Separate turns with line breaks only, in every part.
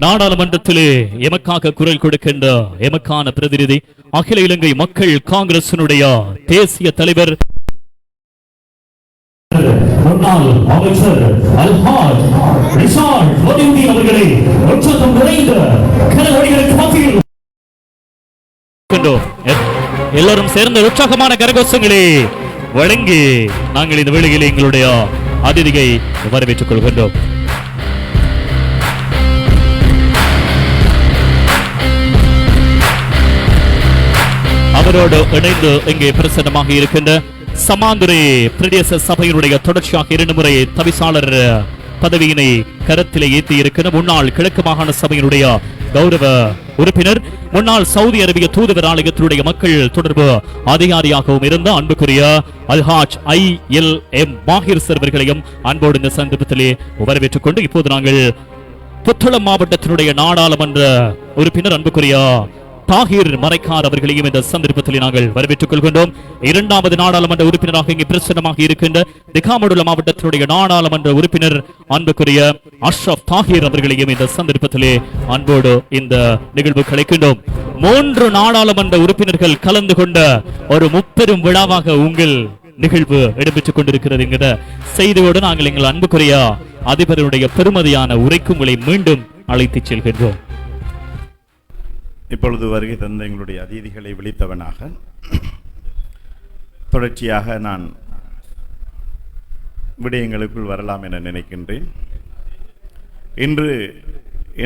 நாடாளுமன்றத்திலே எமக்காக குரல் கொடுக்கின்ற எமக்கான பிரதிநிதி அகில இலங்கை மக்கள் காங்கிரசினுடைய தேசிய தலைவர் முன்னாள் அமைச்சர் அல்ஹாஜ் ரிஷாட் மொஹிதீன் அவர்களை உற்சாகம் நிறைந்த கரவொலிகளுக்கு மத்தியில் எல்லாரும் சேர்ந்த உற்சாகமான கரகோஷங்களை வழங்கி நாங்கள் இந்த வேளையில் எங்களுடைய அதிதியை வரவேற்றுக் கொள்கின்றோம். அவரோடு இணைந்து இங்கே பிரசன்னமாக இருக்கின்ற சமாந்துரை பிரதேச சபையினுடைய தொடர்ச்சியாக 2 முறை தவிசாளர் பதவியினை கரத்திலே ஏற்றி இருக்கிற முன்னாள் கிழக்கு மாகாண சபையினுடைய கௌரவ உறுப்பினர், முன்னாள் சவுதி அரேபிய தூதுவர் ஆலயத்தினுடைய மக்கள் தொடர்பு அதிகாரியாகவும் இருந்த அன்புக்குரிய அல்ஹாஜ் ILM மாஹிர் அவர்களையும் அன்போடு இந்த சந்தர்ப்பத்திலே வரவேற்றுக் கொண்டு இப்போது நாங்கள் புத்தளம் மாவட்டத்தினுடைய நாடாளுமன்ற உறுப்பினர் அன்புக்குரிய தாஹிர் மரைக்கார் அவர்களையும் இந்த சந்தர்ப்பத்தில் நாங்கள் வரவேற்றுக் கொள்கின்றோம். 2வது நாடாளுமன்ற உறுப்பினராக இங்கே பிரசன்னமாக இருக்கின்ற திகாமடுல மாவட்டத்தினுடைய நாடாளுமன்ற உறுப்பினர் அன்புக்குரிய அஷ்ரப் தாஹிர் அவர்களையும் இந்த சந்தர்ப்பத்திலே அன்போடு இந்த நிகழ்வு கிடைக்கின்றோம். 3 நாடாளுமன்ற உறுப்பினர்கள் கலந்து கொண்ட ஒரு முப்பெரும் விழாவாக உங்கள் நிகழ்வு இடம்பெற்றுக் கொண்டிருக்கிறது என்கிற செய்தியோடு நாங்கள் எங்கள் அன்புக்குரிய அதிபருடைய பெருமதியான உரைக்கு உங்களை மீண்டும் அழைத்துச் செல்கின்றோம்.
இப்பொழுது வருகை தந்த எங்களுடைய அதிதிகளை விழித்தவனாக தொடர்ச்சியாக நான் விடயங்களுக்குள் வரலாம் என நினைக்கின்றேன். இன்று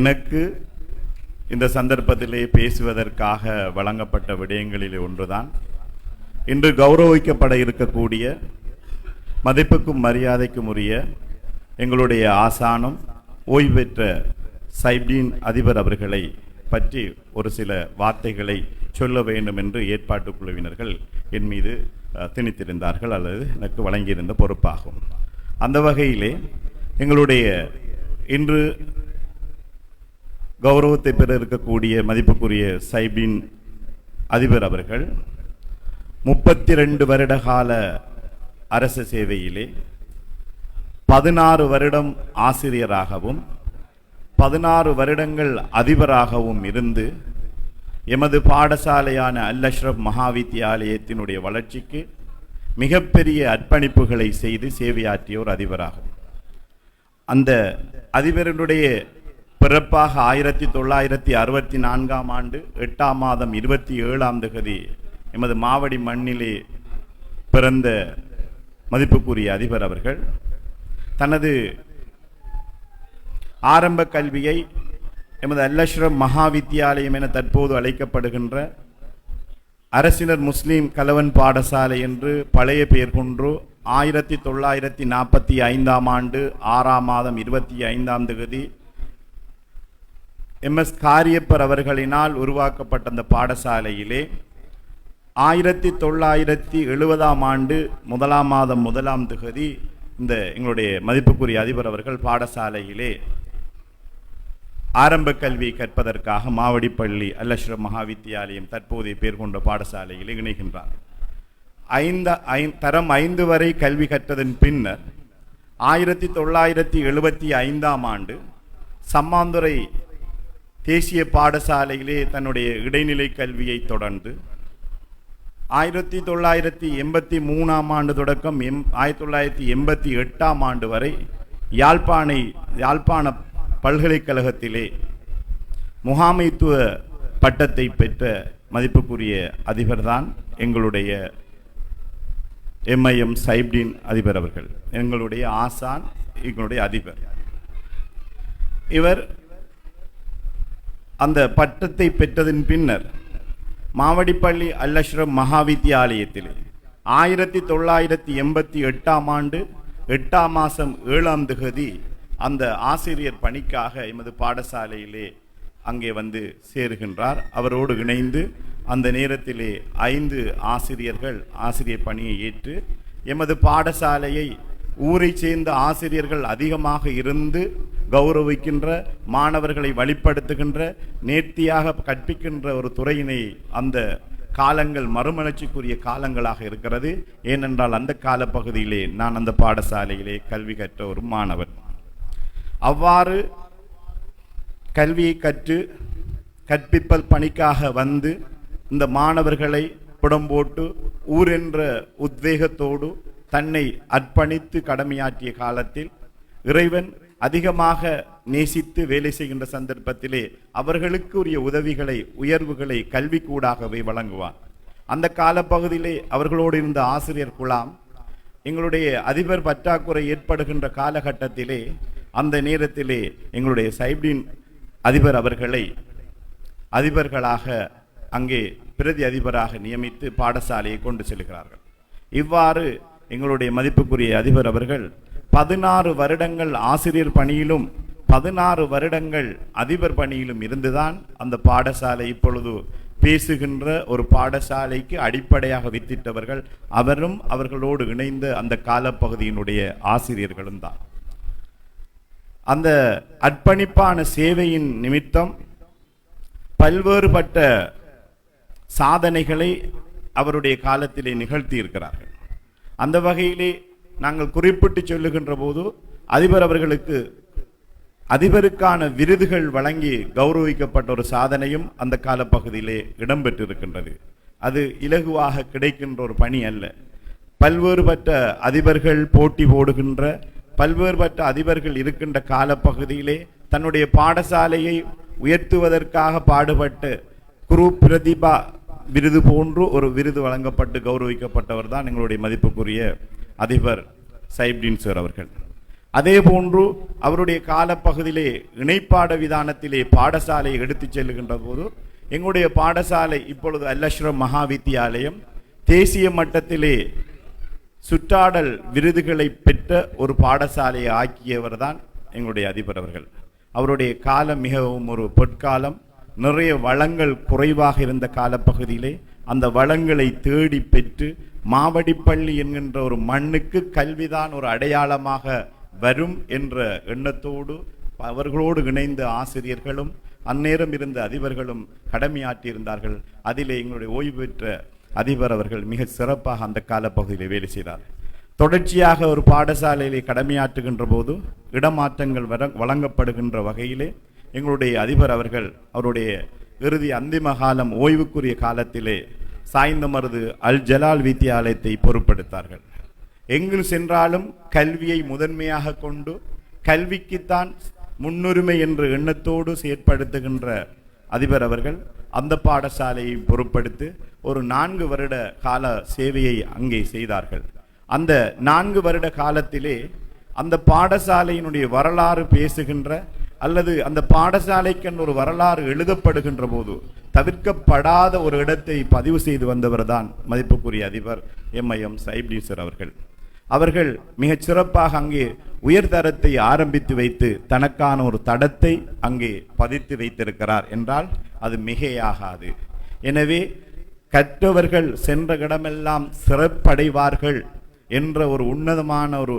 எனக்கு இந்த சந்தர்ப்பத்திலே பேசுவதற்காக வழங்கப்பட்ட விடயங்களிலே ஒன்றுதான், இன்று கௌரவிக்கப்பட இருக்கக்கூடிய மதிப்புக்கும் மரியாதைக்கும் உரிய எங்களுடைய ஆசானும் ஓய்வு பெற்ற சைப்டீன் அதிபர் அவர்களை பற்றி ஒரு சில வார்த்தைகளை சொல்ல வேண்டும் என்று ஏற்பாட்டு குழுவினர்கள் என் மீது திணித்திருந்தார்கள் அல்லது எனக்கு வழங்கியிருந்த பொறுப்பாகும். அந்த வகையிலே எங்களுடைய இன்று கௌரவத்தை பெற இருக்கக்கூடிய மதிப்புக்குரிய சைப்டீன் அதிபர் அவர்கள் 32 வருட கால அரச சேவையிலே 16 வருடம் ஆசிரியராகவும் 16 வருடங்கள் அதிபராகவும் இருந்து எமது பாடசாலையான அல் அஷ்ரப் மகாவித்தியாலயத்தினுடைய வளர்ச்சிக்கு மிகப்பெரிய அர்ப்பணிப்புகளை செய்து சேவையாற்றிய ஒரு அதிபராகும். அந்த அதிபரினுடைய பிறப்பாக 1964 ஆண்டு 8ஆம் மாதம் 27ஆம் தேதி எமது மாவடி மண்ணிலே பிறந்த மதிப்புக்குரிய அதிபர் அவர்கள் தனது ஆரம்ப கல்வியை எமது அல் அஷ்ரப் மகாவித்தியாலயம் என தற்போது அழைக்கப்படுகின்ற அரசினர் முஸ்லீம் கலவன் பாடசாலை என்று பழைய பெயர் கொண்டு 1945ஆம் ஆண்டு 6ஆம் மாதம் 25ஆம் தேதி MS காரியப்பர் அவர்களினால் உருவாக்கப்பட்ட அந்த பாடசாலையிலே 1970ஆம் ஆண்டு 1ஆம் மாதம் 1ஆம் தேதி இந்த எங்களுடைய மதிப்புக்குரிய அதிபர் அவர்கள் பாடசாலையிலே ஆரம்ப கல்வி கற்பதற்காக மாவடிப்பள்ளி அல் அஷ்ரப் மகாவித்தியாலயம் தற்போதைய பேர் கொண்ட பாடசாலையில் இணைகின்றார். தரம் 5 வரை கல்வி கற்றதன் பின்னர் 1975ஆம் ஆண்டு சம்மாந்துறை தேசிய பாடசாலையிலே தன்னுடைய இடைநிலை கல்வியை தொடர்ந்து 1983ஆம் ஆண்டு தொடக்கம் 1988ஆம் ஆண்டு வரை யாழ்ப்பாண பல்கலைக்கழகத்திலே முகாமைத்துவ பட்டத்தை பெற்ற மதிப்புக்குரிய அதிபர்தான் எங்களுடைய MIM சைப்டீன் அதிபர் அவர்கள். எங்களுடைய ஆசான், எங்களுடைய அதிபர். இவர் அந்த பட்டத்தை பெற்றதன் பின்னர் மாவடிப்பள்ளி அல் அஷ்ரப் மகாவித்தியாலயத்திலே 1988ஆம் ஆண்டு 8ஆம் மாதம் 7ஆம் தேதி அந்த ஆசிரியர் பணிக்காக எமது பாடசாலையிலே அங்கே வந்து சேருகின்றார். அவரோடு இணைந்து அந்த நேரத்திலே 5 ஆசிரியர்கள் ஆசிரியர் பணியை ஏற்று எமது பாடசாலையை ஊரை சேர்ந்த ஆசிரியர்கள் அதிகமாக இருந்து கௌரவிக்கின்ற, மாணவர்களை வழிப்படுத்துகின்ற, நேர்த்தியாக கற்பிக்கின்ற ஒரு துறையினை அந்த காலங்கள் மறுமலர்ச்சிக்குரிய காலங்களாக இருக்கிறது. ஏனென்றால் அந்த காலப்பகுதியிலே நான் அந்த பாடசாலையிலே கல்வி கற்ற ஒரு மாணவர். அவ்வாறு கல்வியை கற்று கற்பிப்பல் பணிக்காக வந்து இந்த மாணவர்களை புடம்போட்டு ஊரென்ற உத்வேகத்தோடு தன்னை அர்ப்பணித்து கடமையாற்றிய காலத்தில் இறைவன் அதிகமாக நேசித்து வேலை செய்கின்ற சந்தர்ப்பத்திலே அவர்களுக்கு உரிய உதவிகளை உயர்வுகளை கல்விக்கூடாகவே வழங்குவார். அந்த காலப்பகுதியிலே அவர்களோடு இருந்த ஆசிரியர் குழாம் எங்களுடைய அதிபர் பற்றாக்குறை ஏற்படுகின்ற காலகட்டத்திலே அந்த நேரத்திலே எங்களுடைய சைப்டீன் அதிபர் அவர்களை அதிபர்களாக அங்கே பிரதி அதிபராக நியமித்து பாடசாலையை கொண்டு செல்கிறார்கள். இவ்வாறு எங்களுடைய மதிப்புக்குரிய அதிபர் அவர்கள் 16 வருடங்கள் ஆசிரியர் பணியிலும் 16 வருடங்கள் அதிபர் பணியிலும் இருந்துதான் அந்த பாடசாலை இப்பொழுது பேசுகின்ற ஒரு பாடசாலைக்கு அடிப்படையாக வித்திட்டவர்கள் அவரும் அவர்களோடு இணைந்த அந்த காலப்பகுதியினுடைய ஆசிரியர்களும் தான். அந்த அர்ப்பணிப்பான சேவையின் நிமித்தம் பல்வேறுபட்ட சாதனைகளை அவருடைய காலத்திலே நிகழ்த்தி இருக்கிறார்கள். அந்த வகையிலே நாங்கள் குறிப்பிட்டு சொல்லுகின்ற போது அதிபர் அவர்களுக்கு அதிபருக்கான விருதுகள் வழங்கி கௌரவிக்கப்பட்ட ஒரு சாதனையும் அந்த காலப்பகுதியிலே இடம்பெற்றிருக்கின்றது. அது இலகுவாக கிடைக்கின்ற ஒரு பணி அல்ல. பல்வேறுபட்ட அதிபர்கள் போட்டி போடுகின்ற பல்வேறுபட்ட அதிபர்கள் இருக்கின்ற காலப்பகுதியிலே தன்னுடைய பாடசாலையை உயர்த்துவதற்காக பாடுபட்டு குரு பிரதிபா விருது போன்று ஒரு விருது வழங்கப்பட்டு கௌரவிக்கப்பட்டவர் தான் எங்களுடைய மதிப்புக்குரிய அதிபர் சைப்டீன் சார் அவர்கள். அதே போன்று அவருடைய காலப்பகுதியிலே இணைப்பாட விதானத்திலே பாடசாலையை எடுத்துச் செல்லுகின்ற போது எங்களுடைய பாடசாலை இப்பொழுது அல்-அஷ்ரப் மகா வித்தியாலயம் தேசிய மட்டத்திலே சுற்றாடல் விருதுகளை பெற்ற ஒரு பாடசாலையை ஆக்கியவர் தான் எங்களுடைய அதிபர் அவர்கள். அவருடைய காலம் மிகவும் ஒரு பொற்காலம். நிறைய வளங்கள் குறைவாக இருந்த காலப்பகுதியிலே அந்த வளங்களை தேடி பெற்று மாவடிப்பள்ளி என்கின்ற ஒரு மண்ணுக்கு கல்விதான் ஒரு அடையாளமாக வரும் என்ற எண்ணத்தோடு அவர்களோடு இணைந்த ஆசிரியர்களும் அந்நேரம் இருந்த அதிபர்களும் கடமையாற்றியிருந்தார்கள். அதிலே எங்களுடைய ஓய்வு பெற்ற அதிபர் அவர்கள் மிக சிறப்பாக அந்த காலப்பகுதியிலே வேலை செய்தார். தொடர்ச்சியாக ஒரு பாடசாலையிலே கடமையாற்றுகின்ற போது இடமாற்றங்கள் வழங்கப்படுகின்ற வகையிலே எங்களுடைய அதிபர் அவர்கள் அவருடைய இறுதி அந்திம காலம் ஓய்வுக்குரிய காலத்திலே சாய்ந்தமருது அல் ஜலால் வித்தியாலயத்தை பொறுப்பெடுத்தார்கள். எங்கு சென்றாலும் கல்வியை முதன்மையாக கொண்டு கல்விக்குத்தான் முன்னுரிமை என்ற எண்ணத்தோடு செயற்படுத்துகின்ற அதிபர் அவர்கள் அந்த பாடசாலையை பொறுப்படுத்தி ஒரு 4 வருட கால சேவையை அங்கே செய்தார்கள். அந்த 4 வருட காலத்திலே அந்த பாடசாலையினுடைய வரலாறு பேசுகின்ற அல்லது அந்த பாடசாலைக்கு ஒரு வரலாறு எழுதப்படுகின்ற போது தவிர்க்கப்படாத ஒரு இடத்தை பதிவு செய்து வந்தவர் தான் மதிப்புக்குரிய அதிபர் எம்.ஐ.எம். சைப்டீன் சார் அவர்கள். அவர்கள் மிகச் சிறப்பாக அங்கே உயர்தரத்தை ஆரம்பித்து வைத்து தனக்கான ஒரு தடத்தை அங்கே பதித்து வைத்திருக்கிறார் என்றால் அது மிகையாகாது. எனவே கற்றவர்கள் சென்ற இடமெல்லாம் சிறப்படைவார்கள் என்ற ஒரு உன்னதமான ஒரு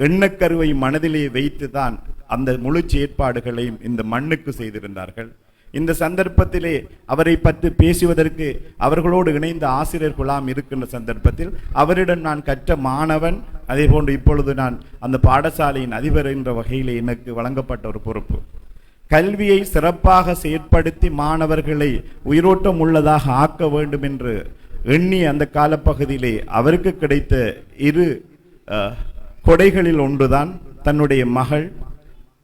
எண்ணக்கருவை மனதிலே வைத்து தான் அந்த முழு ஏற்பாடுகளையும் இந்த மண்ணுக்கு செய்திருந்தார்கள். இந்த சந்தர்ப்பத்திலே அவரை பற்றி பேசுவதற்கு அவர்களோடு இணைந்த ஆசிரியர் குழாம் இருக்கின்ற சந்தர்ப்பத்தில் அவரிடம் நான் கற்ற மாணவன், அதே போன்று இப்பொழுது நான் அந்த பாடசாலையின் அதிபர் என்ற வகையிலே எனக்கு வழங்கப்பட்ட ஒரு பொறுப்பு. கல்வியை சிறப்பாக செயற்படுத்தி மாணவர்களை உயிரோட்டம் உள்ளதாக ஆக்க வேண்டும் என்று எண்ணி அந்த காலப்பகுதியிலே அவருக்கு கிடைத்த 2 கொடைகளில் ஒன்றுதான் தன்னுடைய மகள்,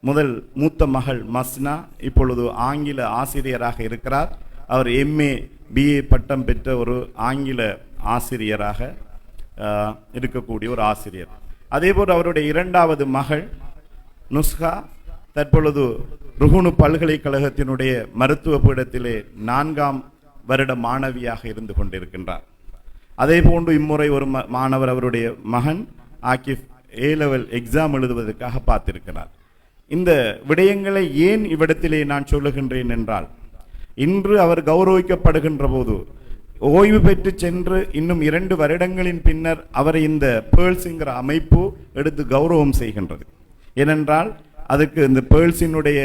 முதல் மூத்த மகள் மஸ்னா இப்பொழுது ஆங்கில ஆசிரியராக இருக்கிறார். அவர் எம்ஏ பிஏ பட்டம் பெற்ற ஒரு ஆங்கில ஆசிரியராக இருக்கக்கூடிய ஒரு ஆசிரியர். அதேபோல் அவருடைய 2வது மகள் நுஸ்ஹா தற்பொழுது ருஹுனு பல்கலைக்கழகத்தினுடைய மருத்துவ பீடத்திலே 4ஆம் வருட மாணவியாக இருந்து கொண்டிருக்கின்றார். அதே போன்று இம்முறை ஒரு மாணவர் அவருடைய மகன் ஆகிப் A-level எக்ஸாம் எழுதுவதற்காக பார்த்திருக்கிறார். இந்த விடயங்களை ஏன் இவ்விடத்திலே நான் சொல்லுகின்றேன் என்றால், இன்று அவர் கௌரவிக்கப்படுகின்ற போது ஓய்வு பெற்று சென்று இன்னும் 2 வருடங்களின் பின்னர் அவரை இந்த பேர்ல்ஸ்ங்கிற அமைப்பு எடுத்து கௌரவம் செய்கின்றது. ஏனென்றால் அதுக்கு இந்த பேர்ல்ஸினுடைய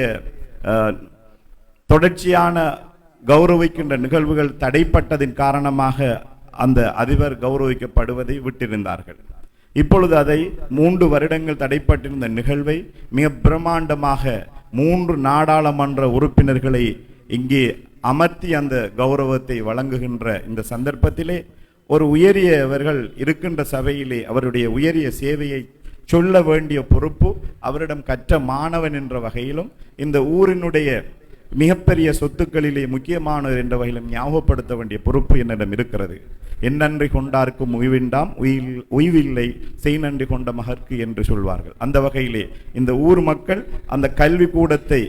தொடர்ச்சியான கௌரவிக்கின்ற நிகழ்வுகள் தடைப்பட்டதின் காரணமாக அந்த அதிபர் கௌரவிக்கப்படுவதை விட்டிருந்தார்கள். இப்பொழுது அதை 3 வருடங்கள் தடைப்பட்டிருந்த நிகழ்வை மிக பிரம்மாண்டமாக 3 நாடாளுமன்ற உறுப்பினர்களை இங்கே அமர்த்தி அந்த கௌரவத்தை வழங்குகின்ற இந்த சந்தர்ப்பத்திலே ஒரு உயரியவர்கள் இருக்கின்ற சபையிலே அவருடைய உயரிய சேவையை சொல்ல வேண்டிய பொறுப்பு அவரிடம் கற்ற மாணவன் என்ற வகையிலும் இந்த ஊரினுடைய மிகப்பெரிய சொத்துக்களிலே முக்கியமானவர் என்ற வகையிலும் ஞாபகப்படுத்த வேண்டிய பொறுப்பு என்னிடம் இருக்கிறது. எண்ணன்றி கொண்டார்க்கும் உய்விண்டாம் உய்வில்லை செய் நன்றி கொண்ட மகற்கு என்று சொல்வார்கள். அந்த வகையிலே இந்த ஊர் மக்கள் அந்த கல்வி கூடத்தை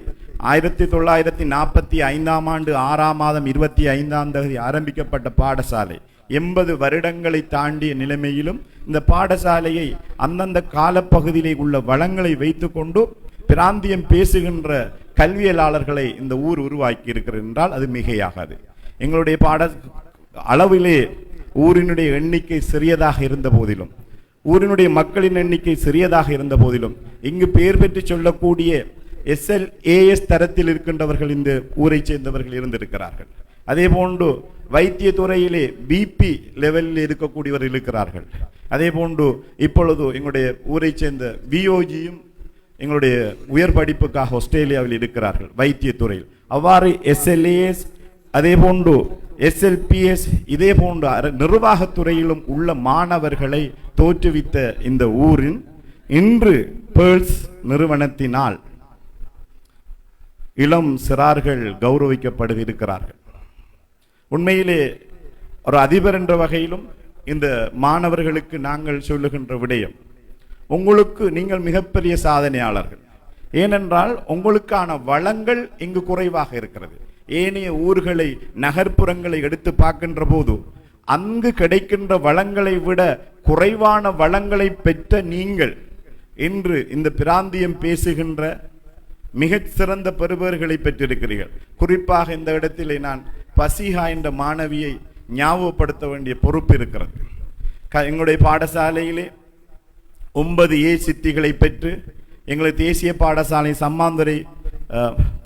1945 ஆண்டு 6ஆம் மாதம் 25ஆம் தேதி ஆரம்பிக்கப்பட்ட பாடசாலை 80 வருடங்களை தாண்டிய நிலைமையிலும் இந்த பாடசாலையை அந்தந்த காலப்பகுதியிலே உள்ள வளங்களை வைத்துக்கொண்டு பிராந்தியம் பேசுகின்ற கல்வியலாளர்களை இந்த ஊர் உருவாக்கி இருக்கிறது என்றால் அது மிகையாகாது. எங்களுடைய அளவிலே ஊரினுடைய எண்ணிக்கை சிறியதாக இருந்த போதிலும், ஊரினுடைய மக்களின் எண்ணிக்கை சிறியதாக இருந்த போதிலும், இங்கு பெயர் பெற்று சொல்லக்கூடிய SLAS தரத்தில் இருக்கின்றவர்கள் இந்த ஊரை சேர்ந்தவர்கள் இருந்திருக்கிறார்கள். அதே போன்று வைத்திய துறையிலே BP லெவலில் இருக்கக்கூடியவர்கள் இருக்கிறார்கள். அதே போன்று இப்பொழுது எங்களுடைய ஊரை சேர்ந்த VOGயும் எங்களுடைய உயர் படிப்புக்காக ஆஸ்திரேலியாவில் இருக்கிறார்கள் வைத்திய துறையில். அவ்வாறு SLAS அதே போன்று SLPS இதே போன்ற நிர்வாகத்துறையிலும் உள்ள மாணவர்களை தோற்றுவித்த இந்த ஊரின் இன்று பேர்ல்ஸ் நிறுவனத்தினால் இளம் சிறார்கள் கௌரவிக்கப்படுகிறார்கள். உண்மையிலே ஒரு அதிபர் என்ற வகையிலும் இந்த மாணவர்களுக்கு நாங்கள் சொல்லுகின்ற விடயம், உங்களுக்கு நீங்கள் மிகப்பெரிய சாதனையாளர்கள். ஏனென்றால் உங்களுக்கான வளங்கள் இங்கு குறைவாக இருக்கிறது. ஏனைய ஊர்களை நகர்ப்புறங்களை எடுத்து பார்க்கின்ற போது அங்கு கிடைக்கின்ற வளங்களை விட குறைவான வளங்களை பெற்ற நீங்கள் இன்று இந்த பிராந்தியம் பேசுகின்ற மிகச் சிறந்த பெறுபவர்களை பெற்றிருக்கிறீர்கள். குறிப்பாக இந்த இடத்திலே நான் பசிஹா என்ற மாணவியை ஞாபகப்படுத்த வேண்டிய பொறுப்பு இருக்கிறது. எங்களுடைய பாடசாலையிலே 9A சித்திகளை பெற்று எங்களை தேசிய பாடசாலை சம்மாந்துறை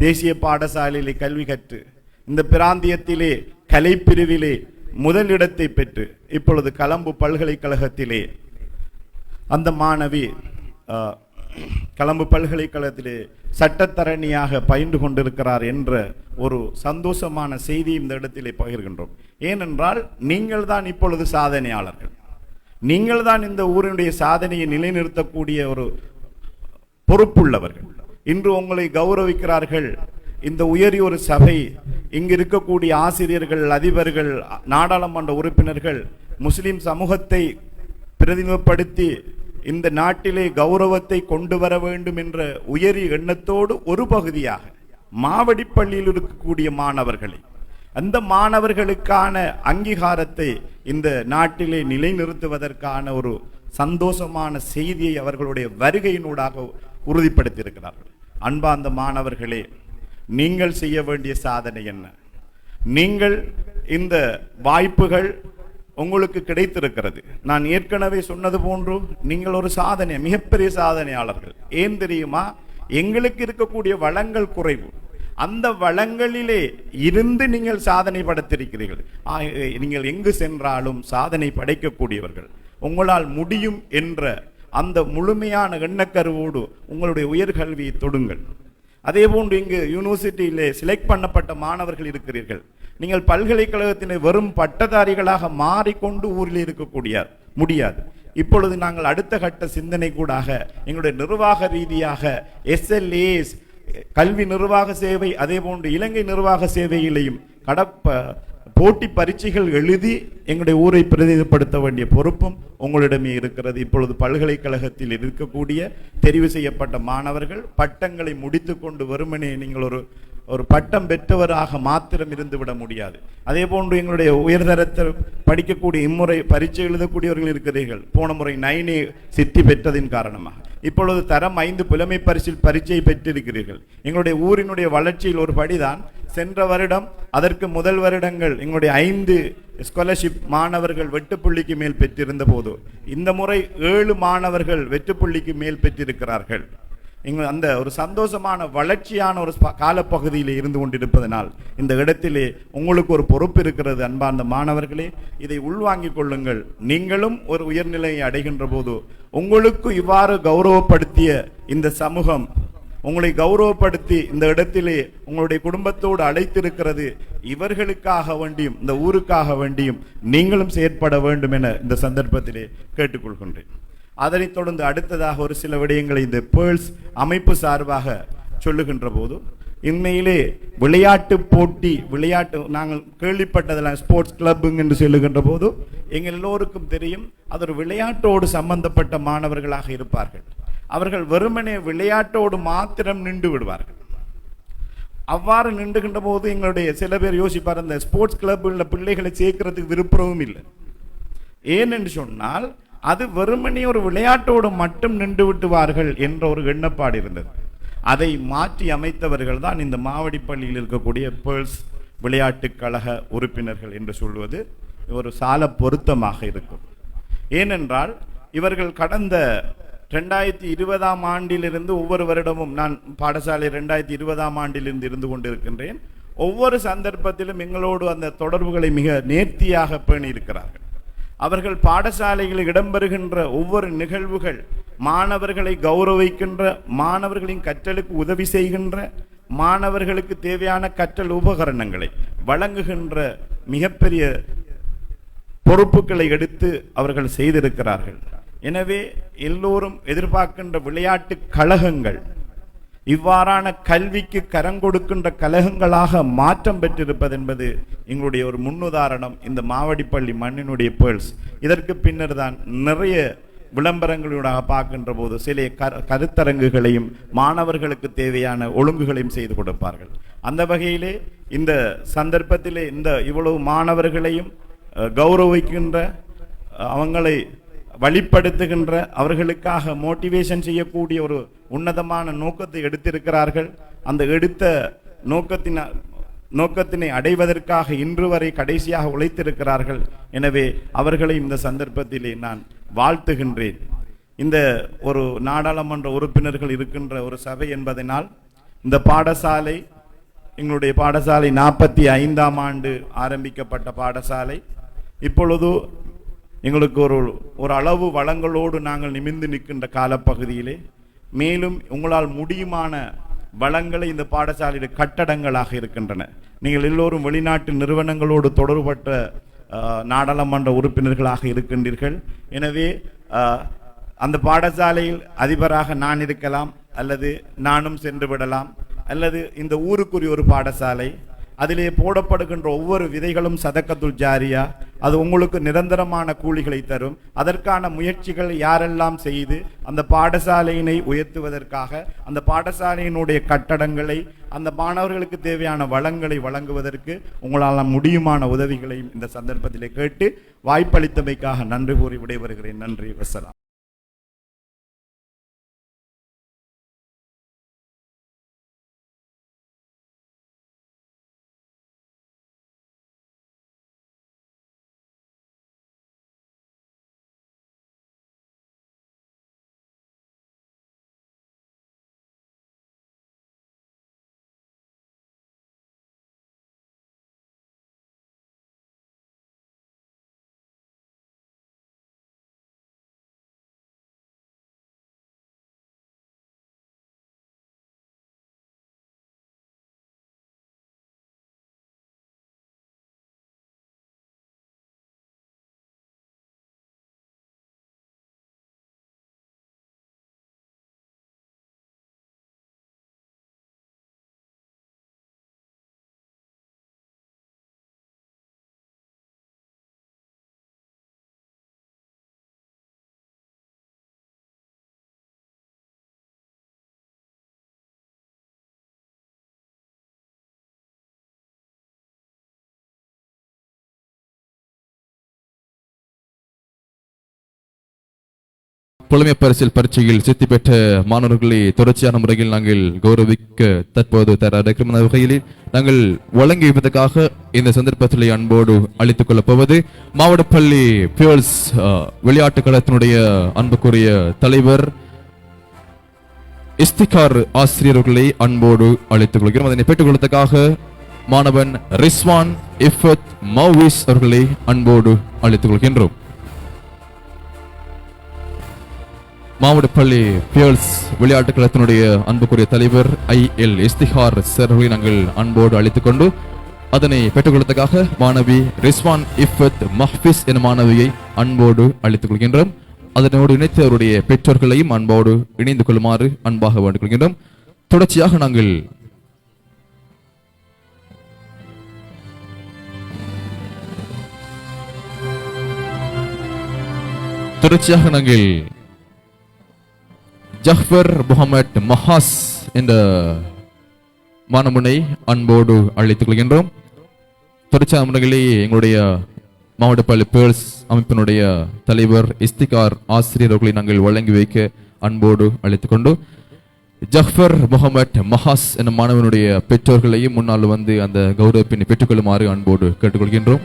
தேசிய பாடசாலையிலே கல்வி கற்று இந்த பிராந்தியத்திலே கலைப்பிரிவிலே முதலிடத்தை பெற்று இப்பொழுது கலம்பு பல்கலைக்கழகத்திலே அந்த மாணவி கலம்பு பல்கலைக்கழகத்திலே சட்டத்தரணியாக பயின்று கொண்டிருக்கிறார் என்ற ஒரு சந்தோஷமான செய்தி இந்த இடத்திலே பகிர்கின்றோம். ஏனென்றால் நீங்கள் தான் இப்பொழுது சாதனையாளர்கள். நீங்கள் தான் இந்த ஊரினுடைய சாதனையை நிலைநிறுத்தக்கூடிய ஒரு பொறுப்புள்ளவர்கள். இன்று உங்களை கௌரவிக்கிறார்கள் இந்த உயரிய ஒரு சபை. இங்கு இருக்கக்கூடிய ஆசிரியர்கள், அதிபர்கள், நாடாளுமன்ற உறுப்பினர்கள் முஸ்லிம் சமூகத்தை பிரதிநிதிப்படுத்தி இந்த நாட்டிலே கௌரவத்தை கொண்டு வர வேண்டும் என்ற உயரிய எண்ணத்தோடு ஒரு பகுதியாக மாவடி பள்ளியில் இருக்கக்கூடிய மாணவர்களை, அந்த மாணவர்களுக்கான அங்கீகாரத்தை இந்த நாட்டிலே நிலைநிறுத்துவதற்கான ஒரு சந்தோஷமான செய்தியை அவர்களுடைய வருகையினூடாக உறுதிப்படுத்தியிருக்கிறார்கள். அன்பார்ந்த மாணவர்களே, நீங்கள் செய்ய வேண்டிய சாதனை என்ன? நீங்கள் இந்த வாய்ப்புகள் உங்களுக்கு கிடைத்திருக்கிறது. நான் ஏற்கனவே சொன்னது போன்று நீங்கள் ஒரு சாதனை, மிகப்பெரிய சாதனையாளர்கள். ஏன் தெரியுமா? எங்களுக்கு இருக்கக்கூடிய வளங்கள் குறைவு. அந்த வளங்களிலே இருந்து நீங்கள் சாதனை படைத்திருக்கிறீர்கள். நீங்கள் எங்கு சென்றாலும் சாதனை படைக்கக்கூடியவர்கள். உங்களால் முடியும் என்ற அந்த முழுமையான எண்ணக்கருவோடு உங்களுடைய உயர்கல்வியை தொடுங்கள். அதே போன்று இங்கு யூனிவர்சிட்டியிலே செலக்ட் பண்ணப்பட்ட மாணவர்கள் இருக்கிறீர்கள். நீங்கள் பல்கலைக்கழகத்தினை வெறும் பட்டதாரிகளாக மாறிக்கொண்டு ஊரில் இருக்கக்கூடிய முடியாது. இப்பொழுது நாங்கள் அடுத்த கட்ட சிந்தனை கூடாக எங்களுடைய நிர்வாக ரீதியாக SLAS கல்வி நிர்வாக சேவை, அதே போன்று இலங்கை நிர்வாக சேவையிலையும் போட்டி பரீட்சைகள் எழுதி எங்களுடைய ஊரை பிரதிநிதிப்படுத்த வேண்டிய பொறுப்பும் உங்களிடமே இருக்கிறது. இப்பொழுது பல்கலைக்கழகத்தில் இருக்கக்கூடிய தெரிவு செய்யப்பட்ட மாணவர்கள் பட்டங்களை முடித்து கொண்டு வெறுமனே நீங்கள் ஒரு பட்டம் பெற்றவராக மாத்திரம் இருந்து விட முடியாது. அதே போன்று எங்களுடைய உயர்தரத்தில் படிக்கக்கூடிய இம்முறை பரீட்சை எழுதக்கூடியவர்கள் இருக்கிறீர்கள். போன முறை 9A சித்தி பெற்றதின் காரணமாக இப்பொழுது தரம் 5 புலமை பரிசில் பரீட்சையை பெற்றிருக்கிறீர்கள். எங்களுடைய ஊரினுடைய வளர்ச்சியில் ஒரு படிதான். சென்ற வருடம் அதற்கு முதல் வருடங்கள் எங்களுடைய 5 ஸ்காலர்ஷிப் மாணவர்கள் வெட்டுப்புள்ளிக்கு மேல் பெற்றிருந்த போது இந்த முறை 7 மாணவர்கள் வெட்டுப்புள்ளிக்கு மேல் பெற்றிருக்கிறார்கள். அந்த ஒரு சந்தோஷமான வளர்ச்சியான ஒரு காலப்பகுதியில் இருந்து கொண்டிருப்பதனால் இந்த இடத்திலே உங்களுக்கு ஒரு பொறுப்பு இருக்கிறது. அன்பார்ந்த மாணவர்களே, இதை உள்வாங்கிக் கொள்ளுங்கள். நீங்களும் ஒரு உயர்நிலையை அடைகின்ற போது உங்களுக்கு இவ்வாறு கௌரவப்படுத்திய இந்த சமூகம் உங்களை கௌரவப்படுத்தி இந்த இடத்திலே உங்களுடைய குடும்பத்தோடு அழைத்திருக்கிறது இவர்களுக்காக வேண்டியும் இந்த ஊருக்காக வேண்டியும் நீங்களும் செயற்பட வேண்டும் என இந்த சந்தர்ப்பத்திலே கேட்டுக்கொள்கின்றேன். அதனைத் தொடர்ந்து அடுத்ததாக ஒரு சில விடயங்களை இந்த பேர்ல்ஸ் அமைப்பு சார்பாக சொல்லுகின்ற போது, உண்மையிலே விளையாட்டு போட்டி, விளையாட்டு நாங்கள் கேள்விப்பட்டதெல்லாம் ஸ்போர்ட்ஸ் கிளப்புங்க என்று சொல்லுகின்ற போது எங்கள் எல்லோருக்கும் தெரியும் அது ஒரு விளையாட்டோடு சம்பந்தப்பட்ட மாணவர்களாக இருப்பார்கள். அவர்கள் வெறுமனே விளையாட்டோடு மாத்திரம் நின்று விடுவார்கள். அவ்வாறு நின்றுகின்ற போது எங்களுடைய சில பேர் யோசிப்பார், அந்த ஸ்போர்ட்ஸ் கிளப்பில் பிள்ளைகளை சேர்க்கிறதுக்கு விருப்பமும் இல்லை. ஏனென்று சொன்னால் அது வெறுமனே ஒரு விளையாட்டோடு மட்டும் நின்று விட்டுவார்கள் என்ற ஒரு எண்ணப்பாடு இருந்தது. அதை மாற்றி அமைத்தவர்கள் தான் இந்த மாவடிப்பள்ளியில் இருக்கக்கூடிய பேர்ல்ஸ் விளையாட்டு கழக உறுப்பினர்கள் என்று சொல்வது ஒரு சால பொருத்தமாக இருக்கும். ஏனென்றால் இவர்கள் கடந்த 2020 ஆண்டிலிருந்து ஒவ்வொரு வருடமும், நான் பாடசாலை 2020 ஆண்டிலிருந்து இருந்து கொண்டிருக்கின்றேன், ஒவ்வொரு சந்தர்ப்பத்திலும் எங்களோடு அந்த தொடர்புகளை மிக நேர்த்தியாக பேணி இருக்கிறார்கள். அவர்கள் பாடசாலைகளில் இடம்பெறுகின்ற ஒவ்வொரு நிகழ்வுகள் மாணவர்களை கௌரவிக்கின்ற, மாணவர்களின் கற்றலுக்கு உதவி செய்கின்ற, மாணவர்களுக்கு தேவையான கற்றல் உபகரணங்களை வழங்குகின்ற மிகப்பெரிய பொறுப்புகளை எடுத்து அவர்கள் செய்திருக்கிறார்கள். எனவே எல்லோரும் எதிர்பார்க்கின்ற விளையாட்டு கழகங்கள் இவ்வாறான கல்விக்கு கரங்கொடுக்கின்ற கழகங்களாக மாற்றம் பெற்றிருப்பது என்பது எங்களுடைய ஒரு முன்னுதாரணம். இந்த மாவடிப்பள்ளி மண்ணினுடைய பேர்ல்ஸ் இதற்கு பின்னர் தான் நிறைய விளம்பரங்களூடாக பார்க்கின்ற போது சில கருத்தரங்குகளையும் மாணவர்களுக்கு தேவையான ஒழுங்குகளையும் செய்து கொடுப்பார்கள். அந்த வகையிலே இந்த சந்தர்ப்பத்திலே இந்த இவ்வளவு மாணவர்களையும் கௌரவிக்கின்ற, அவங்களை வழிப்படுத்துகின்ற, அவர்களுக்காக மோட்டிவேஷன் செய்யக்கூடிய ஒரு உன்னதமான நோக்கத்தை எடுத்திருக்கிறார்கள். அந்த எடுத்த நோக்கத்தினை அடைவதற்காக இன்று வரை கடைசியாக உழைத்திருக்கிறார்கள். எனவே அவர்களை இந்த சந்தர்ப்பத்திலே நான் வாழ்த்துகின்றேன். இந்த ஒரு நாடாளுமன்ற உறுப்பினர்கள் இருக்கின்ற ஒரு சபை என்பதனால் இந்த பாடசாலை, எங்களுடைய பாடசாலை 45ஆம் ஆண்டு ஆரம்பிக்கப்பட்ட பாடசாலை, இப்பொழுது எங்களுக்கு ஒரு அளவு வளங்களோடு நாங்கள் நிமிர்ந்து நிற்கின்ற காலப்பகுதியிலே மேலும் உங்களால் முடியுமான வளங்களை இந்த பாடசாலையில் கட்டடங்களாக இருக்கின்றன. நீங்கள் எல்லோரும் வெளிநாட்டு நிறுவனங்களோடு தொடர்பட்ட நாடாளுமன்ற உறுப்பினர்களாக இருக்கின்றீர்கள். எனவே அந்த பாடசாலையில் அதிபராக நான் இருக்கலாம், அல்லது நானும் சென்று விடலாம், அல்லது இந்த ஊருக்குரிய ஒரு பாடசாலை, அதிலே போடப்படுகின்ற ஒவ்வொரு விதைகளும் சதக்கத்துல் ஜாரியா, அது உங்களுக்கு நிரந்தரமான கூலிகளை தரும். அதற்கான முயற்சிகள் யாரெல்லாம் செய்து அந்த பாடசாலையினை உயர்த்துவதற்காக, அந்த பாடசாலையினுடைய கட்டடங்களை, அந்த மாணவர்களுக்கு தேவையான வளங்களை வழங்குவதற்கு உங்களால் முடியுமான உதவிகளையும் இந்த சந்தர்ப்பத்திலே கேட்டு வாய்ப்பளித்தமைக்காக நன்றி கூறி விடைபெறுகிறேன். நன்றி, வஸ்ஸலாம்.
புலமை பரிசில் பரீட்சையில் சித்தி பெற்ற மாணவர்களை தொடர்ச்சியான முறையில் நாங்கள் கௌரவிக்க தற்போது தயாரிக்கும் வகையில் நாங்கள் வழங்கியதற்காக இந்த சந்தர்ப்பத்தில் அன்போடு அளித்துக் கொள்ளப்போவது மாவட்டப்பள்ளி பேர்ல்ஸ் விளையாட்டு கழகத்தினுடைய அன்புக்குரிய தலைவர் இஸ்திகார் ஆசிரியர்களை அன்போடு அளித்துக் கொள்கிறோம். அதனை பெற்றுக் கொள்வதற்காக மாணவன் ரிஸ்வான் இஃபத் மௌவிஸ் அவர்களை அன்போடு அளித்துக் கொள்கின்றோம். மாவட்டப்பள்ளி பியர்ஸ் விளையாட்டு களத்தினுடைய அன்புக்குரிய தலைவர் IL இஸ்திஹார் சார் அவர்களை நாங்கள் அன்போடு அழைத்துக் கொண்டு அதனை பெற்றுக்கொள்வதற்காக மாணவி ரிஸ்வான் இஃபத் மஹ்பிஸ் என மாணவியை அன்போடு அழைத்துக் கொள்கின்றோம். அதனோடு இணைத்து அவருடைய பெற்றோர்களையும் அன்போடு இணைந்து கொள்ளுமாறு அன்பாக வேண்டிக் கொள்கின்றோம். தொடர்ச்சியாக நாங்கள் ஜஃபர் முகமது மஹாஸ் என்ற மாணவனை அன்போடு அழைத்துக் கொள்கின்றோம். தொடர்ச்சியாக முறையிலேயே எங்களுடைய மாவட்டப்பள்ளி பேர்ஸ் அமைப்பினுடைய தலைவர் இஸ்திகார் ஆசிரியர் அவர்களை நாங்கள் வழங்கி வைக்க அன்போடு அழைத்துக் கொண்டு ஜஃபர் முகமது மஹாஸ் என்ற மாணவனுடைய பெற்றோர்களையும் முன்னால் வந்து அந்த கௌரவப்பினை பெற்றுக்கொள்ளுமாறு அன்போடு கேட்டுக்கொள்கின்றோம்.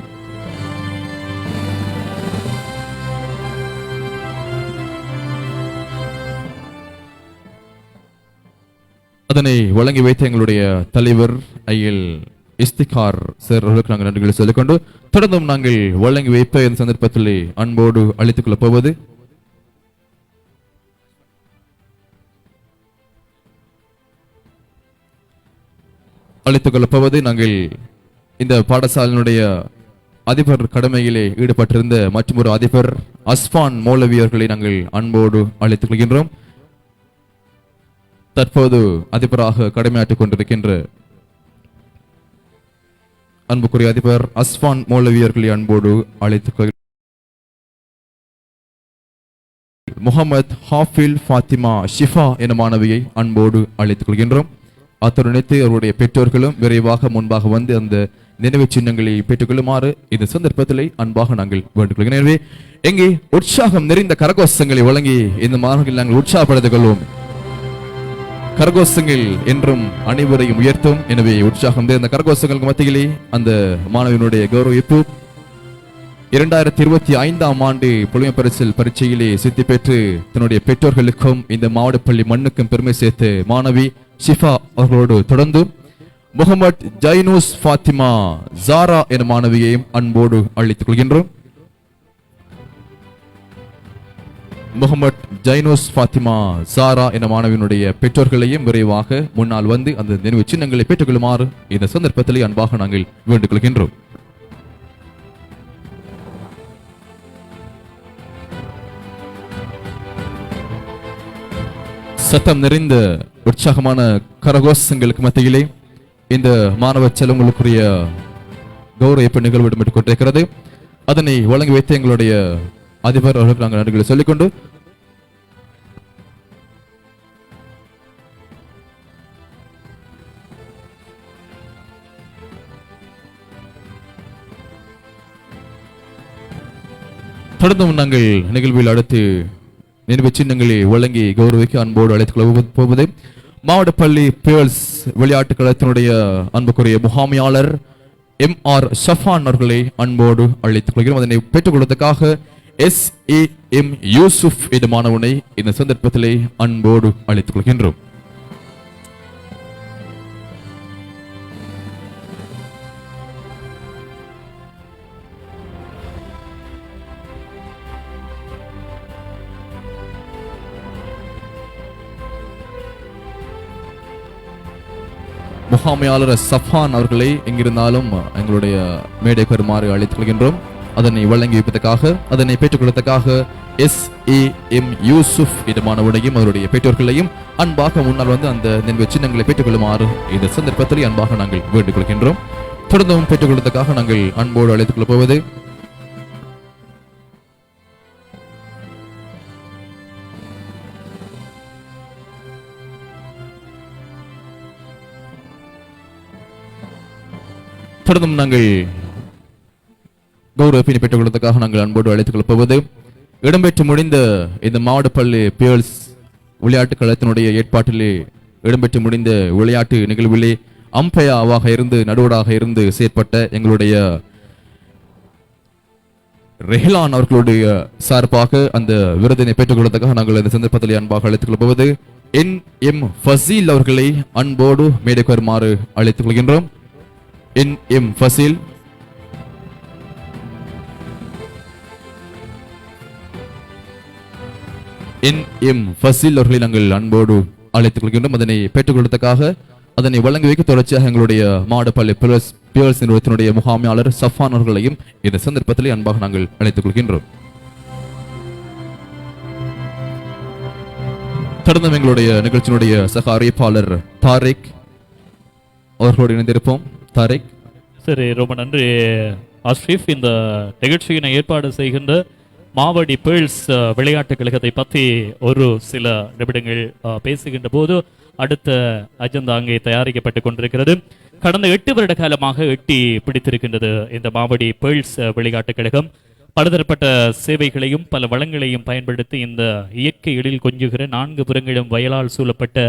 அதனை வழங்கி வைத்த எங்களுடைய தலைவர் IL இஸ்திகார் சார் அவர்களுக்கு நாங்கள் நன்றிகளை சொல்லிக்கொண்டு தொடர்ந்தும் நாங்கள் வழங்கி வைத்த இந்த சந்தர்ப்பத்தில் அன்போடு அழைத்துக் கொள்ளப்போவது நாங்கள் இந்த பாடசாலையினுடைய அதிபர் கடமையிலே ஈடுபட்டிருந்த மற்றொரு அதிபர் அஸ்பான் மௌலவி அவர்களை நாங்கள் அன்போடு அழைத்துக் கொள்கின்றோம். தற்போது அதிபராக கடமையாற்றிக் கொண்டிருக்கின்ற அன்புக்குரிய அதிபர் அஸ்பான் மௌலவி அவர்களை அன்போடு அழைத்துக் முகமது ஹாஃபில் ஃபாத்திமா ஷிஃபா என மாணவியை அன்போடு அழைத்துக் கொள்கின்றோம். அத்துடன் அவருடைய பெற்றோர்களும் விரைவாக முன்பாக வந்து அந்த நினைவு சின்னங்களை பெற்றுக்கொள்ளுமாறு இந்த சந்தர்ப்பத்திலே அன்பாக நாங்கள் வேண்டிக் கொள்கிறோம். எனவே எங்கே உற்சாகம் நிறைந்த கரகோஷங்களை வழங்கி இந்த மாணவர்கள் நாங்கள் உற்சாகப்படுத்திக் கொள்வோம். கரகோஷங்கள் என்றும் அனைவரையும் உயர்த்தும். எனவே உற்சாகம் இந்த கரகோஷங்களுக்கு மத்தியிலே அந்த மாணவனுடைய கௌரவிப்பு 2025ஆம் ஆண்டு புலமை பரிசில் பரீட்சையிலே சித்தி பெற்று தன்னுடைய பெற்றோர்களுக்கும் இந்த மாவட்டப்பள்ளி மண்ணுக்கும் பெருமை சேர்த்து மாணவி ஷிஃபா அவர்களோடு தொடர்ந்து முகமது ஜைனூஸ் ஃபாத்திமா ஜாரா என மாணவியையும் அன்போடு அழைத்துக் கொள்கின்றோம். முகமது ஜைனூஸ் ஃபாத்திமா சாரா என மாணவியினுடைய பெற்றோர்களையும் விரைவாக முன்னால் வந்து அந்த நினைவு சின்னங்களை பெற்றுக்கொள்ளுமாறு இந்த சந்தர்ப்பத்திலே அன்பாக நாங்கள் வேண்டிக் கொள்கின்றோம். சத்தம் நிறைந்த உற்சாகமான கரகோஷங்களுக்கு மத்தியிலே இந்த மாணவ செல்வங்களுக்குரிய கௌரவ நிகழ்வு இடம்பெற்றுக் கொண்டிருக்கிறது. அதனை வழங்கி வைத்து எங்களுடைய அதிபர் அவர்களுக்கு நாங்கள் நன்றிகளை சொல்லிக்கொண்டு தொடர்ந்தும் நாங்கள் நிகழ்வில் அடுத்து நினைவு சின்னங்களை வழங்கி கௌரவிக்க அன்போடு அழைத்துக் போவது மாவட்டப்பள்ளி பியர்ஸ் விளையாட்டு களத்தினுடைய அன்புக்குரிய முகாமையாளர் MR ஷஃபான் அவர்களை அன்போடு அழைத்துக் கொள்கிறோம். அதனை பெற்றுக் கொள்வதற்காக SAM யூசுப் என்ற மாணவனை இந்த சந்தர்ப்பத்திலே அன்போடு அழைத்துக் கொள்கின்றோம். முகாமையாளர் சஃபான் அவர்களை எங்கிருந்தாலும் எங்களுடைய மேடை பெறுமாறு அழைத்துக் கொள்கின்றோம். அதனை வழங்கி வைப்பதற்காக அதனை பெற்றுக் கொள்வதற்காக SAM யூசுப் என்ற மாணவனையும் அவருடைய பெற்றோர்களையும் அன்பாக முன்னால் வந்து அந்த நினைவு சின்னங்களை பெற்றுக் கொள்ளுமாறு இந்த சந்தர்ப்பத்தில் அன்பாக நாங்கள் வேண்டிக் கொள்கின்றோம். தொடர்ந்தும் பெற்றுக் கொள்வதற்காக நாங்கள் அன்போடு அழைத்துக் கொள்ளப் போவது தொடர்ந்தும் நாங்கள் கௌரவப்பினை பெற்றுக் கொள்வதற்காக நாங்கள் அன்போடு அழைத்துக் கொள்ளப்போவது இடம்பெற்று முடிந்த இந்த மாவட்டப்பள்ளி பியர்ஸ் விளையாட்டு களத்தினுடைய ஏற்பாட்டிலே இடம்பெற்று முடிந்த விளையாட்டு நிகழ்விலே அம்பையாவாக இருந்து நடுவராக இருந்து செயற்பட்ட எங்களுடைய ரெஹ்லான் அவர்களுடைய சார்பாக அந்த விருதினை பெற்றுக் கொள்வதற்காக நாங்கள் இந்த சந்தர்ப்பத்தில் அன்பாக அழைத்துக் கொள்ளப்போவது NM ஃபசீல் அவர்களை அன்போடு மேடைக்கு வருமாறு அழைத்துக் கொள்கின்றோம். NM ஃபசீல் NM ஃபசில் அவர்களை நாங்கள் அன்போடு அழைத்துக் கொள்கின்றோம். அதனை பெற்றுக் கொடுத்ததாக அதனை வழங்கி வைக்க தொடர்ச்சியாக எங்களுடைய மாவட்டப்பள்ளி பியர்ஸ் நிறுவனத்தினுடைய முகாமையாளர் சஃபான் அவர்களையும் இந்த சந்தர்ப்பத்திலே அன்பாக நாங்கள் அழைத்துக் கொள்கின்றோம். தொடர்ந்து எங்களுடைய நிகழ்ச்சியினுடைய சக அறிவிப்பாளர் தாரிக் அவர்களோடு இணைந்திருப்போம். தாரிக்.
சரி, ரொம்ப நன்றி அஷ்ரிஃப். இந்த நிகழ்ச்சியினை ஏற்பாடு செய்கின்ற மாவடி பேர்ல்ஸ் விளையாட்டு கழகத்தை பற்றி ஒரு சில நிமிடங்கள் பேசுகின்ற போது அடுத்த அஜெண்டா அங்கே தயாரிக்கப்பட்டு கொண்டிருக்கிறது. கடந்த 8 வருட காலமாக எட்டி பிடித்திருக்கின்றது இந்த மாவடி பேர்ல்ஸ் விளையாட்டு கழகம். பலதரப்பட்ட சேவைகளையும் பல வளங்களையும் பயன்படுத்தி இந்த இயற்கை எழில் கொஞ்சுகிற 4 புறங்களும் வயலால் சூழப்பட்ட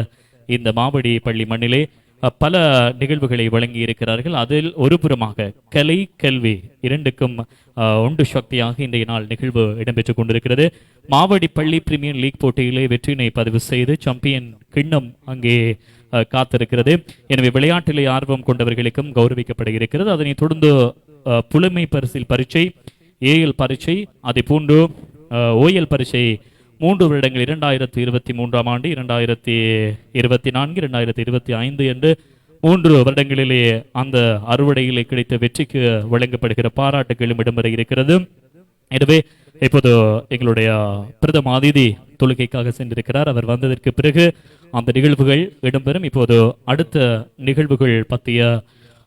இந்த மாவடி பள்ளி மண்ணிலே பல நிகழ்வுகளை வழங்கி இருக்கிறார்கள். அதில் ஒரு புறமாக கலை கல்வி இரண்டுக்கும் ஒன்று சக்தியாக இன்றைய நாள் நிகழ்வு இடம்பெற்றுக் கொண்டிருக்கிறது. மாவடி பள்ளி பிரீமியர் லீக் போட்டியிலே வெற்றியினை பதிவு செய்து சாம்பியன் கிண்ணம் அங்கே காத்திருக்கிறது. எனவே விளையாட்டிலே ஆர்வம் கொண்டவர்களுக்கும் கௌரவிக்கப்பட இருக்கிறது. அதனைத் தொடர்ந்து புலமை பரிசில் பரீட்சை, ஏஎல் பரீட்சை, அதை போன்று ஓஎல் பரீட்சை 3 வருடங்கள் 2023ஆம் ஆண்டு, 2024, 2025 என்று 3 வருடங்களிலே அந்த அறுவடையிலே கிடைத்த வெற்றிக்கு வழங்கப்படுகிற பாராட்டுகளும் இடம்பெற இருக்கிறது. எனவே இப்போது எங்களுடைய பிரதம அதிதி தொழுகைக்காக சென்றிருக்கிறார். அவர் வந்ததற்கு பிறகு அந்த நிகழ்வுகள் இடம்பெறும். இப்போது அடுத்த நிகழ்வுகள் பற்றிய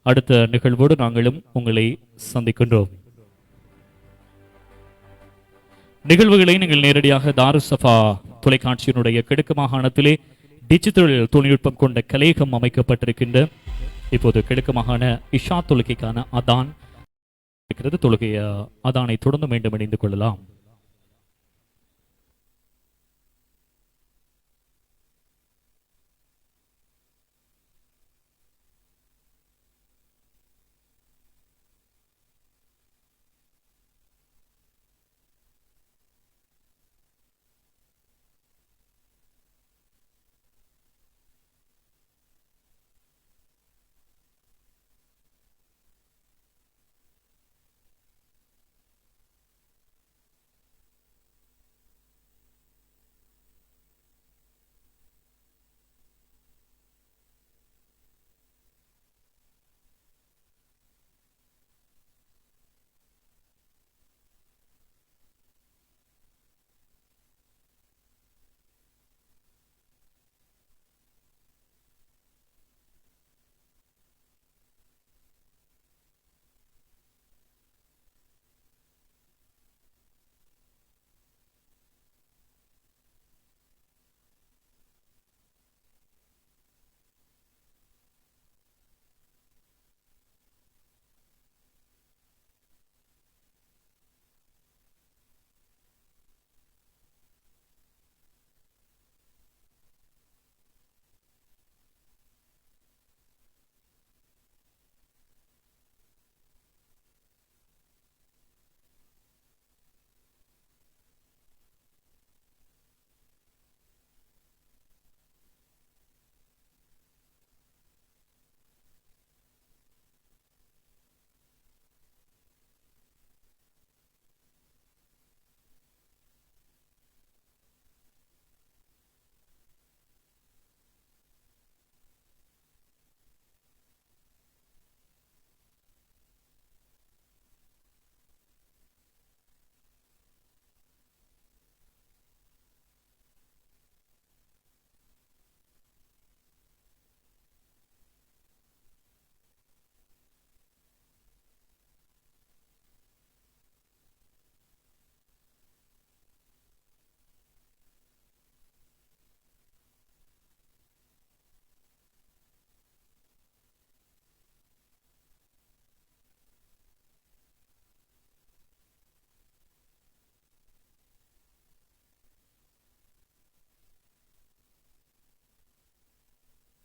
அடுத்த நிகழ்வோடு நாங்களும் உங்களை சந்திக்கின்றோம். நிகழ்வுகளை நீங்கள் நேரடியாக தாருசபா தொலைக்காட்சியினுடைய கிழக்கு மாகாணத்திலே டிஜிட்டல் தொழில்நுட்பம் கொண்ட கலையகம் அமைக்கப்பட்டிருக்கின்ற இப்போது கிழக்கு மாகாண இஷா தொழுகைக்கான அதான் இருக்கிறது. தொழுகைய அதானை தொடர்ந்து மீண்டும் இணைந்து கொள்ளலாம்.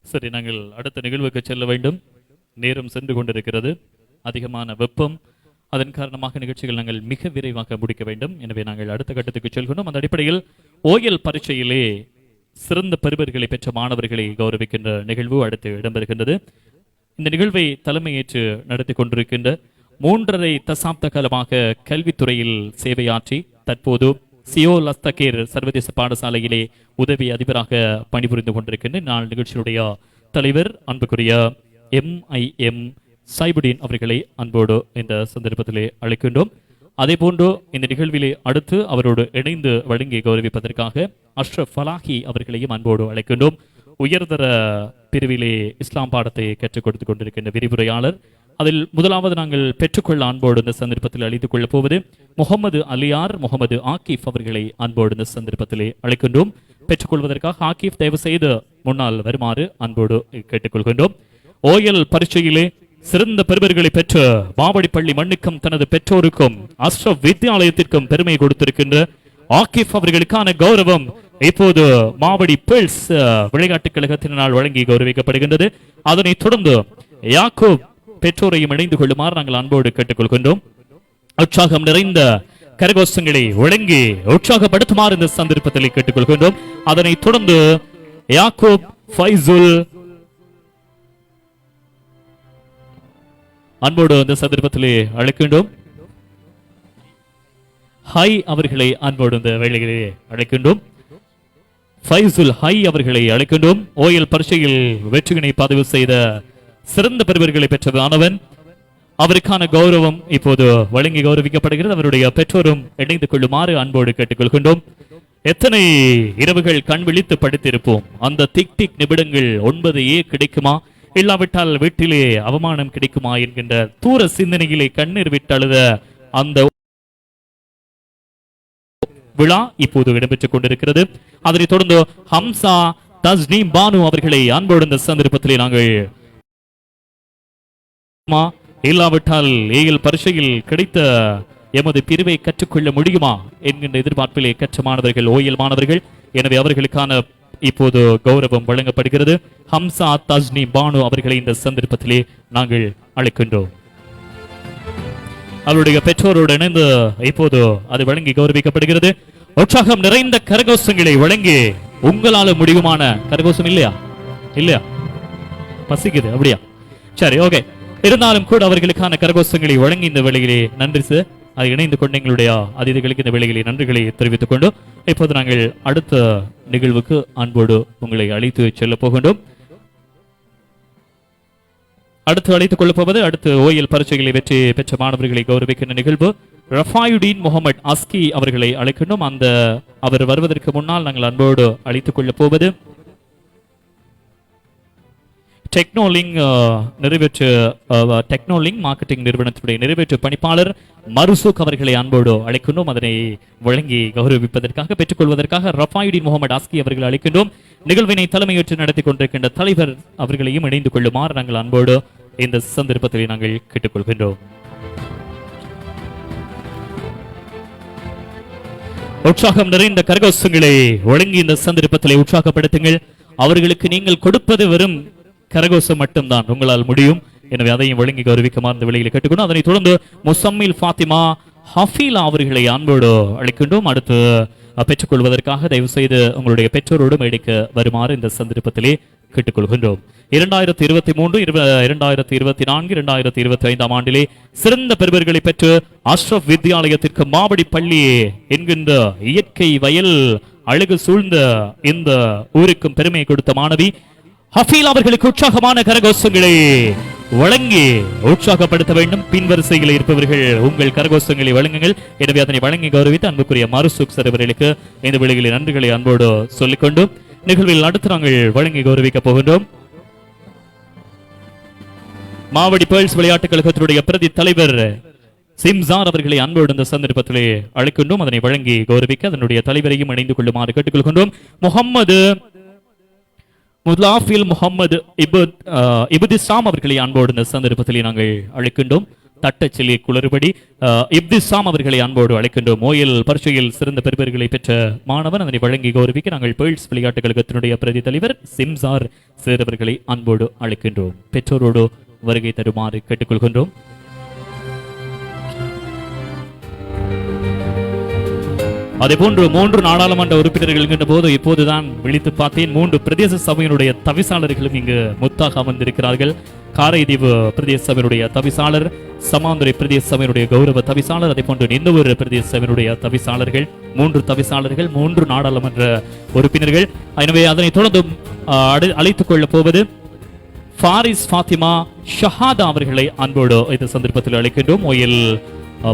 சரி, நாங்கள் அடுத்த நிகழ்வுக்கு செல்ல வேண்டும். நேரம் சென்று கொண்டிருக்கிறது. அதிகமான வெப்பம், அதன் காரணமாக நிகழ்ச்சிகள் நாங்கள் மிக விரைவாக முடிக்க வேண்டும். எனவே நாங்கள் அடுத்த கட்டத்துக்கு செல்கிறோம். அந்த அடிப்படையில் ஓஎல் பரீட்சையிலே சிறந்த பெறுபர்களை பெற்ற மாணவர்களை கௌரவிக்கின்ற நிகழ்வு அடுத்து இடம்பெறுகின்றது. இந்த நிகழ்வை தலைமையேற்று நடத்தி கொண்டிருக்கின்ற 3.5 தசாப்த காலமாக கல்வித்துறையில் சேவையாற்றி தற்போது சியோல் அஸ்தகேர் சர்வதேச பாடசாலையிலே உதவி அதிபராக பணிபுரிந்து கொண்டிருக்கின்ற நாள் நிகழ்ச்சியினுடைய தலைவர் அன்புக்குரிய MIM சைபுடீன் அவர்களை அன்போடு இந்த சந்தர்ப்பத்திலே அழைக்கின்றோம். அதே போன்று இந்த நிகழ்விலே அடுத்து அவரோடு இணைந்து வழங்கி கௌரவிப்பதற்காக அஷ்ரப் ஃபலாஹி அவர்களையும் அன்போடு அழைக்கின்றோம். உயர்தர பிரிவிலே இஸ்லாம் பாடத்தை கற்றுக் கொடுத்துக் கொண்டிருக்கின்ற விரிவுரையாளர். அதில் முதலாவது நாங்கள் பெற்றுக்கொள்ள அன்போடு இந்த சந்தர்ப்பத்தில் அழைத்துக் கொள்ளப் போவது முகமது அலியார் முகமது ஆக்கிப் அவர்களை அன்போடு இந்த சந்தர்ப்பத்திலே அழைக்கின்றோம். பெற்றுக்கொள்வதற்காக ஆக்கிப் தயவு செய்து முன்னால் வருமாறு அன்போடு கேட்டுக்கொள்கின்றோம். ஓயல் பரீட்சையிலே சிறந்த பெறுவர்களை பெற்று மாவடிப்பள்ளி மண்ணுக்கும் தனது பெற்றோருக்கும் அஷ்ரப் வித்யாலயத்திற்கும் பெருமை கொடுத்திருக்கின்ற ஆக்கிப் அவர்களுக்கான கௌரவம் இப்போது மாவடி பேர்ல்ஸ் விளையாட்டுக் கழகத்தினால் வழங்கி கௌரவிக்கப்படுகின்றது. அதனைத் தொடர்ந்து யாக்கூப் பெற்றோரையும் இணைந்து கொள்ளுமாறு நாங்கள் அன்போடு கேட்டுக்கொள்கின்றோம். உற்சாகம் நிறைந்த கரகோஷங்களை வழங்கி உற்சாகப்படுத்துமாறு இந்த சந்தர்ப்பத்தில் கேட்டுக்கொள்கின்றோம். அதனைத் தொடர்ந்து யாக்கூப் ஃபைசுல் அன்போடு இந்த சந்தர்ப்பத்திலே அழைக்கின்றோம். ஹை அவர்களை அன்போடு இந்த வேளையிலே அழைக்கின்றோம். ஃபைசுல் ஹை அவர்களை அழைக்கின்றோம். ஓயல் பரீட்சையில் வெற்றியினை பதிவு செய்த சிறந்த பெறுவர்களை பெற்ற மாணவன். அவருக்கான கௌரவம் இப்போது வழங்கி கௌரவிக்கப்படுகிறது. அவருடைய பெற்றோரும் இணைந்து கொள்ளுமாறு அன்போடு கேட்டுக்கொள்கின்றோம். எத்தனை இரவுகள் கண் விழித்து படித்திருப்போம். அந்த திக் திக் நிமிடங்கள் 9A கிடைக்குமா, இல்லாவிட்டால் வீட்டிலே அவமானம் கிடைக்குமா என்கின்ற தூர சிந்தனையிலே கண்ணீர் விட்டு அழுத அந்த விழா இப்போது இடம்பெற்றுக் கொண்டிருக்கிறது. அதனைத் தொடர்ந்து ஹம்சா தஸ்னீம் பானு அவர்களை அன்போடு இந்த சந்தர்ப்பத்திலே நாங்கள் இல்லாவிட்டால் ஏஎல் பரீட்சையில் கிடைத்த எமது பிரிவை கற்றுக்கொள்ள முடியுமா என்கின்ற எதிர்பார்ப்பிலே கற்ற மாணவர்கள் ஓயல் மாணவர்கள். எனவே அவர்களுக்கான இப்போது கௌரவம் வழங்கப்படுகிறது. ஹம்சா தஸ்னீம் பானு அவர்களை இந்த சந்தர்ப்பத்திலே நாங்கள் அழைக்கின்றோம். அவருடைய பெற்றோரோடு இணைந்து இப்போது அது வழங்கி கௌரவிக்கப்படுகிறது. உற்சாகம் நிறைந்த கரகோஷங்களை வழங்கி உங்களால முடியுமான கரகோஷம் இல்லையா இல்லையா பசிக்குது அப்படியா? சரி, ஓகே. இருந்தாலும் கூட அவர்களுக்கான கரகோஷங்களை வழங்கி இந்த வேளையிலே நன்றி சார். அது இணைந்து கொண்டு எங்களுடைய அதிதிகளுக்கு இந்த வேளையிலே நன்றிகளை தெரிவித்துக் கொண்டு இப்போது நாங்கள் அடுத்த நிகழ்வுக்கு அன்போடு உங்களை அழைத்து செல்ல போகின்றோம். அடுத்து அழைத்துக் கொள்ளப் போவது அடுத்து ஓயல் பரீட்சைகளை வெற்றி பெற்ற மாணவர்களை கௌரவிக்கின்ற நிகழ்வு. ரஃபாயுடீன் முகமது அஸ்கி அவர்களை அழைக்கின்றோம். அந்த அவர் வருவதற்கு முன்னால் நாங்கள் அன்போடு அழைத்துக் கொள்ளப் போவது டெக்னோலிங் மார்க்கெட்டிங் நிறுவனத்துடைய நிறைவேற்று பணிப்பாளர் மருசூக் அவர்களை அன்போடு அழைக்கின்றோம். அதனை வழங்கி கௌரவிப்பதற்காக பெற்றுக்கொள்வதற்காக ரஃபாயுடீன் முகமது அஸ்கி அவர்களை அழைக்கின்றோம். நிகழ்வினை தலைமையேற்று நடத்தி கொண்டிருக்கின்ற தலைவர் அவர்களையும் இணைந்து கொள்ளுமாறு நாங்கள் அன்போடு இந்த சந்தர்ப்பத்தில் நாங்கள் கேட்டுக்கொள்கின்றோம். உற்சாகம் நிறைந்த கரகோஷங்களை வழங்கி இந்த சந்தர்ப்பத்தில் உற்சாகப்படுத்துங்கள். அவர்களுக்கு நீங்கள் கொடுப்பது வெறும் கரகோஷம் மட்டும்தான், உங்களால் முடியும். எனவே அதையும் வழங்கி கௌரவிக்குமாறு இந்த வெளியில் கேட்டுக்கொண்டு அதனைத் தொடர்ந்து முசம்மில் ஃபாத்திமா ஹஃபீலா அவர்களை அன்போடு அழைக்கின்றோம். அடுத்து பெற்றுக்கொள்வதற்காக தயவு செய்து உங்களுடைய பெற்றோரோடு மேடைக்கு வருமாறு இந்த சந்தர்ப்பத்திலே கேட்டுக்கொள்கின்றோம். 2023, 2024, 2025 ஆண்டிலே சிறந்த பெறுவர்களை பெற்று அஷ்ரப் வித்யாலயத்திற்கு மாவடி பள்ளி என்கின்ற இயற்கை வயல் அழகு சூழ்ந்த இந்த ஊருக்கும் பெருமையை கொடுத்த மாணவி ஹஃபீலா அவர்களுக்கு உற்சாகமான கரகோஷங்களை வழங்கி உற்சாகப்படுத்த வேண்டும். பின்வரிசையில் இருப்பவர்கள் உங்கள் கரகோஷங்களை வழங்குங்கள். எனவே அதனை வழங்கி கௌரவித்து அன்புக்குரிய மருசுக் சார் அவர்களுக்கு இந்த வேளைகளில் நன்றிகளை அன்போடு சொல்லிக்கொண்டு நிகழ்வில் அடுத்து நாங்கள் வழங்கி கௌரவிக்கப் போகின்றோம். மாவடி பேர்ல்ஸ் விளையாட்டுக் கழகத்தினுடைய பிரதி தலைவர் சிம்சார் அவர்களை அன்போடு இந்த சந்தர்ப்பத்திலே அழைக்கின்றோம். அதனை வழங்கி கௌரவிக்க அதனுடைய தலைவரையும் இணைந்து கொள்ளுமாறு கேட்டுக்கொள்கின்றோம். முகமது முலாஃபில் முகமது இப்திசாம் அவர்களை அன்போடு இந்த சந்தர்ப்பத்திலே நாங்கள் அழைக்கின்றோம். தட்டச்சிலி குளறுபடி இப்திசாம் அவர்களை அன்போடு அழைக்கின்றோம். ஓயல் பரீட்சையில் சிறந்த பெறுபர்களை பெற்ற மாணவன். அதனை வழங்கி கௌரவிக்க நாங்கள் பேர்ல்ஸ் விளையாட்டுக் கழகத்தினுடைய பிரதி தலைவர் சிம்சார் சேர்வர்களை அன்போடு அழைக்கின்றோம். பெற்றோரோடு வருகை தருமாறு கேட்டுக்கொள்கின்றோம். அதே போன்று 3 நாடாளுமன்ற உறுப்பினர்கள் இருக்கின்ற போது இப்போதுதான் விழித்து பார்த்தேன். 3 பிரதேச சபையினுடைய தவிசாளர்களும் இங்கு முத்தாக அமர்ந்திருக்கிறார்கள். காரைதீவு பிரதேச சபையினுடைய தவிசாளர் சமாந்துரை பிரதேச சபையினுடைய கௌரவ தவிசாளர், அதே போன்று இன்னொரு பிரதேச சபையினுடைய தவிசாளர்கள், 3 தவிசாளர்கள், 3 நாடாளுமன்ற உறுப்பினர்கள். எனவே அதனை தொடர்ந்து அழைத்துக் கொள்ளப் போவது ஃபாரிஸ் ஃபாத்திமா ஷஹாதா அவர்களை அன்போடு இந்த சந்தர்ப்பத்தில் அழைக்கின்றோம். ஓயில்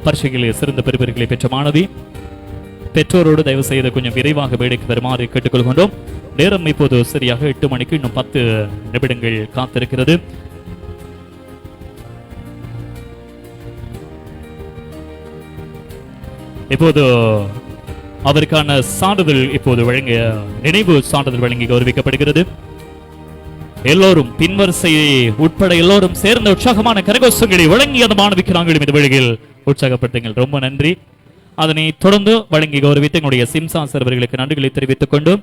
பரீட்சைகளில் சிறந்த பெறுபர்களை பெற்ற மாணவி. பெற்றோரோடு தயவு செய்து கொஞ்சம் விரைவாக மேடைக்கு வருமாறு கேட்டுக்கொள்கின்றோம். நேரம் இப்போது சரியாக 8 மணிக்கு இன்னும் 10 நிமிடங்கள் காத்திருக்கிறது. இப்போது அவருக்கான சான்றிதழ் இப்போது வழங்கிய நினைவு சான்றிதழ் வழங்கி கௌரவிக்கப்படுகிறது. எல்லோரும் பின்வரிசையை உட்பட எல்லோரும் சேர்ந்த உற்சாகமான கரகோஷங்களை வழங்கி அந்த மாணவிக்கு நாங்களும் இந்த வழியில் உற்சாகப்படுத்துங்கள். ரொம்ப நன்றி. அதனை தொடர்ந்து வழங்கி கௌரவித்து எங்களுடைய சிம்சா அவர்களுக்கு நன்றிகளை தெரிவித்துக் கொண்டு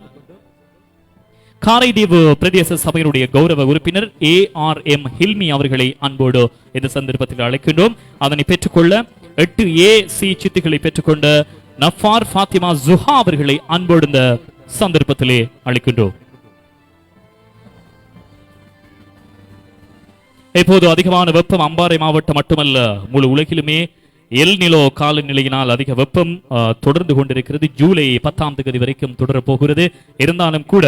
காரைதீவு பிரதேச சபையினுடைய கௌரவ உறுப்பினர் ARM ஹில்மி அவர்களை அன்போடு இந்த சந்தர்ப்பத்தில் அழைக்கின்றோம். அதனை பெற்றுக்கொள்ள 8AC சித்திகளை பெற்றுக்கொண்ட நஃபார் ஃபாத்திமா ஜுஹா அவர்களை அன்போடு இந்த சந்தர்ப்பத்திலே அழைக்கின்றோம். இப்போது அதிகமான வெப்பம் அம்பாறை மாவட்டம் மட்டுமல்ல முழு உலகிலுமே எல்நிலோ காலநிலையினால் அதிக வெப்பம் தொடர்ந்து கொண்டிருக்கிறது. ஜூலை 10ஆம் தேதி வரைக்கும் தொடரப் போகிறது. இருந்தாலும் கூட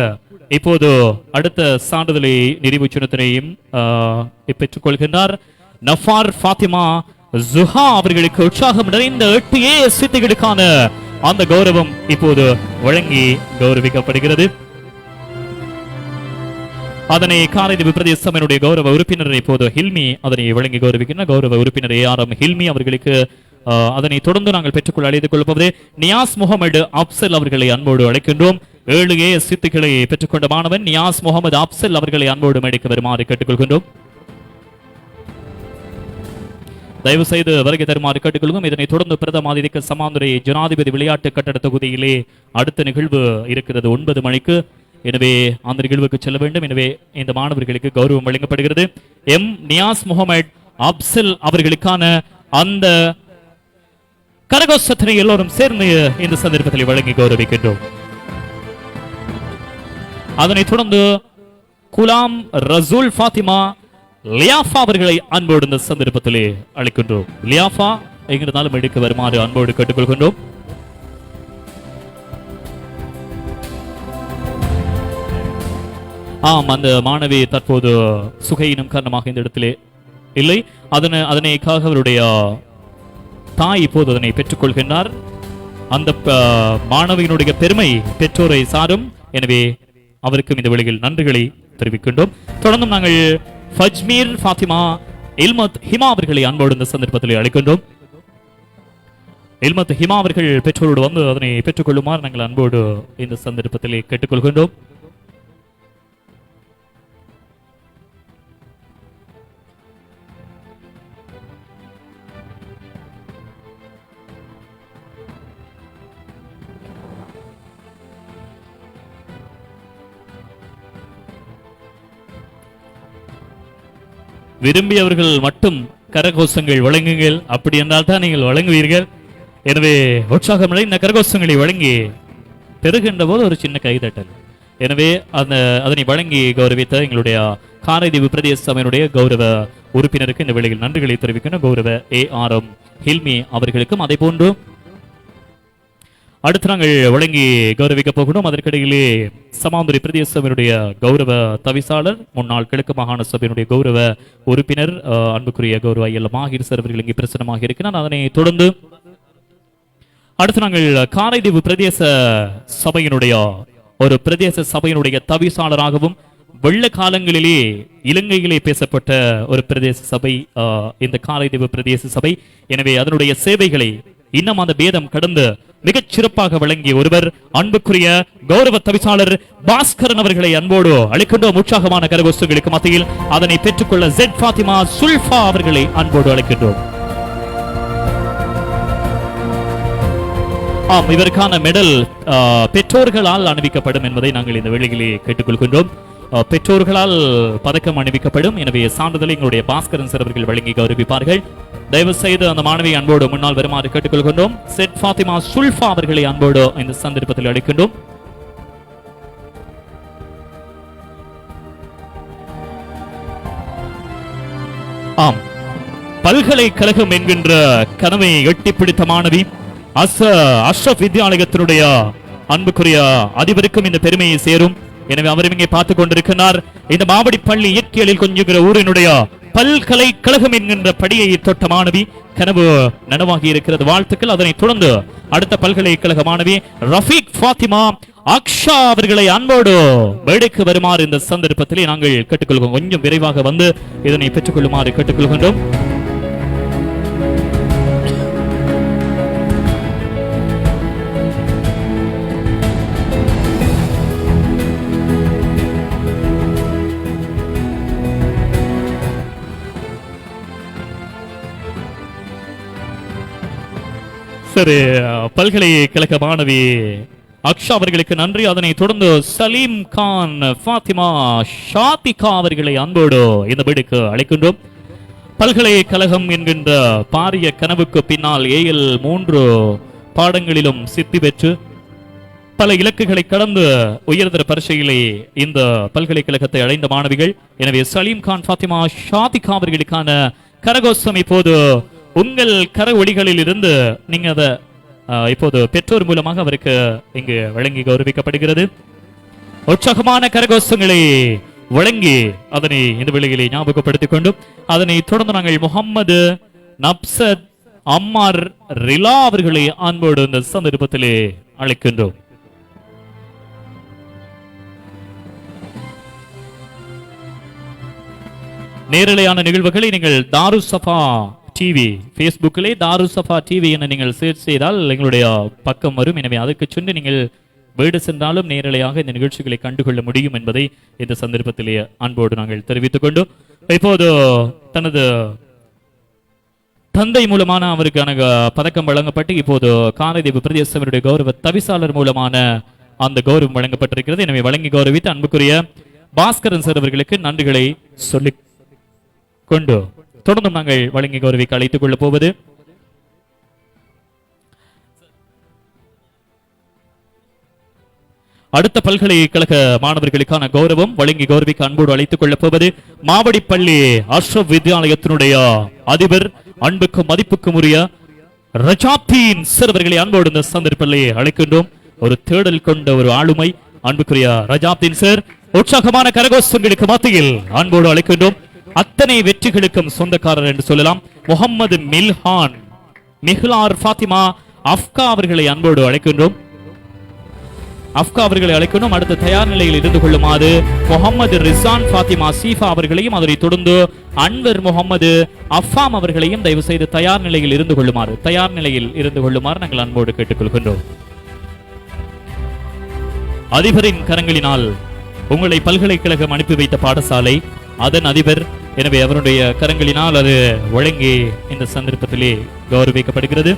இப்போது அடுத்த சான்றிதழை நிறைவு சின்னத்தினையும் பெற்றுக் கொள்கின்றார். நஃபார் ஃபாத்திமா ஜுஹா அவர்களுக்கு உற்சாகம் நிறைந்த 8A சித்திகளுக்கான அந்த கௌரவம் இப்போது வழங்கி கௌரவிக்கப்படுகிறது. அதனை காரைதீவு பிரதேச சபையினுடைய கௌரவ உறுப்பினர் இப்போது ஹில்மி அதனை வழங்கி கௌரவிக்கின்ற கௌரவ உறுப்பினர் ARM ஹில்மி அவர்களுக்கு அதனை தொடர்ந்து நாங்கள் பெற்றுக்கொள்ள அழைத்துக் கொள்வது நியாஸ் முகமது அப்சல் அவர்களை அன்போடு அழைக்கின்றோம். 7A சித்துக்களை பெற்றுக்கொண்ட மாணவன் நியாஸ் முகமது அப்சல் அவர்களை அன்போடு மேடைக்கு வருமாறு கேட்டுக்கொள்கின்றோம். தயவு செய்து வருகை தருமாறு கேட்டுக்கொள்வோம். இதனை தொடர்ந்து பிரதம அதிதிக்கு சமாந்துரை ஜனாதிபதி விளையாட்டு கட்டட தொகுதியிலே அடுத்த நிகழ்வு இருக்கிறது 9 மணிக்கு. எனவே அந்த நிகழ்வுக்கு செல்ல வேண்டும். எனவே இந்த மாணவர்களுக்கு கௌரவம் வழங்கப்படுகிறது. நியாஸ் முகமது அப்சல் அவர்களுக்கான அந்த கரகோஷத்தினை எல்லோரும் சேர்ந்து இந்த சந்தர்ப்பத்தில் வழங்கி கௌரவிக்கின்றோம். அதனைத் தொடர்ந்து குலாம் ரசூல் ஃபாத்திமா லியாஃபா அவர்களை அன்போடு இந்த சந்தர்ப்பத்திலே அழைக்கின்றோம். லியாஃபா எங்கிருந்தாலும் எடுக்க வருமாறு அன்போடு கேட்டுக்கொள்கின்றோம். அந்த மாணவி தற்போது சுகையினும் காரணமாக இந்த இடத்திலே இல்லை. அதனைக்காக அவருடைய தாய் இப்போது அதனை பெற்றுக் கொள்கின்றார். அந்த மாணவியினுடைய பெருமை பெற்றோரை சாரும். எனவே அவருக்கும் இந்த வழியில் நன்றிகளை தெரிவிக்கின்றோம். தொடர்ந்தும் நாங்கள் ஃபஜ்மீர் ஃபாத்திமா இல்மத் ஹிமா அவர்களை அன்போடு இந்த சந்தர்ப்பத்தில் அழைக்கின்றோம். இல்மத் ஹிமா அவர்கள் பெற்றோரோடு வந்து அதனை பெற்றுக்கொள்ளுமாறு நாங்கள் அன்போடு இந்த சந்தர்ப்பத்தில் கேட்டுக்கொள்கின்றோம். விரும்பியவர்கள் மட்டும் கரகோஷங்கள் வழங்குங்கள். அப்படி என்றால் தான் நீங்கள் வழங்குவீர்கள். எனவே உற்சாகம் இந்த கரகோஷங்களை வழங்கி பெறுகின்ற போது ஒரு சின்ன கைதட்டல். எனவே அதனை வழங்கி கௌரவித்த எங்களுடைய காரைதீவு பிரதேச சபையினுடைய கௌரவ உறுப்பினருக்கு இந்த வேளையில் நன்றிகளை தெரிவிக்கின்ற கௌரவ ARM ஹில்மி அவர்களுக்கும் அதே போன்று அடுத்து நாங்கள் வழங்கி கௌரவிக்க போகிறோம். அதற்கிடையிலே சமாந்துரை பிரதேச சபையினுடைய கௌரவ தவிசாளர், முன்னாள் கிழக்கு மாகாண சபையினுடைய கௌரவ உறுப்பினர் அன்புக்குரிய கௌரவ ஐயல் மாஹிர் சார் அவர்கள் இங்கே பிரசனமாக இருக்கிறார். அதனை தொடர்ந்து அடுத்து நாங்கள் காரைதீவு பிரதேச சபையினுடைய ஒரு பிரதேச சபையினுடைய தவிசாளராகவும் வெள்ள காலங்களிலே இலங்கையிலே பேசப்பட்ட ஒரு பிரதேச சபை இந்த காரைதீவு பிரதேச சபை. எனவே அதனுடைய சேவைகளை இன்னும் அந்த பேதம் கடந்து மிகச் சிறப்பாக வழங்கிய ஒருவர் அன்புக்குரிய கௌரவ தவிசாளர் பாஸ்கரன் அவர்களை அன்போடு அழைக்கின்றோம். உற்சாகமான கரகோஷங்களுக்கு மத்தியில் அதனை பெற்றுக்கொள்ள ஜெட் ஃபாத்திமா சுல்ஃபா அவர்களை அன்போடு அழைக்கின்றோம். இவருக்கான மெடல் பெற்றோர்களால் அணிவிக்கப்படும் என்பதை நாங்கள் இந்த வேளையிலே கேட்டுக்கொள்கின்றோம். பெற்றோர்களால் பதக்கம் அணிவிக்கப்படும். எனவே சான்றிதழை எங்களுடைய பாஸ்கரன் சார் அவர்கள் வழங்கி கௌரவிப்பார்கள். தயவு செய்து அந்த மாணவி அன்போடு முன்னால் வருமாறு கேட்டுக்கொள்கின்றோம். செட் ஃபாத்திமா சுல்ஃபா அவர்களை அன்போடு இந்த சந்தர்ப்பத்தில் அழைக்கின்றோம். பல்கலைக்கழகம் என்கின்ற கனவை எட்டி பிடித்த மாணவி அஷ்ரப் வித்யாலயத்தினுடைய அன்புக்குரிய அதிபருக்கும் இந்த பெருமையை சேரும். எனவே அவரும் இங்கே பார்த்துக் கொண்டிருக்கிறார். இந்த மாவடி பள்ளி இயற்கையில் கொஞ்சுகிற ஊரினுடைய பல்கலைக்கழகம் என்கின்ற படியை தொட்ட மாணவி கனவு நனவாகி இருக்கிறது. வாழ்த்துக்கள். அதனைத் தொடர்ந்து அடுத்த பல்கலைக்கழக மாணவி ரஃபீக் ஃபாத்திமா அக்ஷா அவர்களை அன்போடு மேடைக்கு வருமாறு இந்த சந்தர்ப்பத்திலே நாங்கள் கேட்டுக்கொள்வோம். கொஞ்சம் விரைவாக வந்து இதனை பெற்றுக்கொள்ளுமாறு கேட்டுக்கொள்கின்றோம். சரி, பல்கலைக்கழக மாணவி அக்ஷா அவர்களுக்கு நன்றி. அதனை தொடர்ந்து சலீம் கான் ஃபாத்திமா ஷாத்திகா அவர்களை அன்போடு இந்த வீடுக்கு அழைக்கின்றோம். பல்கலைக்கழகம் என்கின்ற பாரிய கனவுக்கு பின்னால் ஏஎல் 3 பாடங்களிலும் சித்தி பெற்று பல இலக்குகளை கடந்து உயர்தர பரீட்சையிலே இந்த பல்கலைக்கழகத்தை அடைந்த மாணவிகள். எனவே சலீம் கான் ஃபாத்திமா ஷாத்திகா அவர்களுக்கான கரகோஷம் இப்போது உங்கள் கர ஒளிகளில் இருந்து நீங்க அதை இப்போது பெற்றோர் மூலமாக அவருக்கு இங்கு வழங்கி கௌரவிக்கப்படுகிறது. உற்சாகமான கரகோஷங்களை வழங்கி அதனை இந்த வேளையிலே ஞாபகப்படுத்திக் கொண்டு அதனை தொடர்ந்து நாங்கள் முகம்மது நப்சத் அம்மார் ரிலா அவர்களை அன்போடு இந்த சந்தர்ப்பத்திலே அழைக்கின்றோம். நேரலையான நிகழ்வுகளை நீங்கள் தாருசஃபா டிவி ஃபேஸ்புக்கிலே தாருசஃபா டிவி என நீங்கள் சர்ச் செய்தால் எங்களுடைய பக்கம் வரும். எனவே அதற்கு சென்று நீங்கள் வீடு சென்றாலும் நேரலையாக இந்த நிகழ்ச்சிகளை கண்டுகொள்ள முடியும் என்பதை இந்த சந்தர்ப்பத்திலே அன்போடு நாங்கள் தெரிவித்துக் கொண்டு இப்போது தனது தந்தை மூலமான அவருக்கான பதக்கம் வழங்கப்பட்டு இப்போது காரைதீவு பிரதேசவருடைய கௌரவ தவிசாளர் மூலமான அந்த கௌரவம் வழங்கப்பட்டிருக்கிறது. எனவே வழங்கி கௌரவித்து அன்புக்குரிய பாஸ்கரன் சார் அவர்களுக்கு நன்றிகளை சொல்லிக் கொண்டு தொடர்ந்தும் நாங்கள் வழங்கி கௌரவிக்க அழைத்துக் கொள்ளப் போவது அடுத்த பல்கலைக்கழக மாணவர்களுக்கான கௌரவம் வழங்கி கௌரவிக்க அன்போடு அழைத்துக் கொள்ளப் போவது மாவடி பள்ளி அஷ்ரப் வித்யாலயத்தினுடைய அதிபர் அன்புக்கும் மதிப்புக்கும் உரிய ரஜாப்தீன் சார் அவர்களை அன்போடு இந்த சந்தர்ப்பத்திலே அழைக்கின்றோம். ஒரு தேடல் கொண்ட ஒரு ஆளுமை அன்புக்குரிய ரஜாப்தீன் சார் உற்சாகமான கரகோஷங்களுக்கு மத்தியில் அன்போடு அழைக்கின்றோம். அத்தனை வெற்றிகளுக்கும் சொந்தக்காரர் என்று சொல்லலாம். முகமது மில்ஹான் மிஹ்லார் ஃபாத்திமா அஃப்கா அவர்களை அன்போடு அழைக்கின்றோம். அஃப்கா அவர்களை அழைக்கணும். அடுத்த தயார் நிலையில் இருந்து கொள்ளுமாறு முகமது ரிசான் ஃபாத்திமா சீஃபா அவர்களையும் அதனை தொடர்ந்து அன்வர் முகமது அஃபாம் அவர்களையும் தயவு செய்து தயார் நிலையில் இருந்து கொள்ளுமாறு நாங்கள் அன்போடு கேட்டுக்கொள்கின்றோம். அதிபரின் கரங்களினால் உங்களை பல்கலைக்கழகம் அனுப்பி வைத்த பாடசாலை அதன் அதிபர். எனவே அவருடைய கரங்களினால் அது வழங்கி இந்த சந்தர்ப்பத்திலே கௌரவிக்கப்படுகிறது.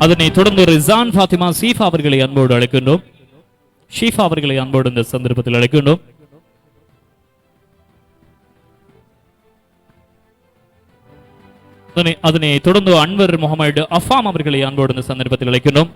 அதனை தொடர்ந்து ரிசான் ஃபாத்திமா சீஃபா அவர்களை அன்போடு அழைக்கின்றோம். ஷீஃபா அவர்களை அன்போடு இந்த சந்தர்ப்பத்தில் அழைக்கின்றோம். அதனை தொடர்ந்து அன்வர் முகமது அஃபாம் அவர்களை அன்போடு இந்த சந்தர்ப்பத்தில் அழைக்கின்றோம்.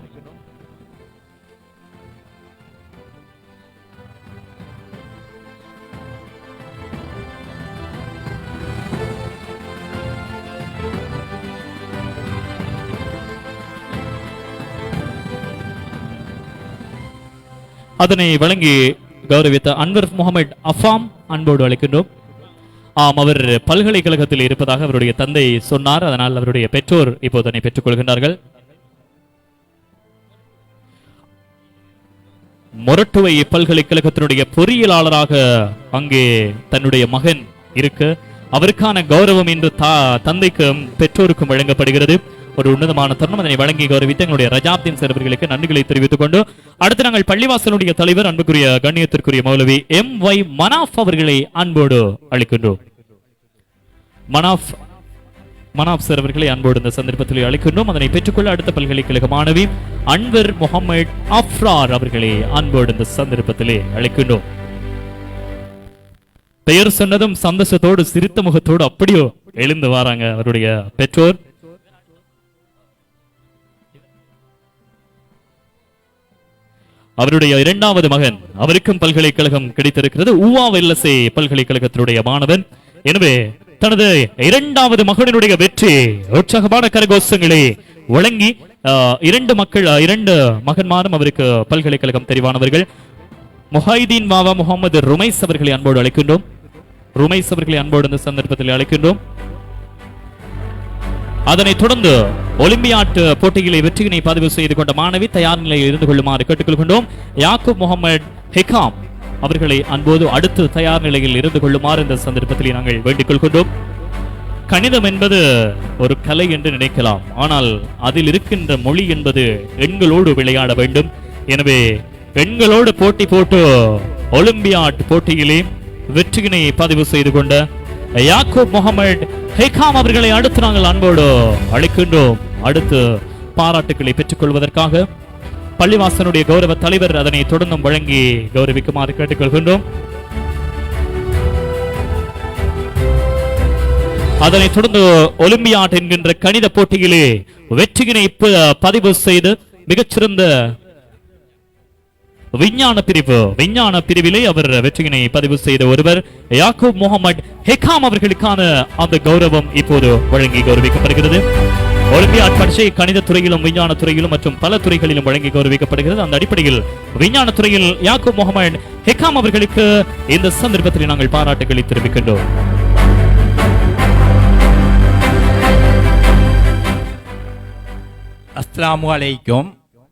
அதனை வழங்கி கௌரவித்த அன்வர் முகமது அஃபாம் அன்போடு அழைக்கின்றோம். அவர் பல்கலைக்கழகத்தில் இருப்பதாக அவருடைய தந்தை சொன்னார். அதனால் அவருடைய பெற்றோர் இப்போது அதனை பெற்றுக் கொள்கின்றார்கள். மொரட்டுவை பல்கலைக்கழகத்தினுடைய பொறியியலாளராக அங்கே தன்னுடைய மகன் இருக்க அவருக்கான கௌரவம் இன்று தந்தைக்கும் பெற்றோருக்கும் வழங்கப்படுகிறது. ஒரு உன்னதமான தருணம். அதனை வழங்கி கௌரவித்து எங்களுடைய ரஜாப்தீன் சார் அவர்களுக்கு நன்றிகளை தெரிவித்துக் கொண்டு அடுத்து நாங்கள் பள்ளிவாசலுடைய தலைவர் அன்புக்குரிய கண்ணியத்திற்குரிய மௌலவி MY மனாஃப் அவர்களை அன்போடு அழைக்கின்றோம். மனாஃப் சார் அவர்களை அன்போடு இந்த சந்தர்ப்பத்தில் அழைக்கின்றோம். அதனை பெற்றுக்கொள்ள அடுத்த பல்கலைக்கழக மாணவி அன்வர் முகமது அஃப்ரார் அவர்களை அன்போடு இந்த சந்தர்ப்பத்திலே அழைக்கின்றோம். பெயர் சொன்னதும் சந்தோஷத்தோடு சிரித்த முகத்தோடு அப்படியோ எழுந்து வராங்க அவருடைய பெற்றோர். அவருடைய இரண்டாவது மகன், அவருக்கும் பல்கலைக்கழகம் கிடைத்திருக்கிறது. ஊவா வெல்லசே பல்கலைக்கழகத்தினுடைய மாணவன். எனவே தனது இரண்டாவது மகனினுடைய வெற்றி உற்சாகமான கரகோஷங்களை வழங்கி இரண்டு மகன்மாரும் அவருக்கு பல்கலைக்கழகம் தெரிவானவர்கள். முஹைதீன் வாவா முகமது ருமைஸ் அவர்களை அன்போடு அழைக்கின்றோம். ருமைஸ் அவர்களை அன்போடு இந்த சந்தர்ப்பத்தில் அழைக்கின்றோம். அதனைத் தொடர்ந்து ஒலிம்பியாட் போட்டிகளை வெற்றியினை பதிவு செய்து கொண்ட மாணவி தயார் நிலையில் இருந்து கொள்ளுமாறு கேட்டுக்கொள்கின்றோம். யாக்கூப் முகமது ஹெகாம் அவர்களை அன்போடு அடுத்து தயார் நிலையில் இருந்து கொள்ளுமாறு இந்த சந்தர்ப்பத்தில் நாங்கள் வேண்டிக் கொள்கின்றோம். கணிதம் என்பது ஒரு கலை என்று நினைக்கலாம், ஆனால் அதில் இருக்கின்ற மொழி என்பது எண்களோடு விளையாட வேண்டும். எனவே எண்களோடு போட்டி போட்டு ஒலிம்பியாட் போட்டியிலே வெற்றியினை பதிவு செய்து கொண்ட யாக்கூப் முகமது ஹெகாம் அவர்களை அடுத்து நாங்கள் அன்போடு அழைக்கின்றோம். அடுத்து பாராட்டுக்களை பெற்றுக் கொள்வதற்காக பள்ளிவாசனுடைய கௌரவ தலைவர் அதனை தொடர்ந்தும் வழங்கி கௌரவிக்குமாறு கேட்டுக்கொள்கின்றோம். அதனைத் தொடர்ந்து ஒலிம்பியாட் என்கின்ற கணித போட்டியிலே வெற்றியினை பதிவு செய்து மிகச்சிறந்த விஞ்ஞான பிரிவிலே அவர் வெற்றியினை பதிவு செய்த ஒருவர் யாக்கூப் முகமது ஹெகாம் அவர்களுக்கான அந்த கௌரவம் இப்போது வழங்கி கௌரவிக்கப்படுகிறது. ஒலிம்பியாட் பரீட்சை கணித துறையிலும் விஞ்ஞான துறையிலும் மற்றும் பல துறைகளிலும் வழங்கி கௌரவிக்கப்படுகிறது. அந்த அடிப்படையில் விஞ்ஞான துறையில் யாக்கூப் முகமது ஹெகாம் அவர்களுக்கு இந்த சந்தர்ப்பத்தில் நாங்கள் பாராட்டுகளை தெரிவிக்கின்றோம்.
அஸ்ஸலாமு அலைக்கும்.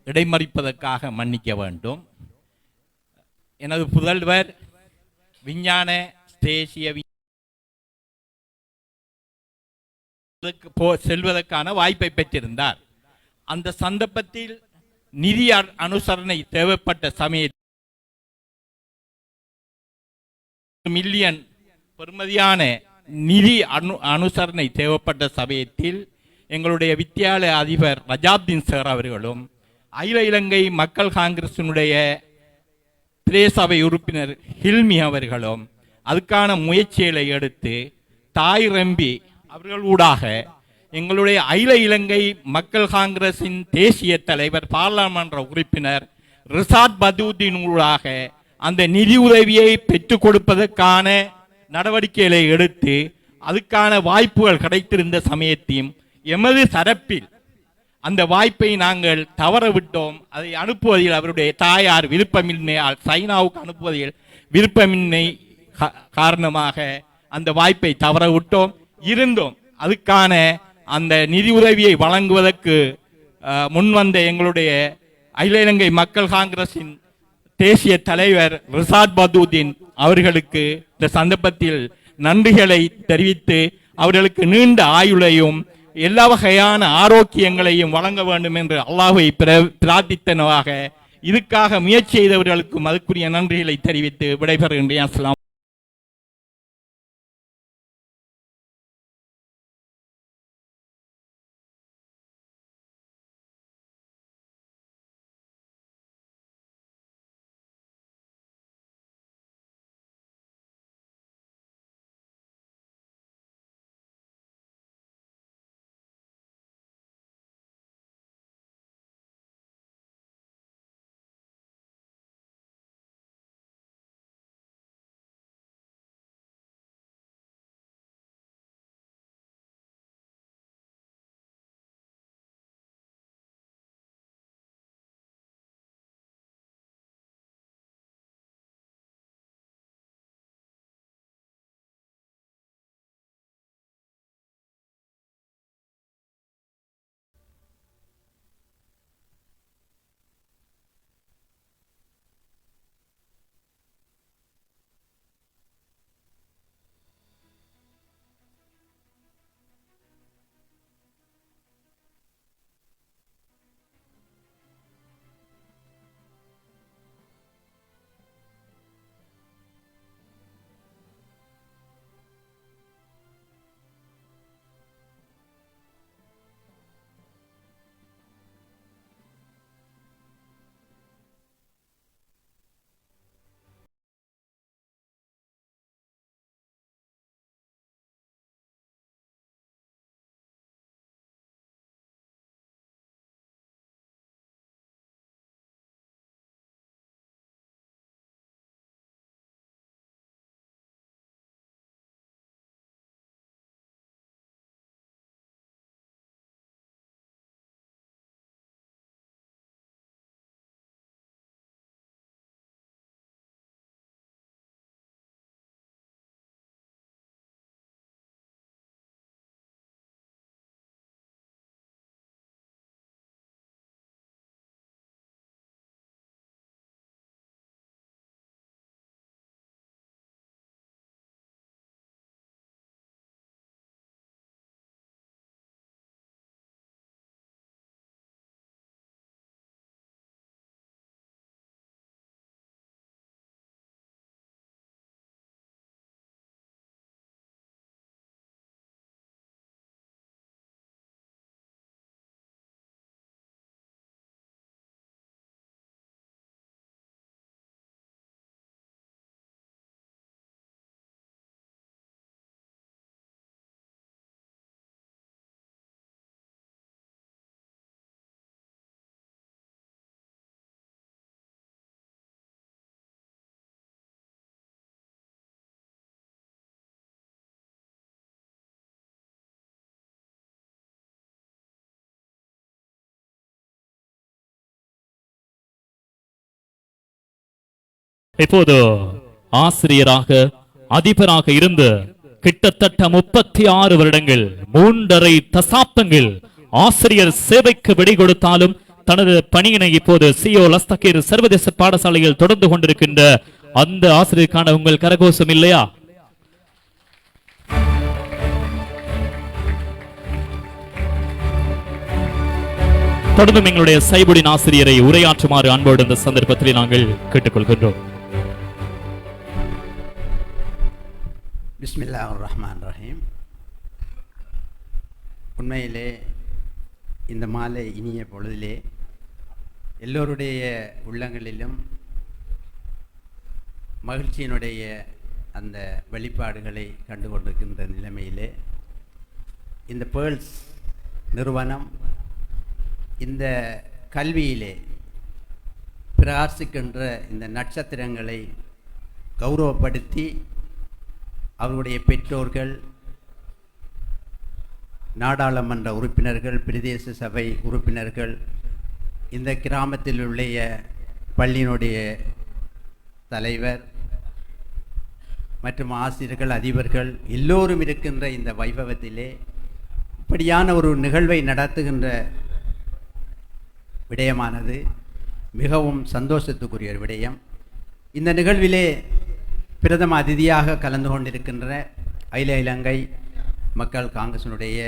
இடைமறிப்பதற்காக மன்னிக்க வேண்டும். எனது புதல்வர் விஞ்ஞான தேசிய செல்வதற்கான வாய்ப்பை பெற்றிருந்தார். அந்த சந்தர்ப்பத்தில் நிதி அனுசரணை தேவைப்பட்ட சமயத்தில் மில்லியன் பெறுமதியான நிதி அனுசரணை தேவைப்பட்ட சமயத்தில் எங்களுடைய வித்தியாலய அதிபர் ரஜாப்தீன் சார் அவர்களும் அகில இலங்கை மக்கள் காங்கிரசினுடைய பிரதேசபை உறுப்பினர் ஹில்மி அவர்களும் அதுக்கான முயற்சிகளை எடுத்து தாய் ரம்பி அவர்களூடாக எங்களுடைய அகில இலங்கை மக்கள் காங்கிரசின் தேசிய தலைவர் பாராளுமன்ற உறுப்பினர் ரிசாத் பதூதீன் ஊடாக அந்த நிதி உதவியை பெற்றுக் கொடுப்பதற்கான நடவடிக்கைகளை எடுத்து அதுக்கான வாய்ப்புகள் கிடைத்திருந்த சமயத்தையும் எமது தரப்பில் அந்த வாய்ப்பை நாங்கள் தவறவிட்டோம். அதை அனுப்புவதில் அவருடைய தாயார் விருப்பமின்மையால் சைனாவுக்கு அனுப்புவதில் விருப்பமின்மை காரணமாக அந்த வாய்ப்பை தவறவிட்டோம். இருந்தும் அதுக்கான அந்த நிதி உதவியை வழங்குவதற்கு முன்வந்த எங்களுடைய அகில இலங்கை மக்கள் காங்கிரசின் தேசிய தலைவர் ரிசாத் பதூதீன் அவர்களுக்கு இந்த சந்தர்ப்பத்தில் நன்றிகளை தெரிவித்து அவர்களுக்கு நீண்ட ஆயுளையும் எல்லா வகையான ஆரோக்கியங்களையும் வழங்க வேண்டும் என்று அல்லாஹ்வை பிரார்த்தித்தனவாக இதுக்காக முயற்சி செய்தவர்களுக்கும் அதுக்குரிய நன்றிகளை தெரிவித்து விடைபெறுகின்றேன். அஸ்ஸலாம்.
இப்போது ஆசிரியராக அதிபராக இருந்து கிட்டத்தட்ட 36 வருடங்கள் 3.5 தசாப்தங்கள் ஆசிரியர் சேவைக்கு விடை கொடுத்தாலும் தனது பணியினை இப்போது சிஓ லஸ்தகீர் சர்வதேச பாடசாலையில் தொடர்ந்து கொண்டிருக்கின்ற அந்த ஆசிரியருக்கான உங்கள் கரகோஷம் இல்லையா? தொடர்ந்தும் எங்களுடைய சைபுடின் ஆசிரியரை உரையாற்றுமாறு அன்போடு இந்த சந்தர்ப்பத்தில் நாங்கள் கேட்டுக்கொள்கின்றோம்.
பிஸ்மில்லாஹிர் ரஹ்மானிர் ரஹீம். உண்மையிலே இந்த மாலை இனிய பொழுதிலே எல்லோருடைய உள்ளங்களிலும் மகிழ்ச்சியினுடைய அந்த வெளிப்பாடுகளை கண்டு கொண்டிருக்கின்ற நிலைமையிலே இந்த பேர்ல்ஸ் நிறுவனம் இந்த கல்வியிலே பிரகாசிக்கின்ற இந்த நட்சத்திரங்களை கௌரவப்படுத்தி அவருடைய பெற்றோர்கள், நாடாளுமன்ற உறுப்பினர்கள், பிரதேச சபை உறுப்பினர்கள், இந்த கிராமத்தில் உள்ள பள்ளியினுடைய தலைவர் மற்றும் ஆசிரியர்கள், அதிபர்கள் எல்லோரும் இருக்கின்ற இந்த வைபவத்திலே இப்படியான ஒரு நிகழ்வை நடத்துகின்ற விடயமானது மிகவும் சந்தோஷத்துக்குரிய ஒரு விடயம். இந்த நிகழ்விலே பிரதம அதிதியாக கலந்து கொண்டிருக்கின்ற அகில இலங்கை மக்கள் காங்கிரசினுடைய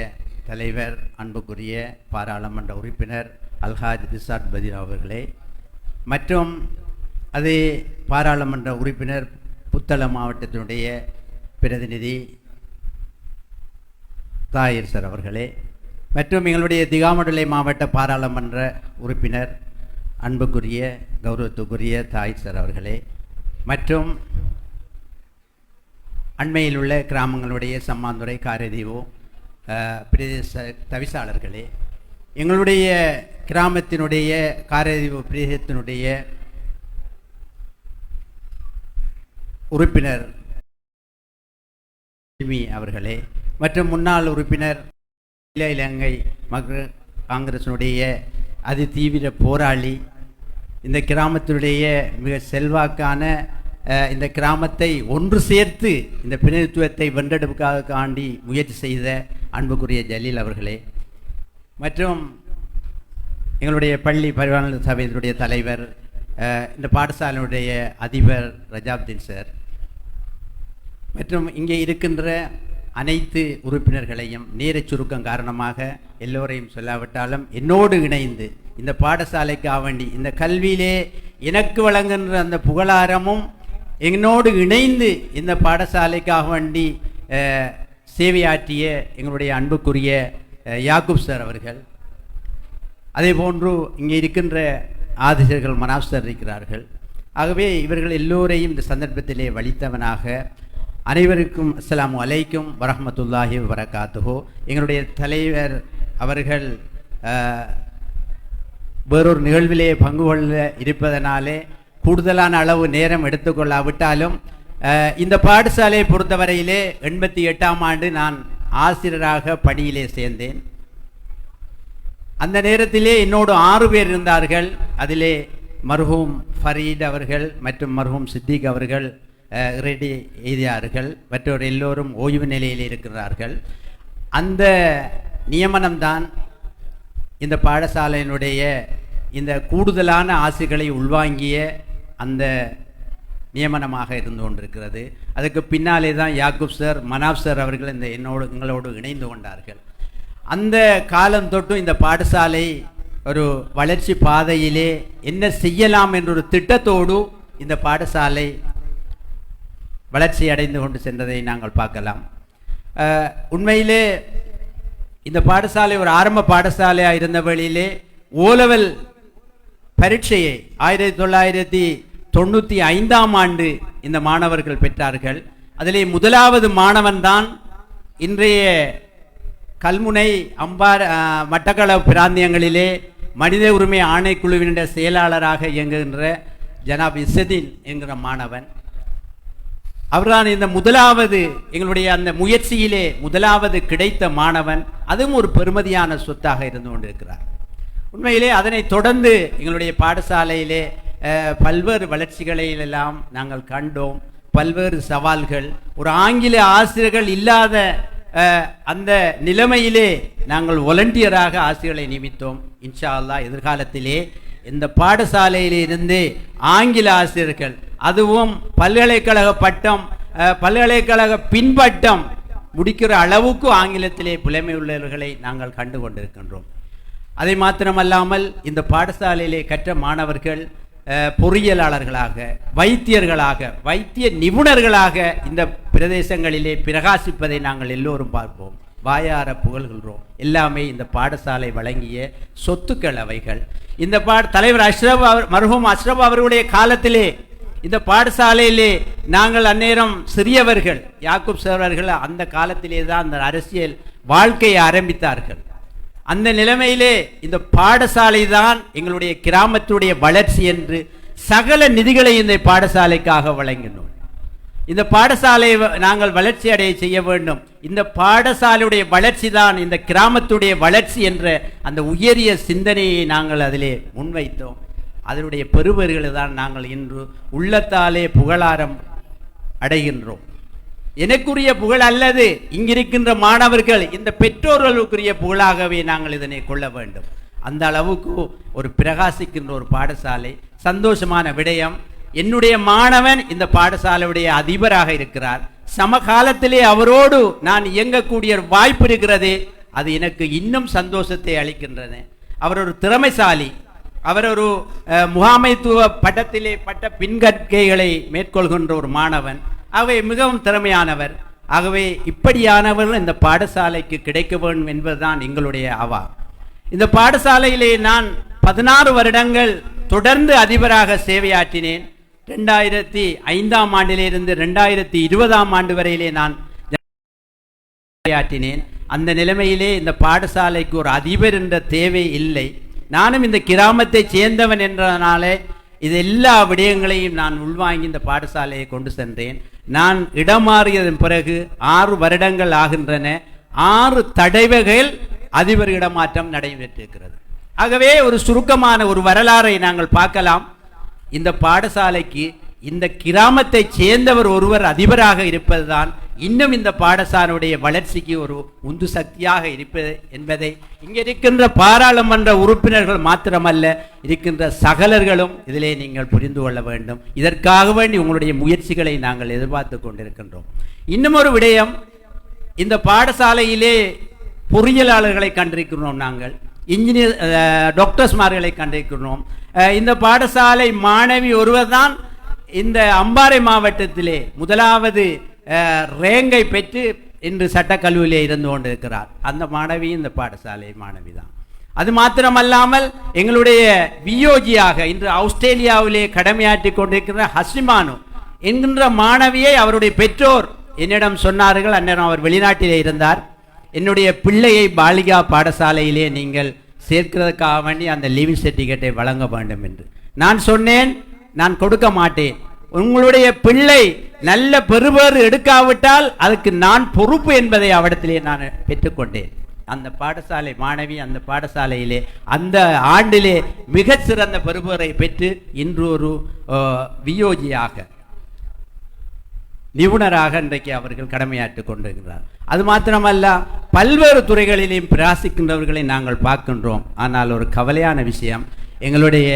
தலைவர், அன்புக்குரிய பாராளுமன்ற உறுப்பினர் அல்ஹாஜ் ரிசாட் பதீர் அவர்களே, மற்றும் அதே பாராளுமன்ற உறுப்பினர் புத்தளம் மாவட்டத்தினுடைய பிரதிநிதி தாயிர் சார் அவர்களே, மற்றும் எங்களுடைய திகாமடுலை மாவட்ட பாராளுமன்ற உறுப்பினர் அன்புக்குரிய கௌரவத்துக்குரிய தாயிர் சார் அவர்களே, மற்றும் அண்மையில் உள்ள கிராமங்களுடைய சம்மாந்துறை, காரதீவோ பிரதேச தவிசாளர்களே, எங்களுடைய கிராமத்தினுடைய காரதீவோ பிரதேசத்தினுடைய உறுப்பினர் அவர்களே, மற்றும் முன்னாள் உறுப்பினர் அகில இலங்கை மக்கள் காங்கிரசினுடைய அதி தீவிர போராளி, இந்த கிராமத்தினுடைய மிக செல்வாக்கான இந்த கிராமத்தை ஒன்று சேர்த்து இந்த பிரதிநிதித்துவத்தை வென்றெடுப்புக்காண்டி முயற்சி செய்த அன்புக்குரிய ஜலீல் அவர்களே, மற்றும் எங்களுடைய பள்ளி பரிவான சபையினுடைய தலைவர், இந்த பாடசாலையுடைய அதிபர் ரஜாப்தீன் சார், மற்றும் இங்கே இருக்கின்ற அனைத்து உறுப்பினர்களையும் நேரச் சுருக்கம் காரணமாக எல்லோரையும் சொல்லாவிட்டாலும் என்னோடு இணைந்து இந்த பாடசாலைக்காக வேண்டி இந்த கல்வியிலே எனக்கு வழங்குகின்ற அந்த புகழாரமும் என்னோடு இணைந்து இந்த பாடசாலைக்காக வேண்டி சேவையாற்றிய எங்களுடைய அன்புக்குரிய யாக்கூப் சார் அவர்கள், அதே போன்று இங்கே இருக்கின்ற ஆதிசர்கள் மனாப் சார் இருக்கிறார்கள். ஆகவே இவர்கள் எல்லோரையும் இந்த சந்தர்ப்பத்திலே வலித்தவனாக அனைவருக்கும் அஸ்ஸலாமு அலைக்கும் வரஹ்மத்துல்லாஹி வபரகாத்துஹு. எங்களுடைய தலைவர் அவர்கள் வேறொரு நிகழ்விலே பங்கு கொள்ள இருப்பதனாலே கூடுதலான அளவு நேரம் எடுத்துக்கொள்ளாவிட்டாலும் இந்த பாடசாலையை பொறுத்தவரையிலே 88ஆம் ஆண்டு நான் ஆசிரியராக பணியிலே சேர்ந்தேன். அந்த நேரத்திலே என்னோடு 6 பேர் இருந்தார்கள். அதிலே மர்ஹூம் ஃபரீத் அவர்கள் மற்றும் மர்ஹூம் சித்திக் அவர்கள் ரெடி எய்தியார்கள். மற்றவர் எல்லோரும் ஓய்வு நிலையில் இருக்கிறார்கள். அந்த நியமனம்தான் இந்த பாடசாலையினுடைய இந்த கூடுதலான ஆசைகளை உள்வாங்கிய அந்த நியமனமாக இருந்து கொண்டிருக்கிறது. அதுக்கு பின்னாலே தான் யாக்கூப் சார், மனாப் சார் அவர்கள் எங்களோடு இணைந்து கொண்டார்கள். அந்த காலம் தொட்டும் இந்த பாடசாலை ஒரு வளர்ச்சி பாதையிலே என்ன செய்யலாம் என்ற ஒரு திட்டத்தோடு இந்த பாடசாலை வளர்ச்சி அடைந்து கொண்டு சென்றதை நாங்கள் பார்க்கலாம். உண்மையிலே இந்த பாடசாலை ஒரு ஆரம்ப பாடசாலையாக இருந்த வேளையிலே ஓலெவல் பரீட்சையை 1995ஆம் ஆண்டு இந்த மாணவர்கள் பெற்றார்கள். அதிலே முதலாவது மாணவன் தான் இன்றைய கல்முனை, அம்பார், மட்டக்களப்பு பிராந்தியங்களிலே மனித உரிமை ஆணைக்குழுவினுடைய செயலாளராக இயங்குகின்ற ஜனாப் இசதீன் என்கிற மாணவன். அவர்தான் இந்த முதலாவது எங்களுடைய அந்த முயற்சியிலே முதலாவது கிடைத்த மாணவன். அதுவும் ஒரு பெருமதியான சொத்தாக இருந்து கொண்டிருக்கிறார். உண்மையிலே அதனை தொடர்ந்து எங்களுடைய பாடசாலையிலே பல்வேறு வளர்ச்சிகளை எல்லாம் நாங்கள் கண்டோம். பல்வேறு சவால்கள், ஒரு ஆங்கில ஆசிரியர்கள் இல்லாத அந்த நிலைமையிலே நாங்கள் வாலண்டியராக ஆசிரியர்களை நியமித்தோம். இன்ஷா அல்லாஹ் எதிர்காலத்திலே இந்த பாடசாலையிலிருந்து ஆங்கில ஆசிரியர்கள், அதுவும் பல்கலைக்கழக பட்டம், பல்கலைக்கழக பின்பட்டம் முடிக்கிற அளவுக்கு ஆங்கிலத்திலே புலமை உள்ளவர்களை நாங்கள் கண்டு கொண்டிருக்கின்றோம். அதை மாத்திரமல்லாமல் இந்த பாடசாலையிலே கற்ற மாணவர்கள் பொறியியலாளர்களாக, வைத்தியர்களாக, வைத்திய நிபுணர்களாக இந்த பிரதேசங்களிலே பிரகாசிப்பதை நாங்கள் எல்லோரும் பார்ப்போம், வாயார புகழ்கின்றோம். எல்லாமே இந்த பாடசாலை வழங்கிய சொத்துக்கள் அவைகள். இந்த தலைவர் அஷ்ரப் மர்ஹூம் அஷ்ரப் அவர்களுடைய காலத்திலே இந்த பாடசாலையிலே நாங்கள் அந்நேரம் சிறியவர்கள், யாக்கூப் சார் அவர்கள் அந்த காலத்திலே தான் அந்த அரசியல் வாழ்க்கையை ஆரம்பித்தார்கள். அந்த நிலைமையிலே இந்த பாடசாலை தான் எங்களுடைய கிராமத்துடைய வளர்ச்சி என்று சகல நிதிகளை இந்த பாடசாலைக்காக வழங்கினோம். இந்த பாடசாலையை நாங்கள் வளர்ச்சி அடைய செய்ய வேண்டும். இந்த பாடசாலையுடைய வளர்ச்சி தான் இந்த கிராமத்துடைய வளர்ச்சி என்ற அந்த உயரிய சிந்தனையை நாங்கள் அதிலே முன்வைத்தோம். அதனுடைய பெறுபேறுகளை தான் நாங்கள் இன்று உள்ளத்தாலே புகழாரம் அடைகின்றோம். எனக்குரிய புகழ் அல்லது இங்கிருக்கின்ற மாணவர்கள், இந்த பெற்றோர்களுக்குரிய புகழாகவே நாங்கள் இதனை கொள்ள வேண்டும். அந்த அளவுக்கு ஒரு பிரகாசிக்கின்ற ஒரு பாடசாலை, சந்தோஷமான விடயம். என்னுடைய மாணவன் இந்த பாடசாலையுடைய அதிபராக இருக்கிறார். சமகாலத்திலே அவரோடு நான் இயங்கக்கூடிய வாய்ப்பு இருக்கிறது. அது எனக்கு இன்னும் சந்தோஷத்தை அளிக்கின்றன. அவர் ஒரு திறமைசாலி, அவர் ஒரு முகாமைத்துவ பட்டத்திலே பட்ட பின்கற்கைகளை மேற்கொள்கின்ற ஒரு மாணவன். ஆகவே மிகவும் திறமையானவர். ஆகவே இப்படியானவர்கள் இந்த பாடசாலைக்கு கிடைக்க வேண்டும் என்பதுதான் எங்களுடைய அவா. இந்த பாடசாலையிலே நான் 16 வருடங்கள் தொடர்ந்து அதிபராக சேவையாற்றினேன். 2005ஆம் ஆண்டிலிருந்து 2020ஆம் ஆண்டு வரையிலே நான் சேவையாற்றினேன். அந்த நிலைமையிலே இந்த பாடசாலைக்கு ஒரு அதிபர் என்ற தேவை இல்லை. நானும் இந்த கிராமத்தை சேர்ந்தவன் என்றதனாலே இது எல்லா விடயங்களையும் நான் உள்வாங்கி இந்த பாடசாலையை கொண்டு சென்றேன். நான் இடமாறியதன் பிறகு 6 வருடங்கள் ஆகின்றன. 6 தடவைகள் அதிபர் இடமாற்றம் நடைபெற்றிருக்கிறது. ஆகவே ஒரு சுருக்கமான ஒரு வரலாறை நாங்கள் பார்க்கலாம். இந்த பாடசாலைக்கு இந்த கிராமத்தை சேர்ந்தவர் ஒருவர் அதிபராக இருப்பதுதான் இன்னும் இந்த பாடசாலையுடைய வளர்ச்சிக்கு ஒரு உந்து சக்தியாக இருப்பது என்பதை இங்கே இருக்கின்ற பாராளுமன்ற உறுப்பினர்கள் மாத்திரமல்ல, இருக்கின்ற சகலர்களும் இதிலே நீங்கள் புரிந்து கொள்ள வேண்டும். இதற்காக வேண்டி உங்களுடைய முயற்சிகளை நாங்கள் எதிர்பார்த்து கொண்டிருக்கின்றோம். இன்னும் ஒரு விடயம், இந்த பாடசாலையிலே பொறியியலாளர்களை கண்டிருக்கிறோம், நாங்கள் இன்ஜினியர் டாக்டர்ஸ்மார்களை கண்டிருக்கிறோம். இந்த பாடசாலை மாணவி ஒருவர் தான் இந்த அம்பாறை மாவட்டத்திலே முதலாவது ரேங்கை பெற்று இன்று சட்டக்கல்லூரியிலே இருந்து கொண்டிருக்கிறார். அந்த மாணவி இந்த பாடசாலை மாணவி தான். அது மாத்திரமல்லாமல் எங்களுடைய வியோஜியாக இன்று ஆஸ்திரேலியாவிலே கடமையாற்றி கொண்டிருக்கிற ஹஸ்ரிமானு என்கின்ற மாணவியை அவருடைய பெற்றோர் என்னிடம் சொன்னார்கள். அந்நேரம் அவர் வெளிநாட்டிலே இருந்தார். என்னுடைய பிள்ளையை பாலிகா பாடசாலையிலே நீங்கள் சேர்க்கிறதுக்காக வேண்டி அந்த லீவிங் சர்டிஃபிகேட்டை வழங்க வேண்டும் என்று நான் சொன்னேன். நான் கொடுக்க மாட்டேன். உங்களுடைய பிள்ளை நல்ல பெறுபேறு எடுக்காவிட்டால் அதுக்கு நான் பொறுப்பு என்பதை அவடத்திலே நான் பெற்றுக்கொண்டேன். அந்த பாடசாலை மாணவி அந்த பாடசாலையிலே அந்த ஆண்டிலே மிக சிறந்த பெறுபேறை பெற்று இன்று ஒரு வியோஜியாக நிபுணராக இன்றைக்கு அவர்கள் கடமையாற்றிக் கொண்டிருக்கிறார். அது மாத்திரமல்ல, பல்வேறு துறைகளிலும் பிரயாசிக்கின்றவர்களை நாங்கள் பார்க்கின்றோம். ஆனால் ஒரு கவலையான விஷயம், எங்களுடைய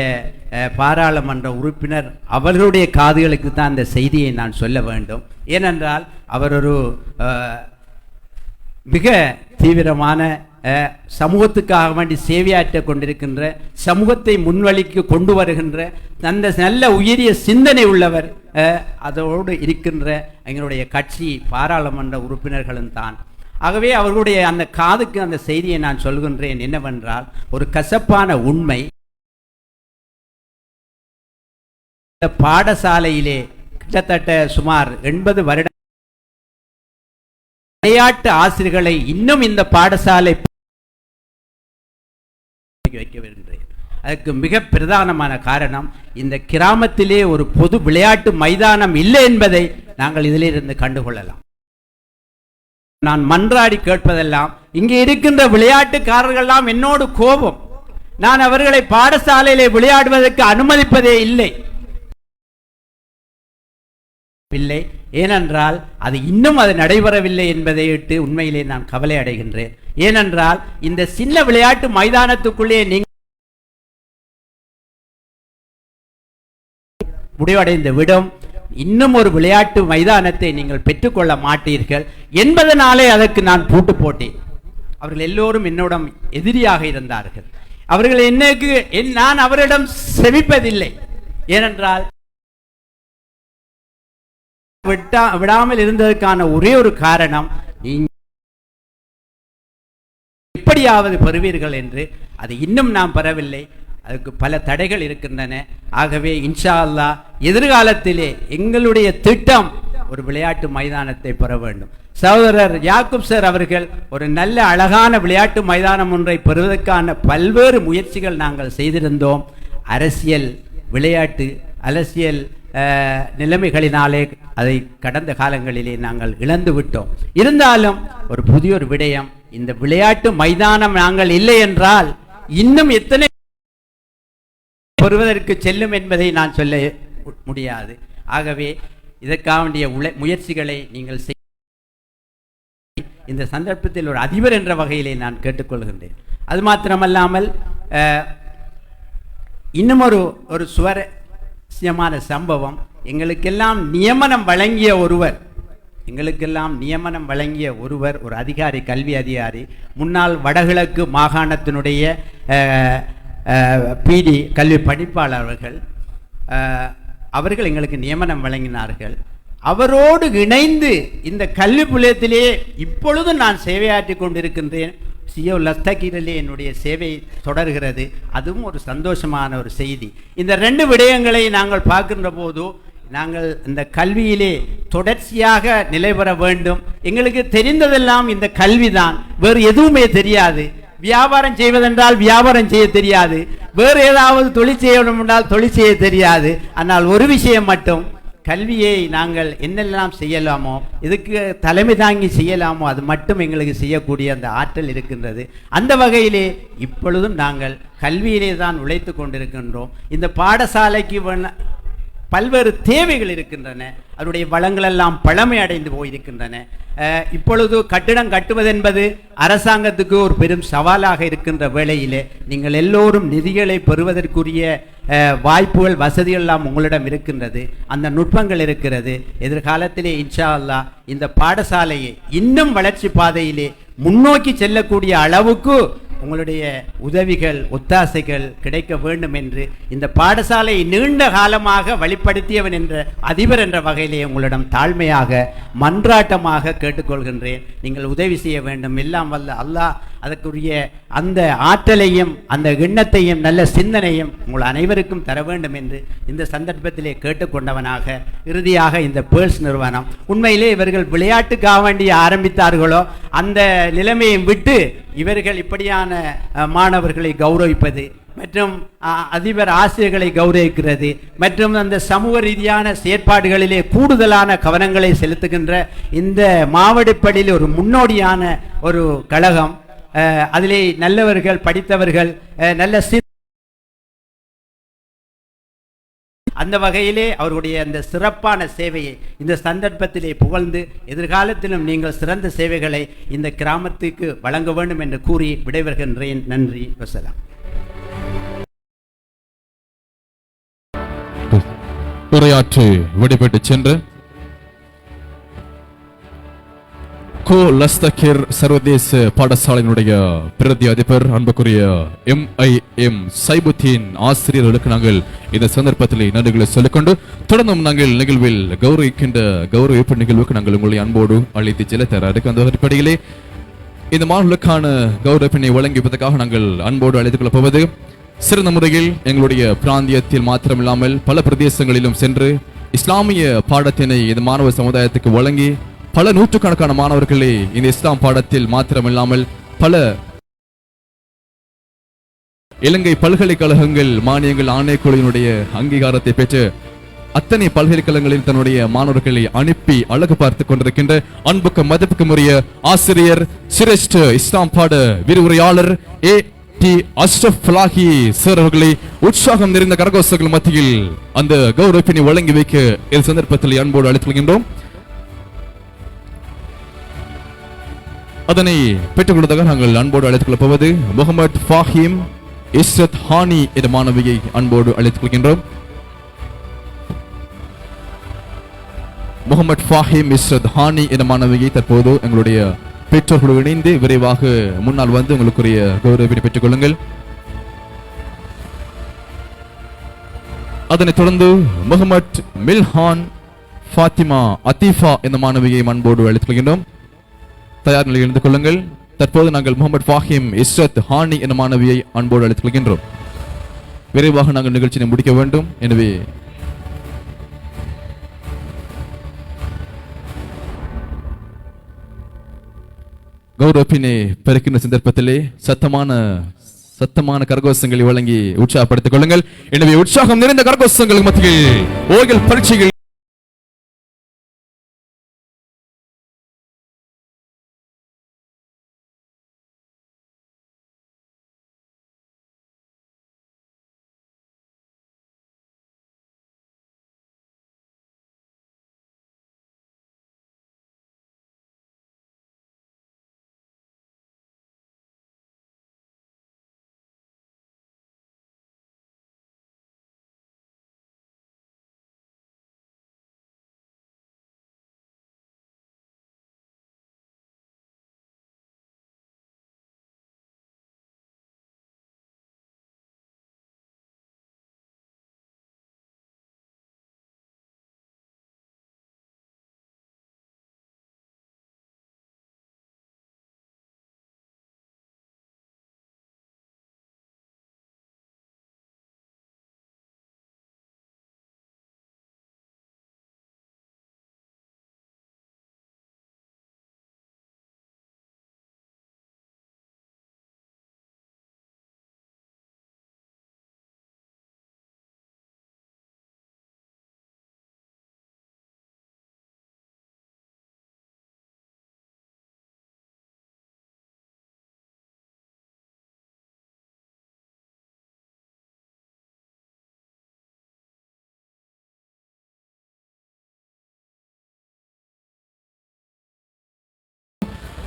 பாராளுமன்ற உறுப்பினர் அவர்களுடைய காதுகளுக்கு தான் அந்த செய்தியை நான் சொல்ல வேண்டும். ஏனென்றால் அவர் ஒரு மிக தீவிரமான சமூகத்துக்காக வேண்டி சேவையாற்ற கொண்டிருக்கின்ற, சமூகத்தை முன்வழிக்கு கொண்டு வருகின்ற அந்த நல்ல உயரிய சிந்தனை உள்ளவர். அதோடு இருக்கின்ற எங்களுடைய கட்சி பாராளுமன்ற உறுப்பினர்களும் தான். ஆகவே அவர்களுடைய அந்த காதுக்கு அந்த செய்தியை நான் சொல்கின்றேன். என்னவென்றால், ஒரு கசப்பான உண்மை, பாடசாலையிலே கிட்டத்தட்ட சுமார் 80 வருட விளையாட்டு ஆசிரியர்களை இன்னும் இந்த பாடசாலை வைக்க வருகின்றேன். அதுக்கு மிக பிரதானமான காரணம், இந்த கிராமத்திலே ஒரு பொது விளையாட்டு மைதானம் இல்லை என்பதை நாங்கள் இதிலிருந்து கண்டுகொள்ளலாம். நான் மன்றாடி கேட்பதெல்லாம், இங்கே இருக்கின்ற விளையாட்டுக்காரர்கள் எல்லாம் என்னோடு கோபம். நான் அவர்களை பாடசாலையிலே விளையாடுவதற்கு அனுமதிப்பதே இல்லை. ஏனென்றால் அது இன்னும் அது நடைபெறவில்லை என்பதை இட்டு உண்மையிலே நான் கவலை அடைகின்றேன். ஏனென்றால் இந்த சின்ன விளையாட்டு மைதானத்துக்குள்ளே நீங்கள் முடிவடைந்து விடும், இன்னும் ஒரு விளையாட்டு மைதானத்தை நீங்கள் பெற்றுக்கொள்ள மாட்டீர்கள் என்பதனாலே அதற்கு நான் பூட்டு போட்டேன். அவர்கள் எல்லோரும் என்னிடம் எதிரியாக இருந்தார்கள். அவர்கள் என்னக்கு நான் அவரிடம் செவிப்பதில்லை. ஏனென்றால் விடாமல் இருந்ததற்கான ஒரே ஒரு காரணம், எப்படியாவது பெறுவீர்கள் என்று. அது இன்னும் நாம் பெறவில்லை. அதுக்கு பல தடைகள் இருக்கின்றன. ஆகவே இன்ஷா அல்லாஹ் எதிர்காலத்திலே எங்களுடைய திட்டம் ஒரு விளையாட்டு மைதானத்தை பெற வேண்டும். சகோதரர் யாக்கூப் சார் அவர்கள் ஒரு நல்ல அழகான விளையாட்டு மைதானம் ஒன்றை பெறுவதற்கான பல்வேறு முயற்சிகள் நாங்கள் செய்திருந்தோம். அரசியல் விளையாட்டு அரசியல் நிலைமைகளினாலே அதை கடந்த காலங்களிலே நாங்கள் இழந்து விட்டோம். இருந்தாலும் ஒரு புதிய ஒரு விடயம், இந்த விளையாட்டு மைதானம் நாங்கள் இல்லை என்றால் இன்னும் எத்தனை பெறுவதற்கு செல்லும் என்பதை நான் சொல்ல முடியாது. ஆகவே இதற்காக வேண்டிய முயற்சிகளை நீங்கள் செய்ய இந்த சந்தர்ப்பத்தில் ஒரு அதிபர் என்ற வகையிலே நான் கேட்டுக்கொள்கின்றேன். அது மாத்திரமல்லாமல் இன்னும் ஒரு சுவாரஸ்யமான சம்பவம், எங்களுக்கெல்லாம் நியமனம் வழங்கிய ஒருவர் ஒரு அதிகாரி, கல்வி அதிகாரி, முன்னாள் வடகிழக்கு மாகாணத்தினுடைய பிடி கல்வி பணிப்பாளர் அவர்கள் எங்களுக்கு நியமனம் வழங்கினார்கள். அவரோடு இணைந்து இந்த கல்வி புலத்திலே இப்பொழுது நான் சேவையாற்றி கொண்டிருக்கின்றேன். சிஓ லஸ்தகீரிலே என்னுடைய சேவை தொடர்கிறது. அதுவும் ஒரு சந்தோஷமான ஒரு செய்தி. இந்த ரெண்டு விடயங்களை நாங்கள் பார்க்கின்ற போது நாங்கள் இந்த கல்வியிலே தொடர்ச்சியாக நிலை பெற வேண்டும். எங்களுக்கு தெரிந்ததெல்லாம் இந்த கல்விதான், வேறு எதுவுமே தெரியாது. வியாபாரம் செய்வதென்றால் வியாபாரம் செய்ய தெரியாது, வேறு ஏதாவது தொழில் செய்யணும் என்றால் தொழில் செய்ய தெரியாது. ஆனால் ஒரு விஷயம் மட்டும், கல்வியை நாங்கள் என்னெல்லாம் செய்யலாமோ, இதுக்கு தலைமை தாங்கி செய்யலாமோ, அது மட்டும் எங்களுக்கு செய்யக்கூடிய அந்த ஆற்றல் இருக்கின்றது. அந்த வகையிலே இப்பொழுதும் நாங்கள் கல்வியிலே தான் உழைத்து கொண்டிருக்கின்றோம். இந்த பாடசாலைக்கு பல்வேறு தேவைகள் இருக்கின்றன. அதனுடைய வளங்கள் எல்லாம் பழமை அடைந்து போயிருக்கின்றன. இப்பொழுது கட்டிடம் கட்டுவதென்பது அரசாங்கத்துக்கு ஒரு பெரும் சவாலாக இருக்கின்ற வேளையிலே நீங்கள் எல்லோரும் நிதிகளை பெறுவதற்குரிய வாய்ப்புகள் வசதிகள் எல்லாம் உங்களிடம் இருக்கின்றது, அந்த நுட்பங்கள் இருக்கிறது. எதிர்காலத்திலே இன்ஷா அல்லாஹ் இந்த பாடசாலையை இன்னும் வளர்ச்சி பாதையிலே முன்னோக்கி செல்லக்கூடிய அளவுக்கு உங்களுடைய உதவிகள் ஒத்தாசைகள் கிடைக்க வேண்டும் என்று இந்த பாடசாலை நீண்ட காலமாக வழிப்படுத்தியவன் என்ற அதிபர் என்ற வகையிலே உங்களிடம் தாழ்மையாக மன்றாட்டமாக கேட்டுக்கொள்கின்றேன். நீங்கள் உதவி செய்ய வேண்டும். எல்லாம் வல்ல அல்லாஹ் அதற்குரிய அந்த ஆற்றலையும் அந்த எண்ணத்தையும் நல்ல சிந்தனையும் உங்கள் அனைவருக்கும் தர வேண்டும் என்று இந்த சந்தர்ப்பத்திலே கேட்டுக்கொண்டவனாக இறுதியாக இந்த பேர்ஸ் நிறுவனம் உண்மையிலே இவர்கள் விளையாட்டுக்காக வேண்டி ஆரம்பித்தார்களோ அந்த நிலைமையை விட்டு இவர்கள் இப்படியான மாணவர்களை கௌரவிப்பது மற்றும் அதிபர் ஆசிரியர்களை கௌரவிக்கிறது மற்றும் அந்த சமூக ரீதியான செயற்பாடுகளிலே கூடுதலான கவனங்களை செலுத்துகின்ற இந்த மாவட்டப்படியில் ஒரு முன்னோடியான ஒரு கழகம். அதிலே நல்லவர்கள் படித்தவர்கள் நல்ல அந்த வகையிலே அவருடைய அந்த சிறப்பான சேவையை இந்த சந்தர்ப்பத்திலே புகழ்ந்து எதிர்காலத்திலும் நீங்கள் சிறந்த சேவைகளை இந்த கிராமத்துக்கு வழங்க வேண்டும் என்று கூறி விடைபெறுகின்றேன். நன்றி, வசலாம்.
உரையாற்றி விடைபெற்று சென்ற கோ லஸ்தகிர் சர்வதேச பாடசாலையினுடைய பிரதி அதிபர் அன்புக்குரிய MIM சைபுத்தீன் ஆசிரியர்களுக்கு நாங்கள் இந்த சந்தர்ப்பத்தில் நன்றிகளை சொல்லிக்கொண்டு தொடர்ந்தும் நாங்கள் நிகழ்வில் கௌரவிப்பு நிகழ்வுக்கு நாங்கள் உங்களை அன்போடு அழைத்து செல்ல தயாராக அந்த அடிப்படையிலே இந்த மாணவர்களுக்கான கௌரவிப்பினை வழங்குவதற்காக நாங்கள் அன்போடு அழைத்துக் கொள்ளப் போவது சிறந்த முறையில் எங்களுடைய பிராந்தியத்தில் மாத்திரமில்லாமல் பல பிரதேசங்களிலும் சென்று இஸ்லாமிய பாடத்தினை இந்த மாணவ சமுதாயத்துக்கு வழங்கி பல நூற்றுக்கணக்கான மாணவர்களே இந்த இஸ்லாம் பாடத்தில் மாத்திரமில்லாமல் பல இலங்கை பல்கலைக்கழகங்கள் மானியங்கள் ஆணைக்குழுவினுடைய அங்கீகாரத்தை பெற்று அத்தனை பல்கலைக்கழகங்களில் தன்னுடைய மாணவர்களை அனுப்பி அழகு பார்த்துக் கொண்டிருக்கின்ற அன்புக்கு மதிப்புக்கும் உரிய ஆசிரியர் சிரேஷ்ட இஸ்லாம் பாட விரிவுரையாளர் டி அஷ்ரப் ஃபலாஹி சார் அவர்களை உற்சாகம் நிறைந்த கரகோஷங்கள் மத்தியில் அந்த கௌரவத்தினை வழங்கி வைக்க இந்த சந்தர்ப்பத்தில் அன்போடு அழைத்துக் கொள்கின்றோம். அதனை பெற்றுக் கொள்வதாக நாங்கள் அன்போடு அழைத்துக் கொள்ளப் போவது முகமது ஃபாஹிம் இஸ்ரத் ஹானி என்ற மாணவியை அன்போடு அழைத்துக் கொள்கின்றோம். முகமது ஃபாஹிம் இஸ்ரத் ஹானி என்ற மாணவியை தற்போது எங்களுடைய பெற்றோர்களோடு இணைந்து விரைவாக முன்னால் வந்து உங்களுக்குரிய கௌரவத்தை பெற்றுக் கொள்ளுங்கள். அதனைத் தொடர்ந்து முகமது மில்ஹான் ஃபாத்திமா அத்தீஃபா என்ற மாணவியை அன்போடு அழைத்துக் கொள்கின்றோம். தயார் நிலையில் இருந்து கொள்ளுங்கள். தற்போது நாங்கள் முகமது ஃபாஹிம் இஸ்ரத் ஹானி என்ற மாணவியை அன்போடு அழைத்துக் கொள்கின்றோம். விரைவாக நாங்கள் நிகழ்ச்சியை முடிக்க வேண்டும். எனவே கௌரவப்பினை பெருக்கின்ற சந்தர்ப்பத்திலே சத்தமான கரகோஷங்களை வழங்கி உற்சாகப்படுத்திக் கொள்ளுங்கள். எனவே உற்சாகம் நிறைந்த கரகோஷங்கள் மத்தியில் ஓய்கள் பரீட்சைகள்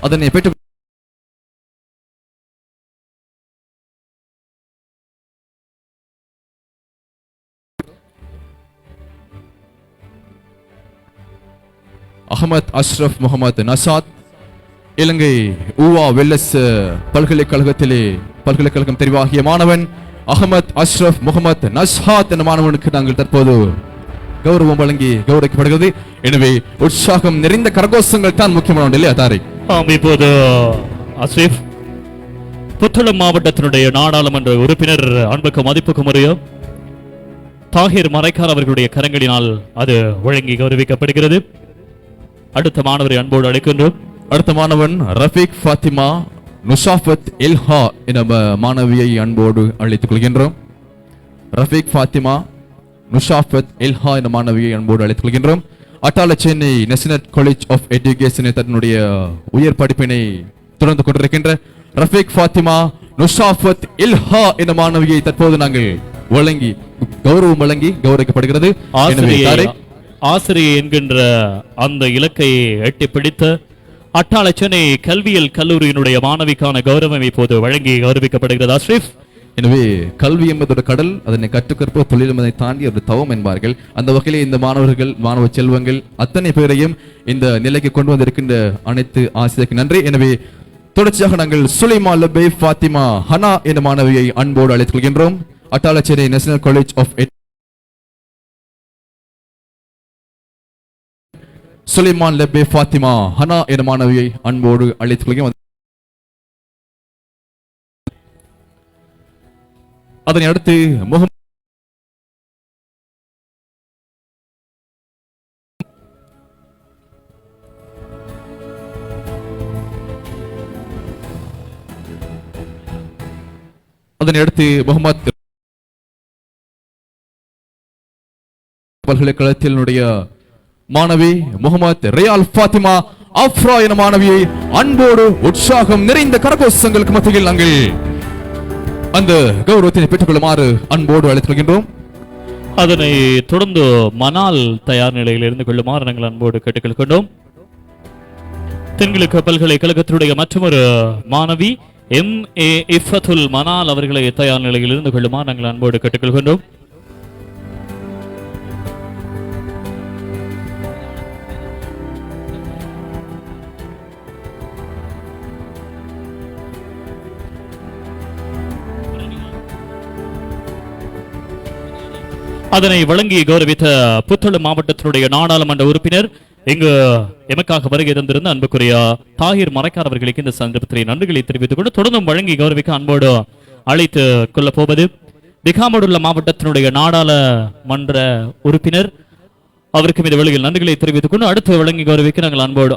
அதனை பெற்று அஹமத் அஷ்ரப் முகமது நசாத் இலங்கை ஊவா வெல்லஸ் பல்கலைக்கழகம் தெரிவாகிய மாணவன் அஹமத் அஷ்ரப் முகமது நஸ்ஹாத் என்ற மாணவனுக்கு நாங்கள் தற்போது கௌரவம் வழங்கி கௌரவிக்கப்படுகிறது. எனவே உற்சாகம் நிறைந்த கரகோஷங்கள் தான் முக்கியமான இல்லையா தாரிக்?
இப்போது அஸ்ரீப் புத்தளம் மாவட்டத்தினுடைய நாடாளுமன்ற உறுப்பினர் அன்புக்கு மதிப்புக்கும் உரிய தாகிர் மரைக்கார் அவர்களுடைய கரங்களினால் அது வழங்கி கௌரவிக்கப்படுகிறது. அடுத்த மாணவரை அன்போடு அழைக்கின்றோம்.
அடுத்த மாணவன் ரஃபீக் ஃபாத்திமா நுஷாஃபத் இல்ஹா என்ற மாணவியை அன்போடு அழைத்துக் கொள்கின்றோம். ரஃபீக் ஃபாத்திமா நுஷாஃபத் இல்ஹா என்ற மாணவியை அன்போடு அழைத்துக் கொள்கின்றோம். Addalaichenai national college of education தன்னுடைய உயர் படிப்பினை தொடர்ந்து கொண்டிருக்கின்ற ரஃபீக் ஃபாத்திமா நுஷாஃபத் இல்ஹா என்ற மாணவியை தற்போது நாங்கள் கௌரவம் வழங்கி கௌரவிக்கப்படுகிறது.
ஆசிரியை என்கின்ற அந்த இலக்கை எட்டி பிடித்த அட்டாள சென்னை கல்வியியல் கல்லூரியினுடைய மாணவிக்கான கௌரவம் இப்போது வழங்கி கௌரவிக்கப்படுகிறது. அஸ்ரீப்,
எனவே கல்வி என்பதோட கடல், அதனை கற்றுக்கற்போ தொழில் என்பதை தாண்டி ஒரு தவம் என்பார்கள். அந்த வகையிலே இந்த மாணவ செல்வங்கள் அத்தனை பேரையும் இந்த நிலைக்கு கொண்டு வந்திருக்கின்ற அனைத்து ஆசிரியருக்கு நன்றி. எனவே தொடர்ச்சியாக நாங்கள் சுலைமா லபே ஃபாத்திமா ஹனா என்ற மாணவியை அன்போடு அழைத்துக் கொள்கின்றோம். Addalaichenai national college of Sulaiman Lebbe Fathima Hana என்ற மாணவியை அன்போடு அழைத்துக் கொள்கிறோம். அதனை அடுத்து முகமது பல்கலைக்கழகத்தினுடைய மாணவி முகமது ரியால் ஃபாத்திமா அஃப்ரா என மாணவியை அன்போடு உற்சாகம் நிறைந்த கரகோஷங்களுக்கு மத்தியில் நாங்கள் அந்த கௌரவத்தினை பெற்றுக்கொள்ளுமாறு அன்போடு அழைத்துக் கொள்கின்றோம்.
அதனை தொடர்ந்து மணால் தயார் நிலையில் இருந்து கொள்ளுமாறு நாங்கள் அன்போடு கேட்டுக்கொள்கின்றோம். தென்கிழக்கு பல்கலைக்கழகத்தினுடைய மற்றொரு மாணவி MA இஃபத்துல் மணால் அவர்களை தயார் நிலையில் இருந்து கொள்ளுமாறு நாங்கள் அன்போடு கேட்டுக்கொள்கின்றோம். அதனை வழங்கி கௌரவித்த புத்தளம் மாவட்டத்தினுடைய நாடாளுமன்ற உறுப்பினர் இங்கு எமக்காக வருகை தந்திருந்த அன்புக்குரிய தாகிர் மரைக்கார் அவர்களுக்கு இந்த சந்தர்ப்பத்தில் நன்றிகளை தெரிவித்துக் கொண்டு தொடர்ந்தும் வழங்கி கௌரவிக்க அன்போடு அழைத்து கொள்ளப் போவது திகாமடுள்ள மாவட்டத்தினுடைய நாடாளுமன்ற உறுப்பினர் அவருக்கும் இந்த வேளையில் நன்றிகளை தெரிவித்துக் கொண்டு அடுத்து வழங்கி கௌரவிக்க நாங்கள் அன்போடு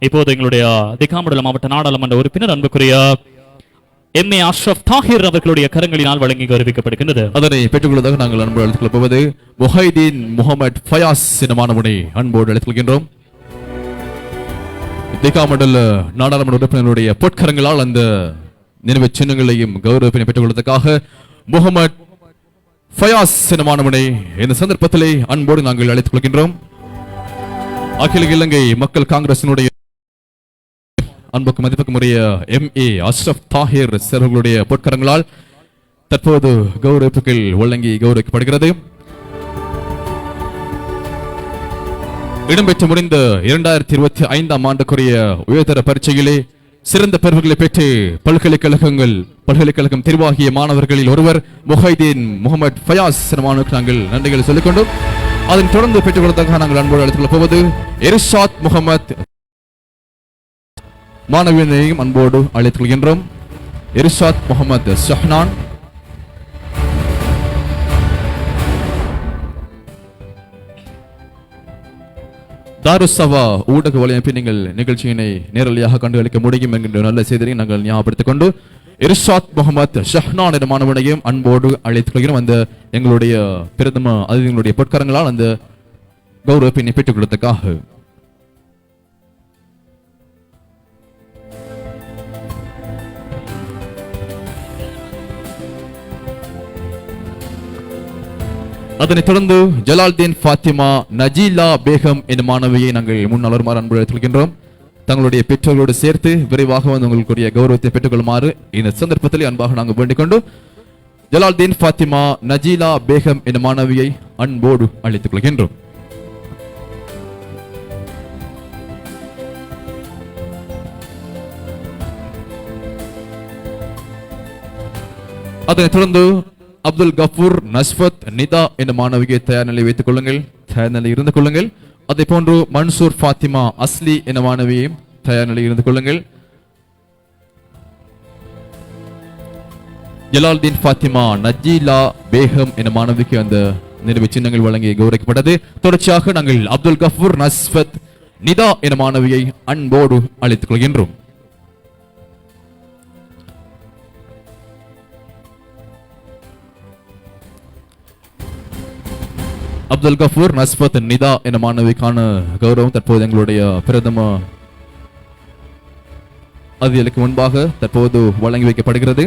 இப்போது எங்களுடைய திகாமடுள்ள மாவட்ட நாடாளுமன்ற உறுப்பினர் அன்புக்குரிய MA அஷ்ரப் தாஹிர் அவர்களுடைய கரங்களினால் வழங்கி கௌரவிக்கப்படுகின்றது.
அதனை பெற்றுக்கொள்வதாக நாங்கள் அன்போடு அழைத்துக் கொள்ளப் போவது முஹைதீன் முகமது ஃபயாஸ் என்ற மாணவனை அன்போடு அழைத்துக் கொள்கின்றோம். திகாமடல் நாடாளுமன்ற உறுப்பினருடைய பொற்கரங்களால் அந்த நினைவு சின்னங்களையும் கௌரவத்தினை பெற்றுக் கொள்வதற்காக முகமது ஃபயாஸ் என்ற மாணவனை இந்த சந்தர்ப்பத்திலே அன்போடு நாங்கள் அழைத்துக் கொள்கின்றோம். அகில இலங்கை மக்கள் காங்கிரசினுடைய அன்புக்கு மதிப்புக்கும் உரிய MA அஷ்ரப் தாஹிர் அவர்களுடைய பொற்கரங்களால் தற்போது கௌரவிப்புகள் வழங்கி கௌரவிக்கப்படுகிறது. இடம்பெற்று முடிந்த 2025ஆம் ஆண்டுக்குரிய உயர்தர பரீட்சையிலே சிறந்த பெறுகளை பெற்று பல்கலைக்கழகம் தெரிவாகிய மாணவர்களில் ஒருவர் முஹைதீன் முகமது ஃபயாஸ் மாணவருக்கு நாங்கள் நன்றிகளை சொல்லிக் கொண்டோம். அதன் தொடர்ந்து பெற்றுக் கொள்வதற்காக நாங்கள் அன்போடு அழைத்துக் கொள்ளப் போவது இர்ஷாத் முகமது மாணவியனையும் அன்போடு அழைத்துக் கொள்கின்றோம். இர்ஷாத் முகமது ஷஹ்னான், தாருசவா ஊடக வலையமைப்பில் நீங்கள் நிகழ்ச்சியினை நேரடியாக கண்டுகளிக்க முடியும் என்கின்ற நல்ல செய்தியை நாங்கள் ஞாபகப்படுத்திக் கொண்டு இர்ஷாத் முகமது ஷஹ்னான் என்ற மாணவனையும் அன்போடு அழைத்துக் கொள்கிறோம். அந்த எங்களுடைய பிரதம அதிதிகளுடைய பொற்கரங்களால் அந்த கௌரவத்தினை பெற்றுக் கொடுத்ததற்காக அதனைத் தொடர்ந்து ஜலால்தீன் ஃபாத்திமா நஜீலா பேகம் என்ற மாணவியை நாங்கள் முன்னால் வருமாறு அன்பு அழைத்துக் தங்களுடைய பெற்றோர்களோடு சேர்த்து விரைவாக வந்து உங்களுக்குரிய கௌரவத்தை பெற்றுக்கொள்ளுமாறு இந்த சந்தர்ப்பத்தில் அன்பாக நாங்கள் வேண்டிக் கொண்டு ஜலால்தீன் ஃபாத்திமா நஜீலா பேகம் என்ற மாணவியை அன்போடு அழைத்துக் கொள்கின்றோம். அதனைத் தொடர்ந்து அப்துல் கஃபூர் நஸ்வத் நிதா என்ற மாணவியை தயார் நிலை வைத்துக் கொள்ளுங்கள், தயார் நிலை இருந்து கொள்ளுங்கள். அதே போன்று மன்சூர் ஃபாத்திமா அஸ்லி என்ற மாணவியையும் தயார் நிலை இருந்து கொள்ளுங்கள். ஜலால்தீன் ஃபாத்திமா நஜீலா பேகம் என்ற மாணவிக்கு அந்த நினைவு சின்னங்கள் வழங்கி கௌரவிக்கப்பட்டது. தொடர்ச்சியாக நாங்கள் அப்துல் கஃபூர் நஸ்வத் நிதா என்ற மாணவியை அன்போடு அழைத்துக் கொள்கின்றோம். அப்துல் கஃபூர் நஸ்பத் நிதா என்ற மாணவிக்கான கௌரவம் தற்போது எங்களுடைய பிரதம அதிதிகளுக்கு முன்பாக தற்போது வழங்கி வைக்கப்படுகிறது.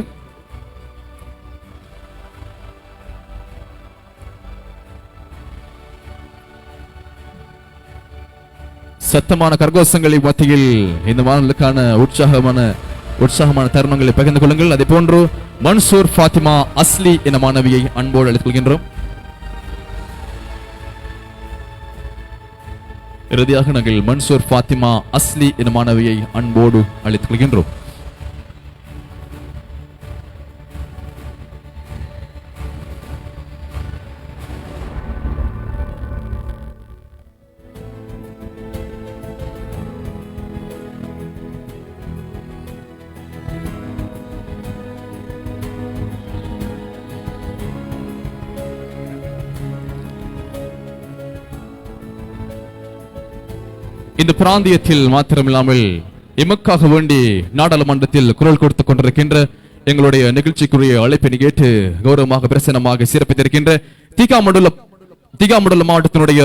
சத்தமான கரகோஷங்களை மத்தியில் இந்த மாணவர்களுக்கான உற்சாகமான தருணங்களை பகிர்ந்து கொள்ளுங்கள். அதே போன்று மன்சூர் ஃபாத்திமா அஸ்லி என்ற மாணவியை அன்போடு அழைத்துக் கொள்கின்றோம். இறுதியாக நாங்கள் மன்சூர் ஃபாத்திமா அஸ்லி என்ற மாணவியை அன்போடு அழைத்துக் கொள்கின்றோம். இந்த பிராந்தியத்தில் மாத்திரமில்லாமல் எமக்காக வேண்டி நாடாளுமன்றத்தில் குரல் கொடுத்துக் கொண்டிருக்கின்ற எங்களுடைய நிகழ்ச்சிக்குரிய அழைப்பினை கேட்டு கௌரவமாக பிரசனமாக சிறப்பித்திருக்கின்ற திகாமண்டல மாவட்டத்தினுடைய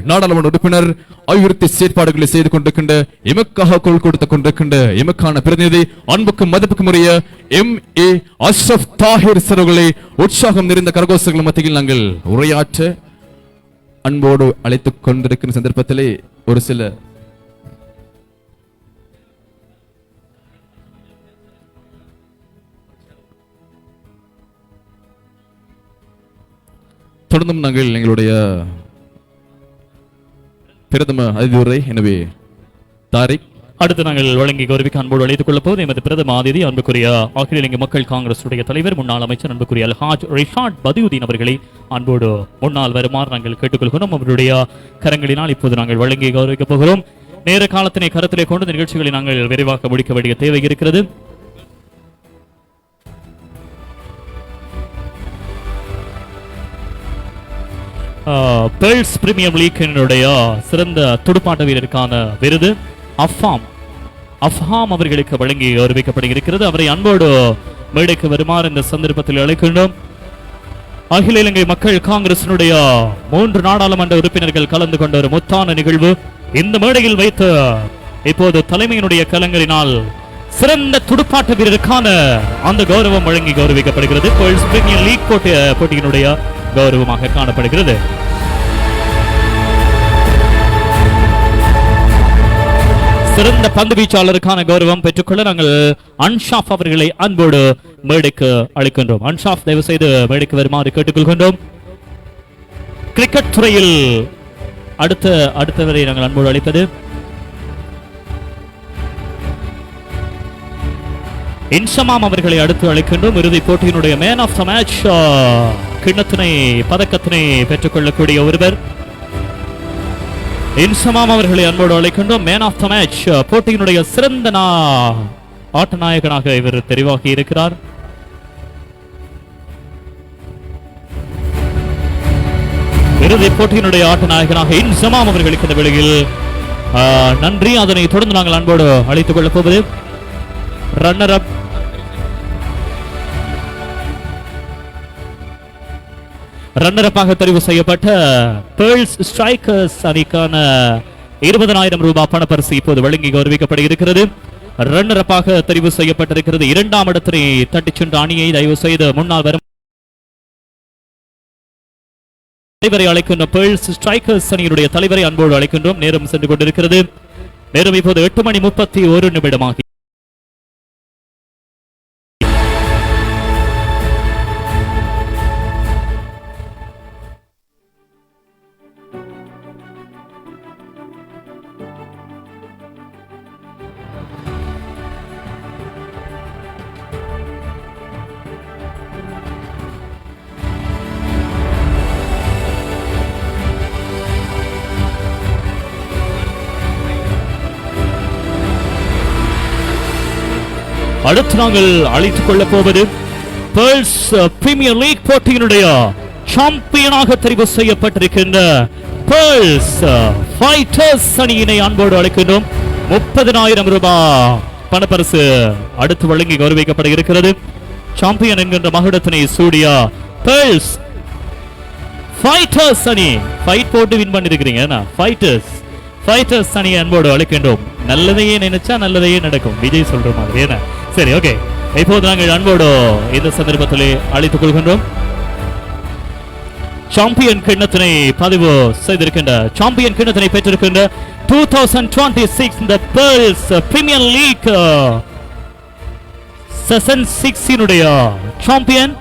நாடாளுமன்ற உறுப்பினர் அபிவிருத்தி செயற்பாடுகளை செய்து கொண்டிருக்கின்ற எமக்காக குரல் கொடுத்துக் கொண்டிருக்கின்ற எமக்கான பிரதிநிதி அன்புக்கும் மதிப்புக்கும் உரிய MA அஷ்ரப் தாஹிர் அவர்களை உற்சாகம் நிறைந்த கரகோஷங்கள் மத்தியில் நாங்கள் உரையாற்ற அன்போடு அழைத்துக் கொண்டிருக்கின்ற சந்தர்ப்பத்திலே ஒரு சில தொடர்ந்தும் நாங்கள் எங்களுடைய பிரதம அதிபரை எனவே தாரிக்
அடுத்து நாங்கள் வழங்கி கௌரவிக்க அன்போடு அழைத்துக் கொள்ளப் போவது எமது பிரதம அதிதி அன்புக்குரிய அகில இலங்கை மக்கள் காங்கிரஸ் உடைய தலைவர் முன்னாள் அமைச்சர் அன்புக்குரிய அல்ஹாஜ் ரிஷாட் பதியுதீன் அவர்களை அன்போடு முன்னால் வருமாறு நாங்கள் கேட்டுக்கொள்கிறோம். அவருடைய கரங்களினால் இப்போது நாங்கள் வழங்கி கௌரவிக்கப் போகிறோம். நேர காலத்தினை கருத்திலே கொண்டு நிகழ்ச்சிகளை நாங்கள் விரைவாக முடிக்க வேண்டிய தேவை இருக்கிறது. பேர்ல்ஸ் பிரீமியம் லீக்கினுடைய சிறந்த துடுப்பாட்ட வீரருக்கான விருது அஃப்ஹாம் அவர்களுக்கு வழங்கி கௌரவிக்கப்படுகிறது. அவரை அன்போடு மேடைக்கு வருமாறு இந்த சந்தர்ப்பத்தில் அழைக்கின்றோம். அகில இலங்கை மக்கள் காங்கிரசினுடைய 3 நாடாளுமன்ற உறுப்பினர்கள் கலந்து கொண்ட ஒரு முத்தான நிகழ்வு இந்த மேடையில் வைத்து இப்போது தலைமையினுடைய கலங்களினால் சிறந்த துடுப்பாட்ட வீரருக்கான அந்த கௌரவம் வழங்கி கௌரவிக்கப்படுகிறது. பேர்ல்ஸ் பிரீமியம் லீக் போட்டியினுடைய கௌரவமாக காணப்படுகிறது. சிறந்த பந்து வீச்சாளருக்கான கௌரவம் பெற்றுக்கொள்ள நாங்கள் அன்ஷாப் அவர்களை அன்போடு மேடைக்கு அழைக்கின்றோம். அன்ஷாப் தயவு செய்து மேடைக்கு வருமாறு கேட்டுக்கொள்கின்றோம். கிரிக்கெட் துறையில் அடுத்தவரை நாங்கள் அன்போடு அழைப்பது இன்சமாம் அவர்களை அடுத்து அழைக்கின்றோம். இறுதிப் போட்டியினுடைய மேன் ஆஃப் த மேட்ச் கிண்ணத்தினை பதக்கத்தினை பெற்றுக்கொள்ளக்கூடிய ஒருவர் இன்சமாம் அவர்களை அன்போடு அழைக்கின்றோம். மேன் ஆஃப் த மேட்ச் போட்டியினுடைய சிறந்த ஆட்ட நாயகனாக இவர் தெரிவாகி இருக்கிறார். இறுதிப் போட்டியினுடைய ஆட்ட நாயகனாக இன்சமாம் அவர்களுக்கு இந்த வேளையில் நன்றி. அதனை தொடர்ந்து நாங்கள் அன்போடு அழைத்துக் கொள்ளப் போவது ரன்னர் அப் ரன்னரப்பாக தெரிவு செய்யப்பட்ட பேர்ல்ஸ் ஸ்ட்ரைக்கர்ஸ் அணிக்கான 20,000 ரூபாய் பணப்பரிசு இப்போது வழங்கி கௌரவிக்கப்பட இருக்கிறது. ரன்னரப்பாக தெரிவு செய்யப்பட்டிருக்கிறது. 2ஆம் இடத்தினை தட்டிச் சென்ற அணியை தயவு செய்து முன்னால் வரும் தலைவரை அழைக்கின்ற பேர்ல்ஸ் ஸ்ட்ரைக்கர்ஸ் அணியினுடைய தலைவரை அன்போடு அழைக்கின்றோம். நேரம் சென்று கொண்டிருக்கிறது. நேரம் இப்போது 8:31 அடுத்து நாங்கள் அழைத்துக் கொள்ளப் போவது பேர்ல்ஸ் பிரீமியர் லீக் போட்டியினுடைய சாம்பியனாக தெரிவு செய்யப்பட்டிருக்கின்ற பேர்ல்ஸ் ஃபைட்டர்ஸ் அணியினை அன்போடு அழைக்கின்றோம். 30,000 ரூபாய் பணப்பரிசு அடுத்து வழங்கி கௌரவிக்கப்பட இருக்கிறது. சாம்பியன் என்கின்ற மகுடத்தினை சூடியா பேர்ல்ஸ் ஃபைட்டர்ஸ் அணி ஃபைட் போட்டு வின் பண்ணிருக்கிறீங்க. ஃபைட்டர்ஸ் அணியை அன்போடு அழைக்கின்றோம். நல்லதையே நினைச்சா நல்லதையே நடக்கும், விஜய் சொல்ற மாதிரி. என்ன சரி, ஓகே. இப்போது நாங்கள் அன்போடு இந்த சந்தர்ப்பத்திலே அழைத்துக் கொள்கின்றோம். சாம்பியன் கிண்ணத்தினை பதிவு செய்திருக்கின்ற சாம்பியன் கிண்ணத்தினை பெற்றிருக்கின்ற 2026 இந்த Pearls Premier League session 6 champion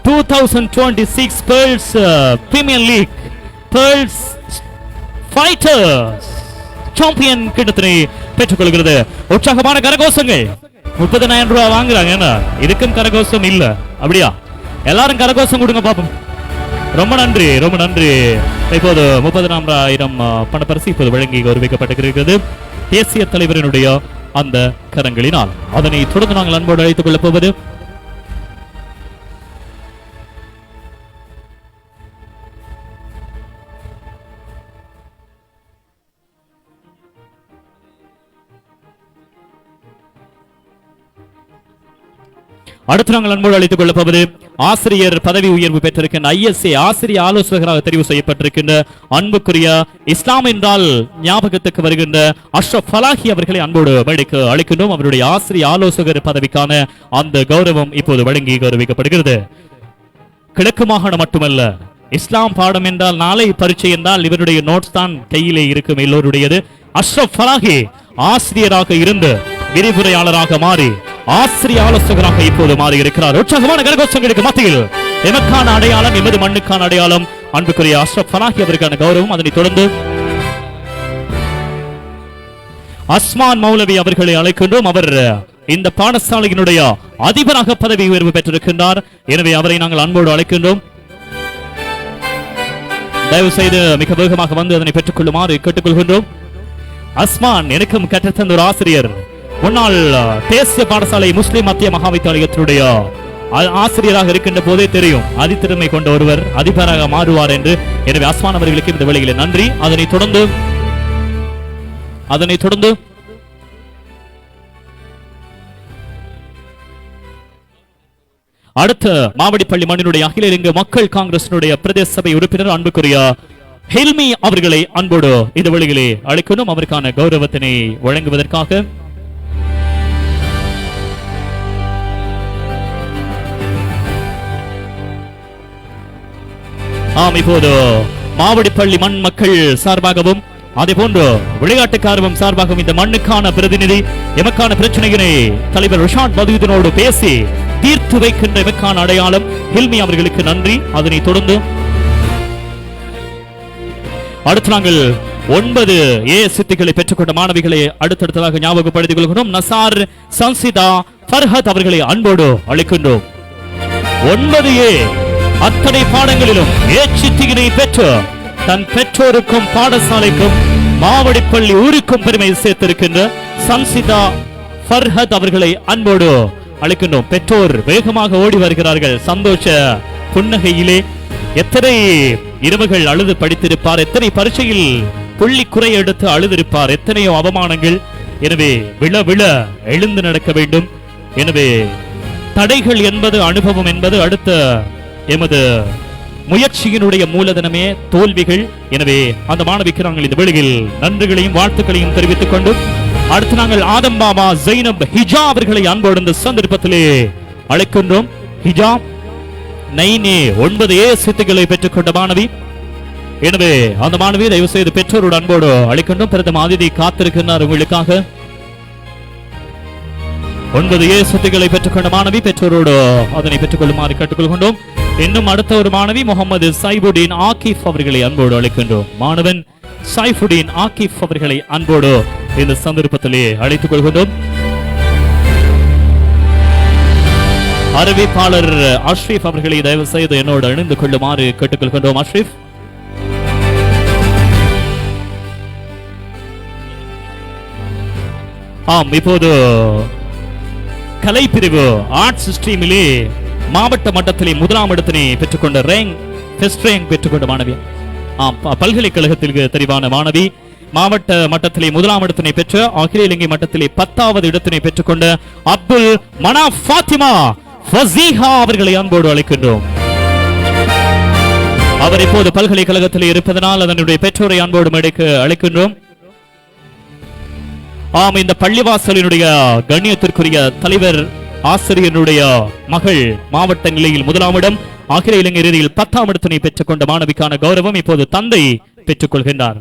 2026 Pearls Premier League Pearls Fighters champion கிண்ணத்தினை பெற்றுக்கொள்கிறது. உற்சாகமான கரகோஷங்கள். 30,000 ரூபாய் வாங்குறாங்க. என்ன இதுக்கும் கரகோஷம் இல்ல? அப்படியா? எல்லாரும் கரகோஷம் கொடுங்க பாப்போம். ரொம்ப நன்றி, ரொம்ப நன்றி. இப்போது 30,000 பணப்பரிசு இப்போது வழங்கி கௌரவிக்கப்பட்டிருக்கிறது தேசிய தலைவரினுடைய அந்த கரங்களினால். அதனை தொடர்ந்து நாங்கள் அன்போடு அழைத்துக் கொள்ளப் போவது அடுத்து நாங்கள் அன்போடு அழைத்துக் கொள்ளப் போவது ஆசிரியர் பதவி உயர்வு பெற்றிருக்கின்ற ISA ஆசிரியர் ஆலோசகராக தெரிவு செய்யப்பட்டிருக்கின்ற அன்புக்குரிய இஸ்லாம் என்றால் ஞாபகத்துக்கு வருகின்ற அஷ்ரப் ஃபலாஹி அவர்களை அன்போடு மேடைக்கு அழைக்கின்றோம். அவருடைய ஆசிரியர் ஆலோசகர் பதவிக்கான அந்த கௌரவம் இப்போது வழங்கி கௌரவிக்கப்படுகிறது. கிழக்கு மாகாணம் மட்டுமல்ல, இஸ்லாம் பாடம் என்றால் நாளை பரீட்சை என்றால் இவருடைய நோட்ஸ் தான் கையிலே இருக்கும் எல்லோருடையது. அஷ்ரப் ஃபலாஹி ஆசிரியராக இருந்து விரிவுரையாளராக மாறி ஆசிரிய ஆலோசகராக இப்போது மாறி இருக்கிறார். உற்சாகமான கரகோஷங்களுக்கு மத்தியில் எமக்கான அடையாளம், எமது மண்ணுக்கான அடையாளம் அன்புக்குரிய அஷ்ரப் ஃபலாஹி அவருக்கான கௌரவம். அதனைத் தொடர்ந்து அஸ்மான் மௌலவி அவர்களை அழைக்கின்றோம். அவர் இந்த பாடசாலையினுடைய அதிபராக பதவி உயர்வு பெற்றிருக்கின்றார். எனவே அவரை நாங்கள் அன்போடு அழைக்கின்றோம். தயவு செய்து மிக வேகமாக வந்து அதனை பெற்றுக் கொள்ளுமாறு கேட்டுக்கொள்கின்றோம். அஸ்மான் எனக்கும் கற்றுத்தந்த ஒரு ஆசிரியர், முன்னாள் தேசிய பாடசாலை முஸ்லிம் மத்திய மகாவித்தியாலயத்தினுடைய ஆசிரியராக இருக்கின்ற போதே தெரியும் அதித்திறமை கொண்ட ஒருவர் அதிபராக மாறுவார் என்று. எனவே அஸ்மான் அவர்களுக்கு இந்த வேளையிலே நன்றி. அதனைத் தொடர்ந்து அடுத்த மாவடிப்பள்ளி மண்ணினுடைய அகில இலங்கை மக்கள் காங்கிரசினுடைய பிரதேச சபை உறுப்பினர் அன்புக்குரிய ஹில்மி அவர்களை அன்போடு இந்த வழியிலே அழைக்கணும். அவருக்கான கௌரவத்தினை வழங்குவதற்காக இப்போது மாவடிப்பள்ளி மண் மக்கள் சார்பாகவும் அதே போன்று விளையாட்டுக்காரவும் சார்பாகவும் இந்த மண்ணுக்கான பிரதிநிதி எமக்கான பிரச்சனையினை தலைவர் ரிஷாட் பதீதனோடு பேசி தீர்த்து வைக்கின்ற எமக்கான அடையாளம் ஹில்மி அவர்களுக்கு நன்றி. அதனைத் தொடர்ந்து அடுத்து நாங்கள் 9A சித்திகளை பெற்றுக்கொண்ட மாணவிகளை அடுத்தடுத்ததாக ஞாபகப்படுத்திக் கொள்கிறோம். நசார், சன்சிதா, ஃபர்ஹத் அவர்களை அன்போடு அழைக்கின்றோம். 9A அத்தனை பாடங்களிலும் ஏச்சித்தியினை பெற்று தன் பெற்றோருக்கும் பாடசாலைக்கும் மாவடிப்பள்ளி ஊருக்கும் பெருமை சேர்த்திருக்கின்ற சன்சிதா, ஃபர்ஹத் அவர்களை அன்போடு அழைக்கின்றோம். பெற்றோர் வேகமாக ஓடி வருகிறார்கள். சந்தோஷ புன்னகையிலே எத்தனை இரவுகள் அழுது படித்திருப்பார், எத்தனை பரீட்சையில் புள்ளி குறை எடுத்து அழுதிருப்பார், எத்தனையோ அவமானங்கள். எனவே விழ விழ எழுந்து நடக்க வேண்டும். எனவே தடைகள் என்பது, அனுபவம் என்பது அடுத்த எமது முயற்சியினுடைய மூலதனமே தோல்விகள். எனவே அந்த மாணவிக்கு நாங்கள் இந்த வேளையில் நன்றிகளையும் வாழ்த்துக்களையும் தெரிவித்துக் கொண்டு அடுத்து நாங்கள் ஆதம் பாபா ஜைனப் ஹிஜா அவர்களை அன்போடு இந்த சந்தர்ப்பத்திலே அழைக்கின்றோம். ஹிஜா 9A சித்திகளை பெற்றுக் கொண்ட மாணவி. எனவே அந்த மாணவி தயவு செய்து பெற்றோரோடு அன்போடு அழைக்கின்றோம். பிரதம அதிதி காத்திருக்கின்றார் உங்களுக்காக. 9A சித்திகளை பெற்றுக் கொண்ட மாணவி பெற்றோரோடு அதனை பெற்றுக் கொள்ளுமாறு கேட்டுக்கொள்கின்றோம். இன்னும் அடுத்த ஒரு மாணவி முகமது சைபுடீன் ஆகிப் அவர்களை அன்போடு அழைக்கின்றோம். மாணவன் சைஃபுடீன் ஆகிப் அவர்களை அன்போடு இந்த சந்தர்ப்பத்திலே அழைத்துக் கொள்கின்றோம். அறிவிப்பாளர் அஷ்ரீப் அவர்களை தயவு செய்து என்னோடு இணைந்து கொள்ளுமாறு கேட்டுக்கொள்கின்றோம். அஷ்ரீப். இப்போது கலைப்பிரிவு ஆர்ட்ஸ் ஸ்ட்ரீமிலே மாவட்ட மட்டத்திலே முதலாம் இடத்தினை பெற்றுக்கொண்ட பெற்றுக்கொண்ட மாணவி, பல்கலைக்கழகத்திற்கு தெரிவான மாணவி, மாவட்ட மட்டத்திலே முதலாம் இடத்தினை பெற்ற அகில இலங்கை மட்டத்திலே 10வது இடத்தினை பெற்றுக்கொண்ட அப்துல் மனாஃப் ஃபாத்திமா ஃபஸீஹா அவர்களை அன்போடு அழைக்கின்றோம். அவர் இப்போது பல்கலைக்கழகத்தில் இருப்பதனால் அதனுடைய பெற்றோரை அன்போடு மேடைக்கு அழைக்கின்றோம். இந்த பள்ளிவாசலினுடைய கண்ணியத்திற்குரிய தலைவர் ஆசிரியருடைய மகள் மாவட்ட நிலையில் முதலாம் இடம், அகில இலங்கை இறுதியில் 10ஆம் இடத்தினை பெற்றுக்கொண்ட மாணவிக்கான கௌரவம் இப்போது தந்தை பெற்றுக் கொள்கின்றார்.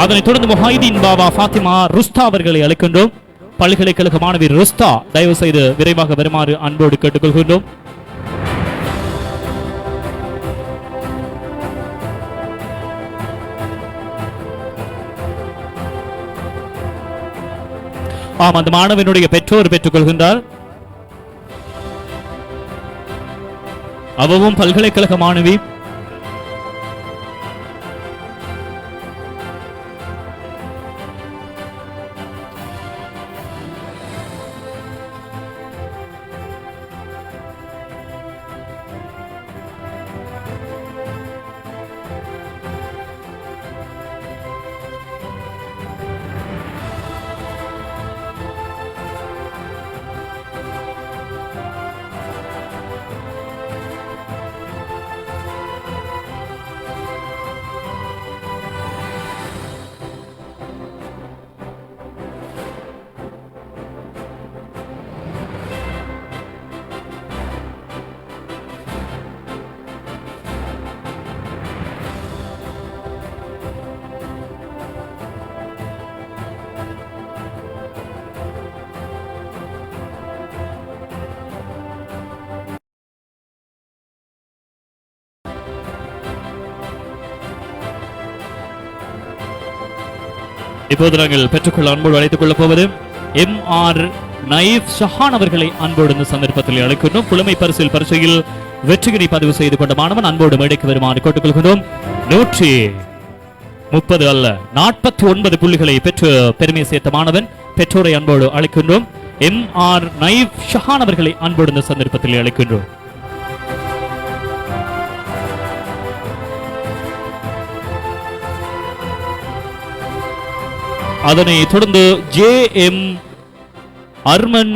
அதனைத் தொடர்ந்து முஹைதீன் பாபா ஃபாத்திமா ருஸ்தா அவர்களை அழைக்கின்றோம். பல்கலைக்கழக மாணவி ருஸ்தா தயவு செய்து விரைவாக வருமாறு அன்போடு கேட்டுக்கொள்கின்றோம். அந்த மாணவனுடைய பெற்றோர் பெற்றுக் கொள்கின்றார். அவவும் பல்கலைக்கழக மாணவி. இப்போது நாங்கள் பெற்றுக்கொள்ள அன்போடு அழைத்துக் கொள்ளப் போவது எம்.ஆர். நயீப் ஷஹான் அவர்களை அன்போடு இந்த சந்தர்ப்பத்தில் அழைக்கின்றோம். புலமை பரிசில் பரீட்சையில் வெற்றிகளை பதிவு செய்து கொண்ட மாணவன் அன்போடு மேடைக்கு வருமாறு கேட்டுக்கொள்கின்றோம். 130 அல்ல 49 புள்ளிகளை பெற்று பெருமை சேர்த்த மாணவன் பெற்றோரை அன்போடு அழைக்கின்றோம். எம்.ஆர். நயீப் ஷஹான் அவர்களை அன்போடு இந்த சந்தர்ப்பத்தில் அழைக்கின்றோம். அதனை தொடர்ந்து ஜே.எம். அர்மன்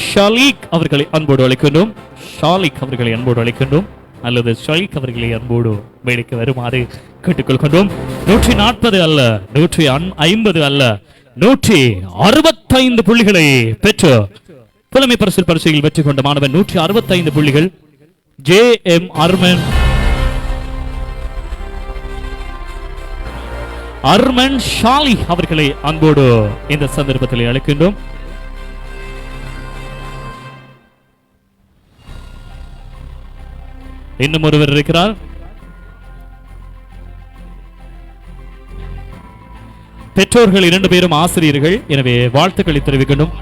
ஷாலிக் அவர்களை அன்போடு அழைக்கின்றோம். ஷாலிக் அவர்களை அன்போடு அழைக்கின்றோம் அல்லது ஷாலிக் அவர்களை அன்போடு மேடைக்கு வருமாறு கேட்டுக்கொள்கின்றோம். 140 அல்ல 150 அல்ல 165 புள்ளிகளை பெற்று புலமை பரிசில் பரீட்சையில் வெற்றி கொண்ட மாணவன் 165 புள்ளிகள் ஜே.எம். அர்மன் ஷாலி அவர்களை அன்போடு இந்த சந்தர்ப்பத்தில் அழைக்கின்றோம். இன்னும் ஒருவர் இருக்கிறார். பெற்றோர்கள் 2 பேரும் ஆசிரியர்கள், எனவே வாழ்த்துக்களை தெரிவிக்கின்றோம்.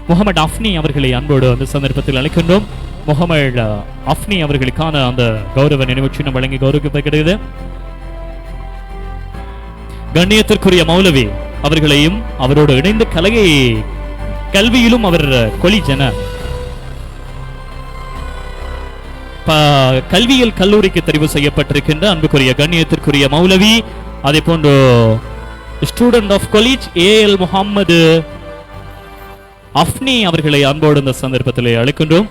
முகமது அஃப்னி அவர்களை அன்போடு அந்த சந்தர்ப்பத்தில் அழைக்கின்றோம். முகமது அஃப்னி அவர்களுக்கான அந்த கௌரவ நினைவு சின்னம் வழங்கி கௌரவிக்கப்படுகிறது. கண்ணியத்திற்குரிய மௌலவி அவர்களையும் அவரோடு இணைந்து கல்வியிலும் அவர் கொலிஜன கல்வியியல் கல்லூரிக்கு தெரிவு செய்யப்பட்டிருக்கின்ற அன்புக்குரிய கண்ணியத்திற்குரிய மௌலவி, அதே போன்று student of college AL Mohamed Afni அவர்களை அன்போடு இந்த சந்தர்ப்பத்தில் அழைக்கின்றோம்.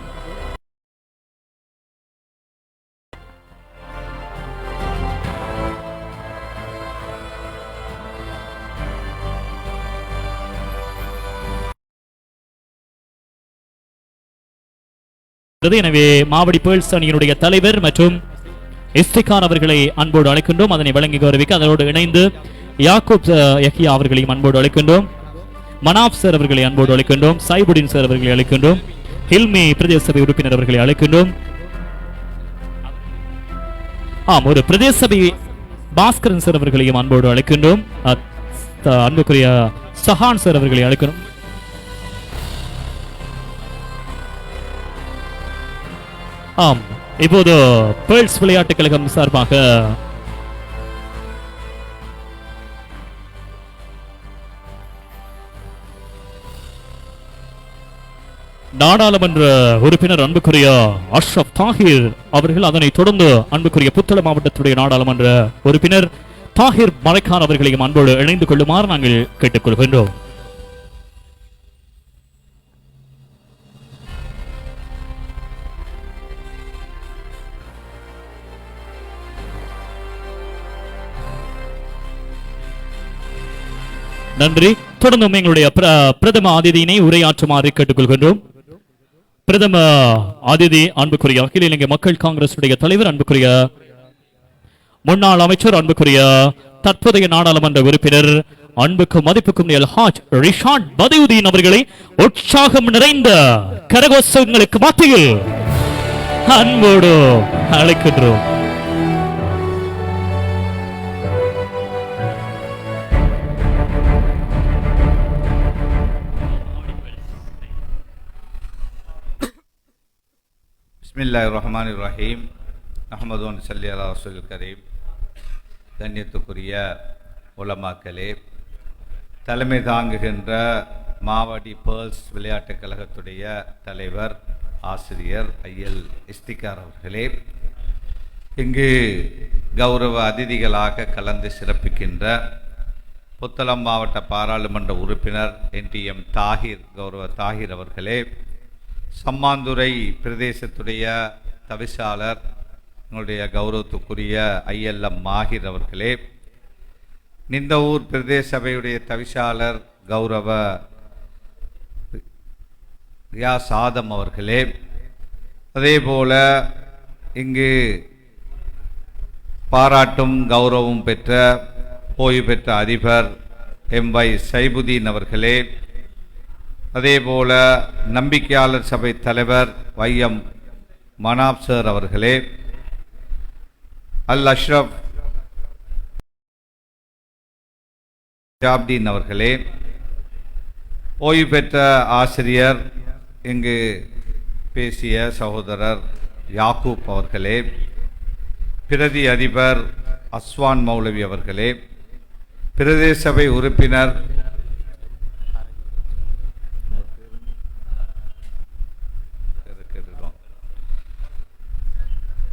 எனவே மாவடி பேர்ல்ஸ் அணியினுடைய தலைவர் மற்றும் இஸ்திகார் அவர்களை அன்போடு அழைக்கின்றோம். அதனை வழங்கி கௌரவிக்க அதனோடு இணைந்து யாக்கூப் யஹ்யா அவர்களையும் அன்போடு அழைக்கின்றோம். மனாப் சார் அவர்களை அன்போடு அழைக்கின்றோம். சைபுடின் சார் அவர்களை அழைக்கின்றோம். ஹில்மி பிரதேச சபை உறுப்பினர் அவர்களை அழைக்கின்றோம். ஒரு பிரதேச சபை பாஸ்கரன் சார் அவர்களையும் அன்போடு அழைக்கின்றோம். அன்புக்குரிய சஹான் சார் அவர்களை அழைக்கணும். இப்போது பேர்ல்ஸ் விளையாட்டுக் கழகம் சார்பாக நாடாளுமன்ற உறுப்பினர் அன்புக்குரிய அஷ்ரப் தாஹிர் அவர்கள், அதனை தொடர்ந்து அன்புக்குரிய புத்தளம் மாவட்டத்துடைய நாடாளுமன்ற உறுப்பினர் தாஹிர் மரைக்கான் அவர்களையும் அன்போடு இணைந்து கொள்ளுமாறு நாங்கள் கேட்டுக்கொள்கின்றோம். நன்றி. தொடர்ந்து எங்களுடைய பிரதம அதிதியினை உரையாற்றுமாறு கேட்டுக்கொள்கின்றோம். பிரதம அதிதி அன்புக்குரிய அகில இலங்கை மக்கள் காங்கிரஸ் தலைவர், அன்புக்குரிய முன்னாள் அமைச்சர், அன்புக்குரிய தற்போதைய நாடாளுமன்ற உறுப்பினர், அன்புக்கும் மதிப்புக்கும் அல்ஹாஜ் ரிஷாட் பதியுதீன் அவர்களை உற்சாகம் நிறைந்த கரகோஷங்களுக்கு மத்தியில் அன்போடு அழைக்கின்றோம்.
பிஸ்மில்லாஹிர்ரஹ்மானிர்ரஹீம். அஹ்மது ஸல்லி அலா ரசூலில் கரீம். கண்ணியத்துக்குரிய உலமாக்களே, தலைமை தாங்குகின்ற மாவடி பேர்ல்ஸ் விளையாட்டுக் கழகத்துடைய தலைவர் ஆசிரியர் ஐஎல் இஸ்திகார் அவர்களே, இங்கு கௌரவ அதிதிகளாக கலந்து சிறப்பிக்கின்ற புத்தளம் மாவட்ட பாராளுமன்ற உறுப்பினர் என்.டி.எம். தாஹிர், கௌரவ தாஹிர் அவர்களே, சம்மாந்துறை பிரதேசத்துடைய தவிசாளர் எங்களுடைய கௌரவத்துக்குரிய ஐஎல்எம் மாஹிர் அவர்களே, நிந்தவூர் பிரதேச சபையுடைய தவிசாளர் கௌரவ ரியாஸ் ஆதம் அவர்களே, அதேபோல இங்கு பாராட்டும் கௌரவம் பெற்ற ஓய்வு பெற்ற அதிபர் எம்.வை. சைபுதீன் அவர்களே, அதேபோல நம்பிக்கையாளர் சபை தலைவர் வையம் மனாப் சார் அவர்களே, அல் அஷ்ரப் ஜாப்தீன் அவர்களே, ஓய்வு பெற்ற ஆசிரியர் இங்கு பேசிய சகோதரர் யாக்கூப் அவர்களே, பிரதி அதிபர் அஸ்வான் மௌலவி அவர்களே, பிரதேச சபை உறுப்பினர்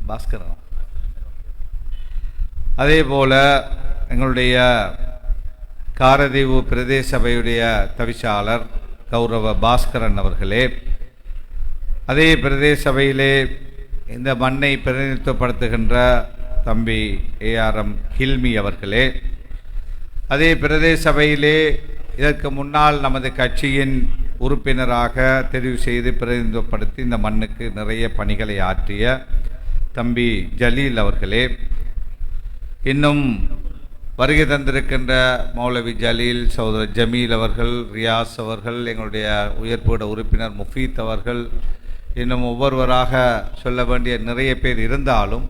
பாஸ்கரன், அதே போல எங்களுடைய காரதீவு பிரதேச சபையுடைய தவிசாளர் கௌரவ பாஸ்கரன் அவர்களே, அதே பிரதேச சபையிலே இந்த மண்ணை பிரதிநிதித்துவப்படுத்துகின்ற தம்பி ஏஆர்எம் ஹில்மி அவர்களே, அதே பிரதேச சபையிலே இதற்கு முன்னால் நமது கட்சியின் உறுப்பினராக தெரிவு செய்து பிரதிநிதித்துவப்படுத்தி இந்த மண்ணுக்கு நிறைய பணிகளை ஆற்றிய தம்பி ஜலீல் அவர்களே, இன்னும் வருகை தந்திருக்கின்ற மௌலவி ஜலீல், சகோதரர் ஜமீல் அவர்கள், ரியாஸ் அவர்கள், எங்களுடைய உயர்பீட உறுப்பினர் முஃபீத் அவர்கள், இன்னும் ஒவ்வொருவராக சொல்ல வேண்டிய நிறைய பேர் இருந்தாலும்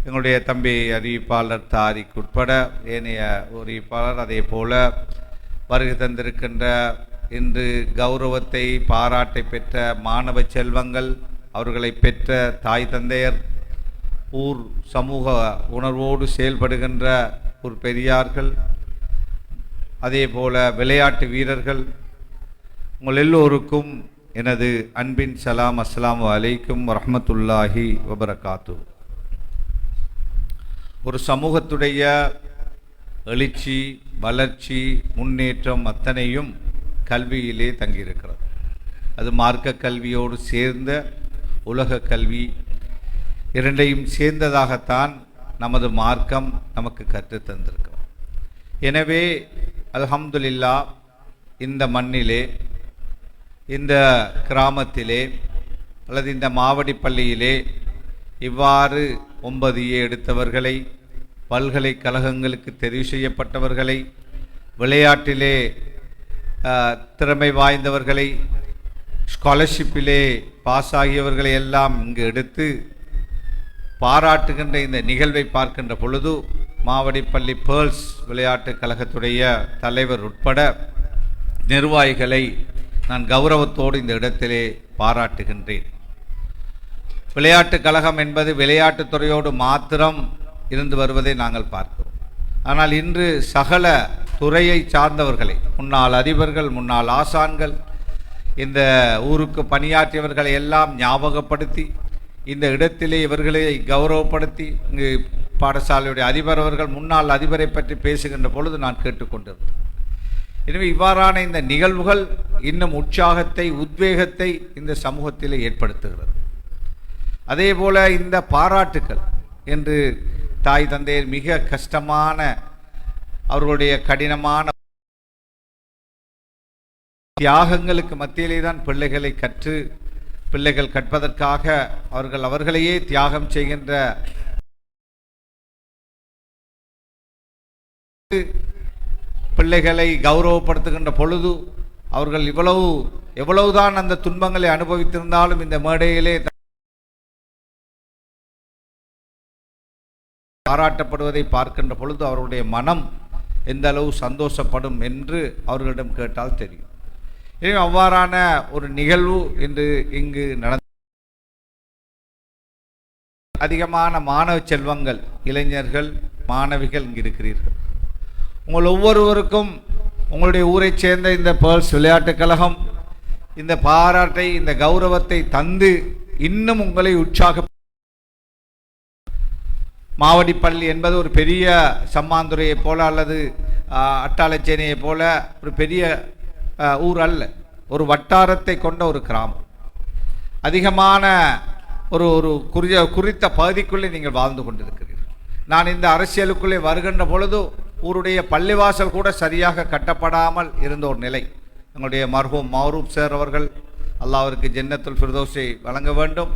எங்களுடைய தம்பி அறிவிப்பாளர் தாரிக் உட்பட ஏனைய அறிவிப்பாளர், அதே போல வருகை தந்திருக்கின்ற இன்று கௌரவத்தை பாராட்டை பெற்ற மாணவ செல்வங்கள், அவர்களை பெற்ற தாய் தந்தையர், ஊர் சமூக உணர்வோடு செயல்படுகின்ற ஒரு பெரியார்கள், அதே போல விளையாட்டு வீரர்கள், உங்கள் எல்லோருக்கும் எனது அன்பின் சலாம். அஸ்ஸலாமு அலைக்கும் வரஹ்மத்துல்லாஹி வபரகாத்து. ஒரு சமூகத்துடைய எழுச்சி, வளர்ச்சி, முன்னேற்றம் அத்தனையும் கல்வியிலே தங்கியிருக்கிறது. அது மார்க்க கல்வியோடு சேர்ந்த உலக கல்வி, இரண்டையும் சேர்ந்ததாகத்தான் நமது மார்க்கம் நமக்கு கற்றுத்தந்திருக்கிறது. எனவே அல்ஹம்துலில்லாஹ் இந்த மண்ணிலே, இந்த கிராமத்திலே அல்லது இந்த மாவடி பள்ளியிலே இவ்வாறு 9A எடுத்தவர்களை, பல்கலைக்கழகங்களுக்கு தெரிவு செய்யப்பட்டவர்களை, விளையாட்டிலே திறமை வாய்ந்தவர்களை, ஸ்காலர்ஷிப்பிலே பாஸ் ஆகியவர்களை எல்லாம் இங்கு எடுத்து பாராட்டுகின்ற இந்த நிகழ்வை பார்க்கின்ற பொழுது மாவடிப்பள்ளி பேர்ல்ஸ் விளையாட்டு கழகத்துடைய தலைவர் உட்பட நிர்வாகிகளை நான் கௌரவத்தோடு இந்த இடத்திலே பாராட்டுகின்றேன். விளையாட்டு கழகம் என்பது விளையாட்டுத் துறையோடு மாத்திரம் இருந்து வருவதை நாங்கள் பார்க்கிறோம். ஆனால் இன்று சகல துறையை சார்ந்தவர்களை, முன்னாள் அதிபர்கள், முன்னாள் ஆசான்கள், இந்த ஊருக்கு பணியாற்றியவர்களை எல்லாம் ஞாபகப்படுத்தி இந்த இடத்திலே இவர்களை கௌரவப்படுத்தி இங்கு பாடசாலையுடைய அதிபர் அவர்கள் முன்னாள் அதிபரை பற்றி பேசுகின்ற பொழுது நான் கேட்டுக்கொண்டிருந்தேன். எனவே இவ்வாறான இந்த நிகழ்வுகள் இன்னும் உற்சாகத்தை, உத்வேகத்தை இந்த சமூகத்திலே ஏற்படுத்துகிறது. அதே போல இந்த பாராட்டுக்கள் என்று தாய் தந்தையர் மிக கஷ்டமான, அவர்களுடைய கடினமான தியாகங்களுக்கு மத்தியிலே தான் பிள்ளைகள் கற்பதற்காக அவர்களையே தியாகம் செய்கின்ற பிள்ளைகளை கௌரவப்படுத்துகின்ற பொழுது அவர்கள் எவ்வளவுதான் அந்த துன்பங்களை அனுபவித்திருந்தாலும் இந்த மேடையிலே பாராட்டப்படுவதை பார்க்கின்ற பொழுது அவர்களுடைய மனம் எந்த அளவு சந்தோஷப்படும் என்று அவர்களிடம் கேட்டால் தெரியும். எனவே அவ்வாறான ஒரு நிகழ்வு இன்று இங்கு நடந்த அதிகமான மாணவ செல்வங்கள், இளைஞர்கள், மாணவிகள் இங்கு இருக்கிறீர்கள். உங்கள் ஒவ்வொருவருக்கும் உங்களுடைய ஊரைச் சேர்ந்த இந்த பேர்ல்ஸ் விளையாட்டுக் கழகம் இந்த பாராட்டை, இந்த கௌரவத்தை தந்து இன்னும் உங்களை உற்சாக. மாவடிப்பள்ளி என்பது ஒரு பெரிய சம்மாந்துறையை போல அல்லது அட்டாளச்சேனையை போல ஒரு பெரிய ஊர் அல்ல, ஒரு வட்டாரத்தை கொண்ட ஒரு கிராமம். அதிகமான ஒரு குறித்த பகுதிக்குள்ளே நீங்கள் வாழ்ந்து கொண்டிருக்கிறீர்கள். நான் இந்த அரசியலுக்குள்ளே வருகின்ற பொழுது ஊருடைய பள்ளிவாசல் கூட சரியாக கட்டப்படாமல் இருந்த ஒரு நிலை. எங்களுடைய மர்ஹூம் மௌரூப் சார் அவர்கள், அல்லாஹ் அவருக்கு ஜன்னத்துல் ஃபிர்தௌஸை வழங்க வேண்டும்,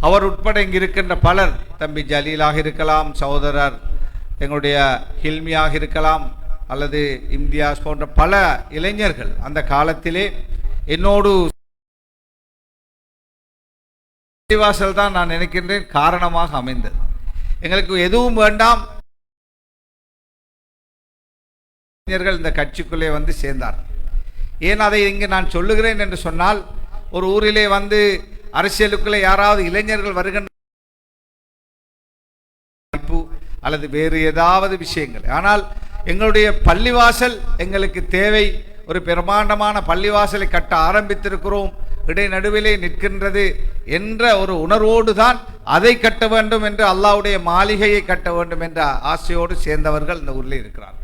அவர் உட்பட இங்கு இருக்கின்ற பலர், தம்பி ஜலீலாக இருக்கலாம், சகோதரர் எங்களுடைய ஹில்மியாக இருக்கலாம், அல்லது இம்தியாஸ் போன்ற பல இளைஞர்கள் அந்த காலத்திலே என்னோடு பள்ளிவாசல் தான் நான் நினைக்கின்றேன் காரணமாக அமைந்தது. எங்களுக்கு எதுவும் வேண்டாம், இளைஞர்கள் இந்த கட்சிக்குள்ளே வந்து சேர்ந்தார். ஏன் அதை இங்கு நான் சொல்லுகிறேன் என்று சொன்னால், ஒரு ஊரிலே வந்து அரசியலுக்குள்ளே யாராவது இளைஞர்கள் வருகின்ற அல்லது வேறு ஏதாவது விஷயங்கள், ஆனால் எங்களுடைய பள்ளிவாசல் எங்களுக்கு தேவை. ஒரு பிரமாண்டமான பள்ளிவாசலை கட்ட ஆரம்பித்திருக்கிறோம், இடைநடுவிலே நிற்கின்றது என்ற ஒரு உணர்வோடு தான் அதை கட்ட வேண்டும் என்று, அல்லாஹ்வுடைய மாளிகையை கட்ட வேண்டும் என்ற ஆசையோடு சேர்ந்தவர்கள் இந்த ஊரில் இருக்கிறார்கள்.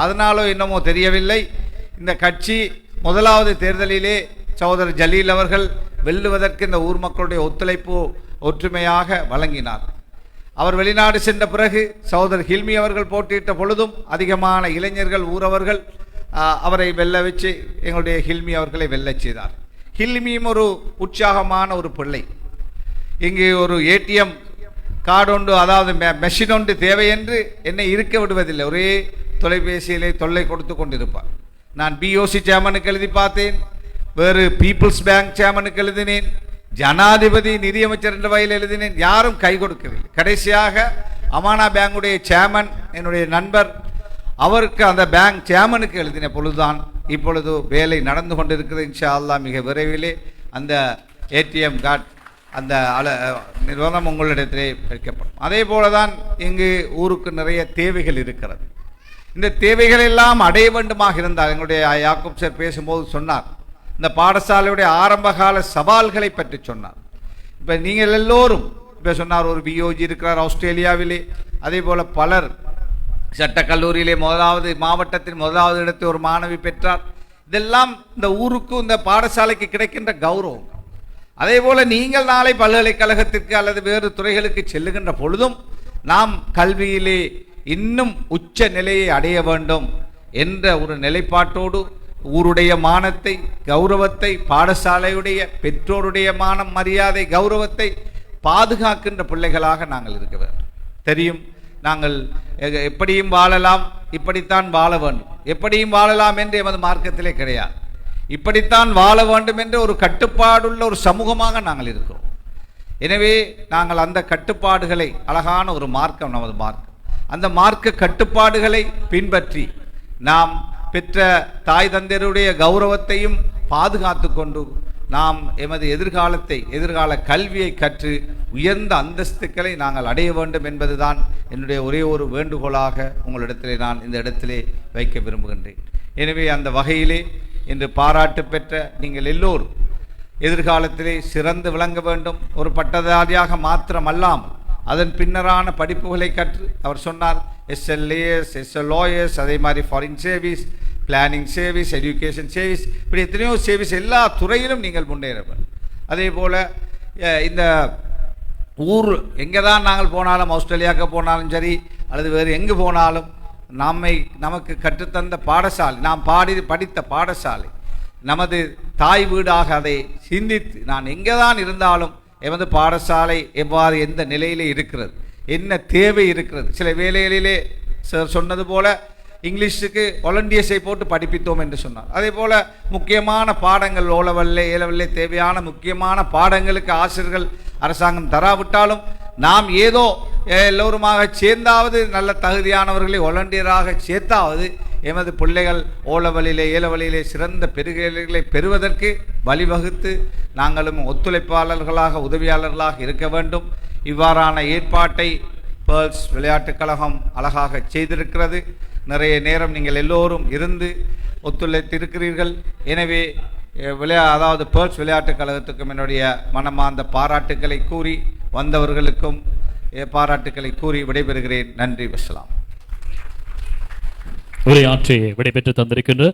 அதனாலோ என்னமோ தெரியவில்லை, இந்த கட்சி முதலாவது தேர்தலிலே சகோதரர் ஜலீல் அவர்கள் வெல்லுவதற்கு இந்த ஊர் மக்களுடைய ஒத்துழைப்பு ஒற்றுமையாக வழங்கினார். அவர் வெளிநாடு சென்ற பிறகு சகோதரர் ஹில்மி அவர்கள் போட்டியிட்ட பொழுதும் அதிகமான இளைஞர்கள் ஊரவர்கள் அவரை வெல்ல வச்சு எங்களுடைய ஹில்மி அவர்களை வெல்லச் செய்தார். ஹில்மியும் ஒரு உற்சாகமான ஒரு பிள்ளை. இங்கு ஒரு ஏடிஎம் கார்டு ஒன்று, அதாவது மெஷின் ஒன்று தேவை என்று என்னை இருக்க விடுவதில்லை. ஒரே தொலைபேசியிலே தொல்லை கொடுத்து கொண்டிருப்பார். நான் பிஓசி சேர்மனுக்கு எழுதி பார்த்தேன், வேறு பீப்புள்ஸ் பேங்க் சேர்மனுக்கு எழுதினேன், ஜனாதிபதி நிதியமைச்சர் என்ற வகையில் எழுதினேன், யாரும் கை கொடுக்கவில்லை. கடைசியாக அமானா பேங்குடைய சேர்மன் என்னுடைய நண்பர், அவருக்கு அந்த பேங்க் சேர்மனுக்கு எழுதின பொழுதுதான் இப்பொழுது வேலை நடந்து கொண்டிருக்கிறது. இன்ஷா அல்லாஹ் மிக விரைவிலே அந்த ஏடிஎம் கார்டு அந்த நிறுவனம் உங்களிடத்திலே வைக்கப்படும். அதே போல தான் இங்கு ஊருக்கு நிறைய தேவைகள் இருக்கிறது. இந்த தேவைகள் எல்லாம் அடைய வேண்டுமாக இருந்தால், எங்களுடைய யாக்கூப் சார் பேசும்போது சொன்னார், இந்த பாடசாலையுடைய ஆரம்பகால சவால்களை பற்றி சொன்னார். இப்போ நீங்கள் எல்லோரும் இப்போ சொன்னார், ஒரு பிஓஜி இருக்கிறார் ஆஸ்திரேலியாவிலே, அதே போல் பலர் சட்டக்கல்லூரியிலே மாவட்டத்தின் முதலாவது இடத்தை ஒரு மாணவி பெற்றார். இதெல்லாம் இந்த ஊருக்கு இந்த பாடசாலைக்கு கிடைக்கின்ற கௌரவம். அதே போல் நீங்கள் நாளை பல்கலைக்கழகத்திற்கு அல்லது வேறு துறைகளுக்கு செல்லுகின்ற பொழுதும் நாம் கல்வியிலே இன்னும் உச்ச நிலையை அடைய வேண்டும் என்ற ஒரு நிலைப்பாட்டோடு ஊருடைய மானத்தை, கௌரவத்தை, பாடசாலையுடைய பெற்றோருடைய மானம், மரியாதை, கௌரவத்தை பாதுகாக்கின்ற பிள்ளைகளாக நாங்கள் இருக்க வேண்டும். தெரியும், நாங்கள் எப்படியும் வாழலாம், இப்படித்தான் வாழ வேண்டும், எப்படியும் வாழலாம் என்று எமது மார்க்கத்திலே கிடையாது. இப்படித்தான் வாழ வேண்டும் என்ற ஒரு கட்டுப்பாடுள்ள ஒரு சமூகமாக நாங்கள் இருக்கிறோம். எனவே நாங்கள் அந்த கட்டுப்பாடுகளை, அழகான ஒரு மார்க்கம் நமது மார்க்கம், அந்த மார்க்க கட்டுப்பாடுகளை பின்பற்றி நாம் பெற்ற தாய் தந்தையருடைய கௌரவத்தையும் பாதுகாத்து கொண்டு நாம் எமது எதிர்கால கல்வியை கற்று உயர்ந்த அந்தஸ்துக்களை நாங்கள் அடைய வேண்டும் என்பதுதான் என்னுடைய ஒரே ஒரு வேண்டுகோளாக உங்களிடத்திலே நான் இந்த இடத்திலே வைக்க விரும்புகின்றேன். எனவே அந்த வகையிலே இன்று பாராட்டு பெற்ற நீங்கள் எல்லோரும் எதிர்காலத்திலே சிறந்து விளங்க வேண்டும். ஒரு பட்டதாரியாக மாத்திரமல்லாமல் அதன் பின்னரான படிப்புகளை கற்று, அவர் சொன்னார் SLAS, SLOS, அதே மாதிரி foreign service, planning service, education service, இப்படி எத்தனையோ சர்வீஸ், எல்லா துறையிலும் நீங்கள் முன்னேற வேண்டும். அதே போல் இந்த ஊர் எங்கே தான் நாங்கள் போனாலும், ஆஸ்திரேலியாவுக்கு போனாலும் சரி அல்லது வேறு எங்கு போனாலும், நமக்கு கற்றுத்தந்த பாடசாலை, நாம் படித்த பாடசாலை நமது தாய் வீடாக அதை சிந்தித்து, நான் எங்கே தான் இருந்தாலும் எமது பாடசாலை எவ்வாறு எந்த நிலையிலே இருக்கிறது, என்ன தேவை இருக்கிறது. சில வேளைகளிலே சார் சொன்னது போல இங்கிலீஷுக்கு வாலண்டியர்ஸை போட்டு படிப்பித்தோம் என்று சொன்னார். அதே போல் முக்கியமான பாடங்கள் ஏலவல்லே தேவையான முக்கியமான பாடங்களுக்கு ஆசிரியர்கள் அரசாங்கம் தராவிட்டாலும் நாம் ஏதோ எல்லோருமாக சேர்ந்தாவது நல்ல தகுதியானவர்களை வாலண்டியராக சேர்த்தாவது எமது பிள்ளைகள் ஏலவழியிலே சிறந்த பெருகளை பெறுவதற்கு வழிவகுத்து நாங்களும் ஒத்துழைப்பாளர்களாக, உதவியாளர்களாக இருக்க வேண்டும். இவ்வாறான ஏற்பாட்டை பேர்ல்ஸ் விளையாட்டுக் கழகம் அழகாக செய்திருக்கிறது. நிறைய நேரம் நீங்கள் எல்லோரும் இருந்து ஒத்துழைத்திருக்கிறீர்கள். எனவே அதாவது பேர்ல்ஸ் விளையாட்டுக் கழகத்துக்கும் என்னுடைய மனமார்ந்த பாராட்டுக்களை கூறி, வந்தவர்களுக்கும் பாராட்டுக்களை கூறி விடைபெறுகிறேன். நன்றி, வஸ்ஸலாம்.
உரையாற்றி விடைபெற்று தந்திருக்கின்ற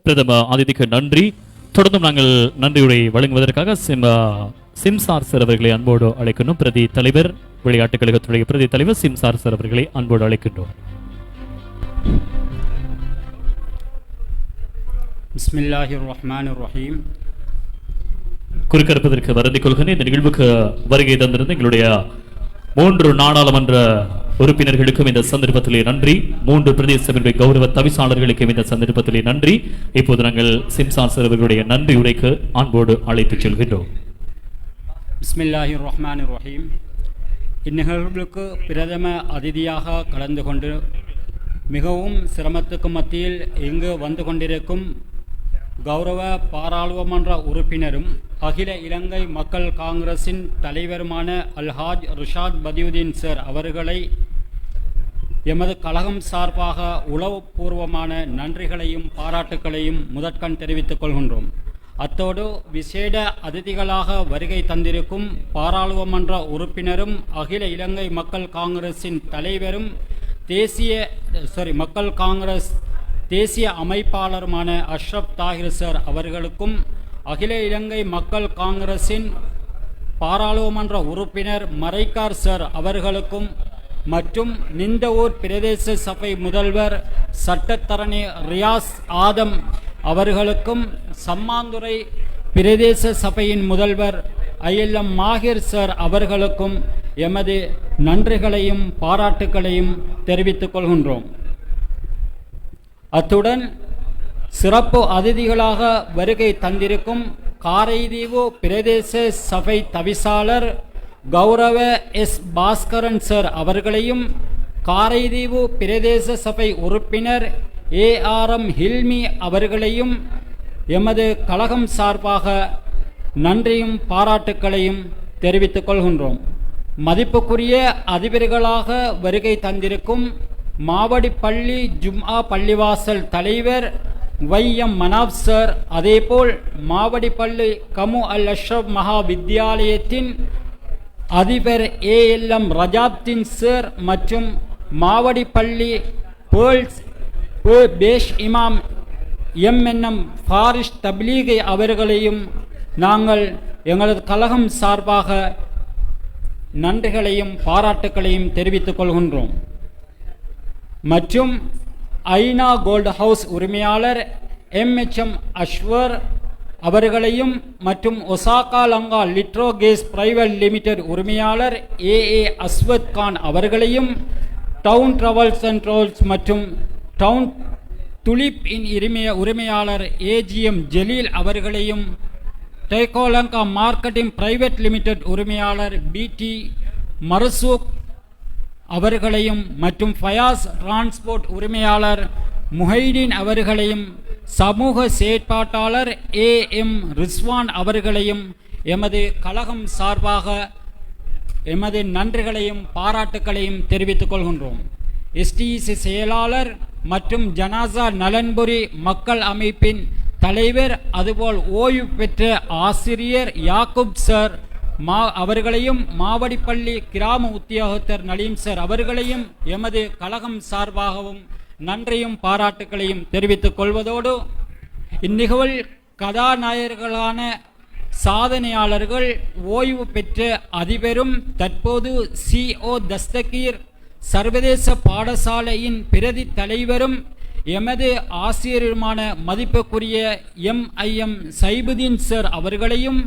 பிரதம அதிதிக்கு நன்றி. தொடர்ந்தும் நாங்கள் நன்றியுரை வழங்குவதற்காக சிம்சார் சார் அவர்களை அன்போடு அழைக்கணும். பிரதி தலைவர், விளையாட்டுக் கழகத்துடைய பிரதி தலைவர் சிம்சார் சார் அவர்களை அன்போடு அழைக்கின்றோம்.
பிஸ்மில்லாஹிர் ரஹ்மானிர் ரஹீம்.
குறுக்கறுப்பதற்கு வருந்திக் கொள்கிறேன். இந்த நிகழ்வுக்கு வருகை தந்திருந்த எங்களுடைய 3 நாடாளுமன்ற உறுப்பினர்களுக்கும் இந்த சந்தர்ப்பத்திலே நன்றி. 3 பிரதேச சபை கௌரவ தவிசாளர்களுக்கும் இந்த சந்தர்ப்பத்திலே நன்றி. இப்போது நாங்கள் சிம்சார் சார் அவர்களுடைய நன்றி உரைக்கு அன்போடு அழைத்துச் செல்கின்றோம்.
பிஸ்மில்லாஹிர் ரஹ்மானிர் ரஹீம். இந்நிகழ்வுக்கு பிரதம அதிதியாக கலந்து கொண்டு மிகவும் சிரமத்துக்கு மத்தியில் இங்கு வந்து கொண்டிருக்கும் கௌரவ பாராளுமன்ற உறுப்பினரும் அகில இலங்கை மக்கள் காங்கிரசின் தலைவருமான அல்ஹாஜ் ரிஷாத் பதியுதீன் சார் அவர்களை எமது கழகம் சார்பாக உளவுபூர்வமான நன்றிகளையும் பாராட்டுக்களையும் முதற்கண் தெரிவித்துக் கொள்கின்றோம். அத்தோடு விசேட அதிதிகளாக வருகை தந்திருக்கும் பாராளுமன்ற உறுப்பினரும் அகில இலங்கை மக்கள் காங்கிரசின் தலைவரும் மக்கள் காங்கிரஸ் தேசிய அமைப்பாளருமான அஷ்ரப் தாஹிர் சார் அவர்களுக்கும் அகில இலங்கை மக்கள் காங்கிரசின் பாராளுமன்ற உறுப்பினர் மரைக்கார் சார் அவர்களுக்கும் மற்றும் நிந்தவூர் பிரதேச சபை முதல்வர் சட்டத்தரணி ரியாஸ் ஆதம் அவர்களுக்கும் சம்மாந்துறை பிரதேச சபையின் முதல்வர் ஐஎல்எம் மாஹிர் சார் அவர்களுக்கும் எமது நன்றிகளையும் பாராட்டுக்களையும் தெரிவித்துக் கொள்கின்றோம். அத்துடன் சிறப்பு அதிதிகளாக வருகை தந்திருக்கும் காரைதீவு பிரதேச சபை தவிசாளர் கௌரவ எஸ் பாஸ்கரன் சார் அவர்களையும் காரைதீவு பிரதேச சபை உறுப்பினர் ARM ஹில்மி அவர்களையும் எமது கழகம் சார்பாக நன்றியும் பாராட்டுக்களையும் தெரிவித்துக் கொள்கின்றோம். மதிப்புக்குரிய அதிபர்களாக வருகை தந்திருக்கும் மாவடிப்பள்ளி ஜும்ஆ பள்ளிவாசல் தலைவர் YM மனாப் சார், அதேபோல் மாவடிப்பள்ளி கமு அல் அஷ்ரப் மகா வித்தியாலயத்தின் அதிபர் ALM ரஜாப்தீன் சார் மற்றும் மாவடிப்பள்ளி பேர்ல்ஸ் பேஷ் இமாம் MNM ஃபாரிஷ் தப்லீகை அவர்களையும் நாங்கள் எங்களது கழகம் சார்பாக நன்றிகளையும் பாராட்டுக்களையும் தெரிவித்துக் கொள்கின்றோம். மற்றும் ஐநா கோல்டு ஹவுஸ் உரிமையாளர் MHM அஷ்வர் அவர்களையும் மற்றும் Osaka Lanka Litro gas private limited உரிமையாளர் AA அஸ்வத் கான் அவர்களையும் டவுன் டிராவல்ஸ் அண்ட் ரோல்ஸ் மற்றும் டவுன் துலிப் இன் உரிமையாளர் AGM ஜலீல் அவர்களையும் டேகோலங்கா மார்க்கெட்டிங் பிரைவேட் லிமிடெட் உரிமையாளர் BT மர்சூக் அவர்களையும் மற்றும் ஃபயாஸ் டிரான்ஸ்போர்ட் உரிமையாளர் முஹைதீன் அவர்களையும் சமூக செயற்பாட்டாளர் AM ரிஸ்வான் அவர்களையும் எமது கழகம் சார்பாக எமது நன்றிகளையும் பாராட்டுக்களையும் தெரிவித்துக் கொள்கின்றோம். STEC செயலாளர் மற்றும் ஜனாசா நலன்புரி மக்கள் அமைப்பின் தலைவர் அதுபோல் ஓய்வு பெற்ற ஆசிரியர் யாக்கூப் சார் அவர்களையும் மாவடிப்பள்ளி கிராம உத்தியோகத்தர் நலீம் சார் அவர்களையும் எமது கழகம் சார்பாகவும் நன்றியும் பாராட்டுக்களையும் தெரிவித்துக் கொள்வதோடு இந்நிகழ்வில் கதாநாயகர்களான சாதனையாளர்கள் ஓய்வு பெற்ற அதிபரும் தற்போது CO தஸ்தகீர் சர்வதேச பாடசாலையின் பிரதி தலைவரும் எமது ஆசிரியருமான மதிப்புக்குரிய MIM சைபுதீன் சார் அவர்களையும்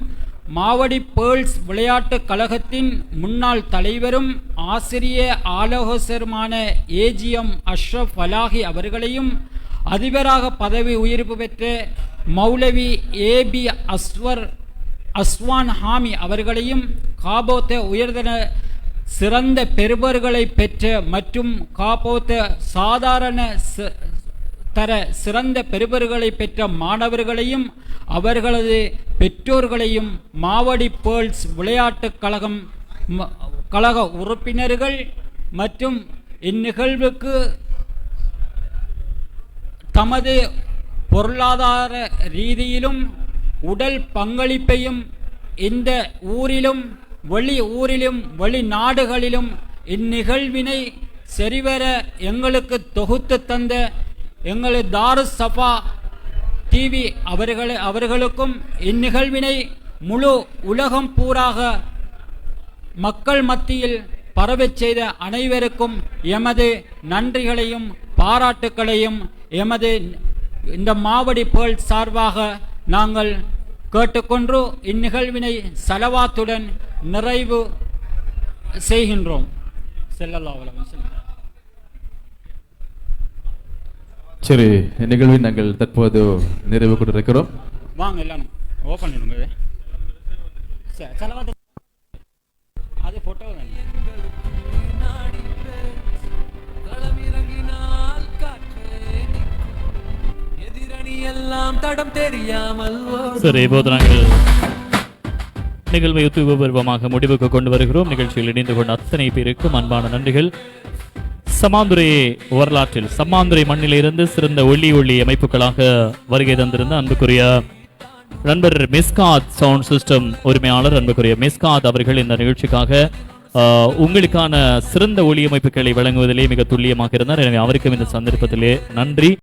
மாவடி பேர்ல்ஸ் விளையாட்டுக் கழகத்தின் முன்னாள் தலைவரும் ஆசிரிய ஆலோசகருமான AGM அஷ்ரப் ஃபலாஹி அவர்களையும் அதிபராக பதவி உயர்வு பெற்ற மௌலவி AB அஸ்வான் ஹாமி அவர்களையும் காபோத்த உயர்தர சிறந்த பெறுபர்களை பெற்ற மற்றும் காபோத்த சாதாரண தர சிறந்த பெறுபர்களை பெற்ற மாணவர்களையும் அவர்களது பெற்றோர்களையும் மாவடி பேர்ல்ஸ் விளையாட்டுக் கழக உறுப்பினர்கள் மற்றும் இந்நிகழ்வுக்கு தமது பொருளாதார ரீதியிலும் உடல் பங்களிப்பையும் இந்த ஊரிலும் வெளிநாடுகளிலும் இந்நிகழ்வினை சரிவர எங்களுக்கு தொகுத்து தந்த எங்களது தாருஸ் சஃபா TV அவர்களுக்கும் இந்நிகழ்வினை முழு உலகம் பூராக மக்கள் மத்தியில் பரவச் செய்த அனைவருக்கும் எமது நன்றிகளையும் பாராட்டுக்களையும் எமது இந்த மாவடி பேர்ல்ஸ் சார்பாக நாங்கள் கேட்டுக்கொண்டு இந்நிகழ்வினை சலவாத்துடன் நிறைவு செய்கின்றோம். ஸல்லல்லாஹு அலைஹி வஸல்லம்.
சரி, நிகழ்வை நாங்கள் தற்போது நிறைவு கொண்டிருக்கிறோம்.
வாங்க எல்லாம் ஓப்பன் பண்ணிடுங்க. சலவாத்து அது போட்டோ
நாம் தடம் தெரியாமல்
சரி, இப்போது நாங்கள் நிகழ்வை உத்துவபூர்வமாக முடிவுக்கு கொண்டு வருகிறோம். நிகழ்ச்சியில் இணைந்து கொண்ட அத்தனை பேருக்கும் அன்பான நன்றிகள். சமாந்துரை வரலாற்றில் சமாந்துரை மண்ணிலிருந்து சிறந்த ஒளி அமைப்புகளாக வருகை தந்திருந்த அன்புக்குரிய நண்பர் மிஸ்காத் சவுண்ட் சிஸ்டம் உரிமையாளர் அன்புக்குரிய மிஸ்காத் அவர்கள் இந்த நிகழ்ச்சிக்காக உங்களுக்கான சிறந்த ஒளி அமைப்புகளை வழங்குவதிலே மிக துல்லியமாக இருந்தார். எனவே அவருக்கும் இந்த சந்தர்ப்பத்திலே நன்றி.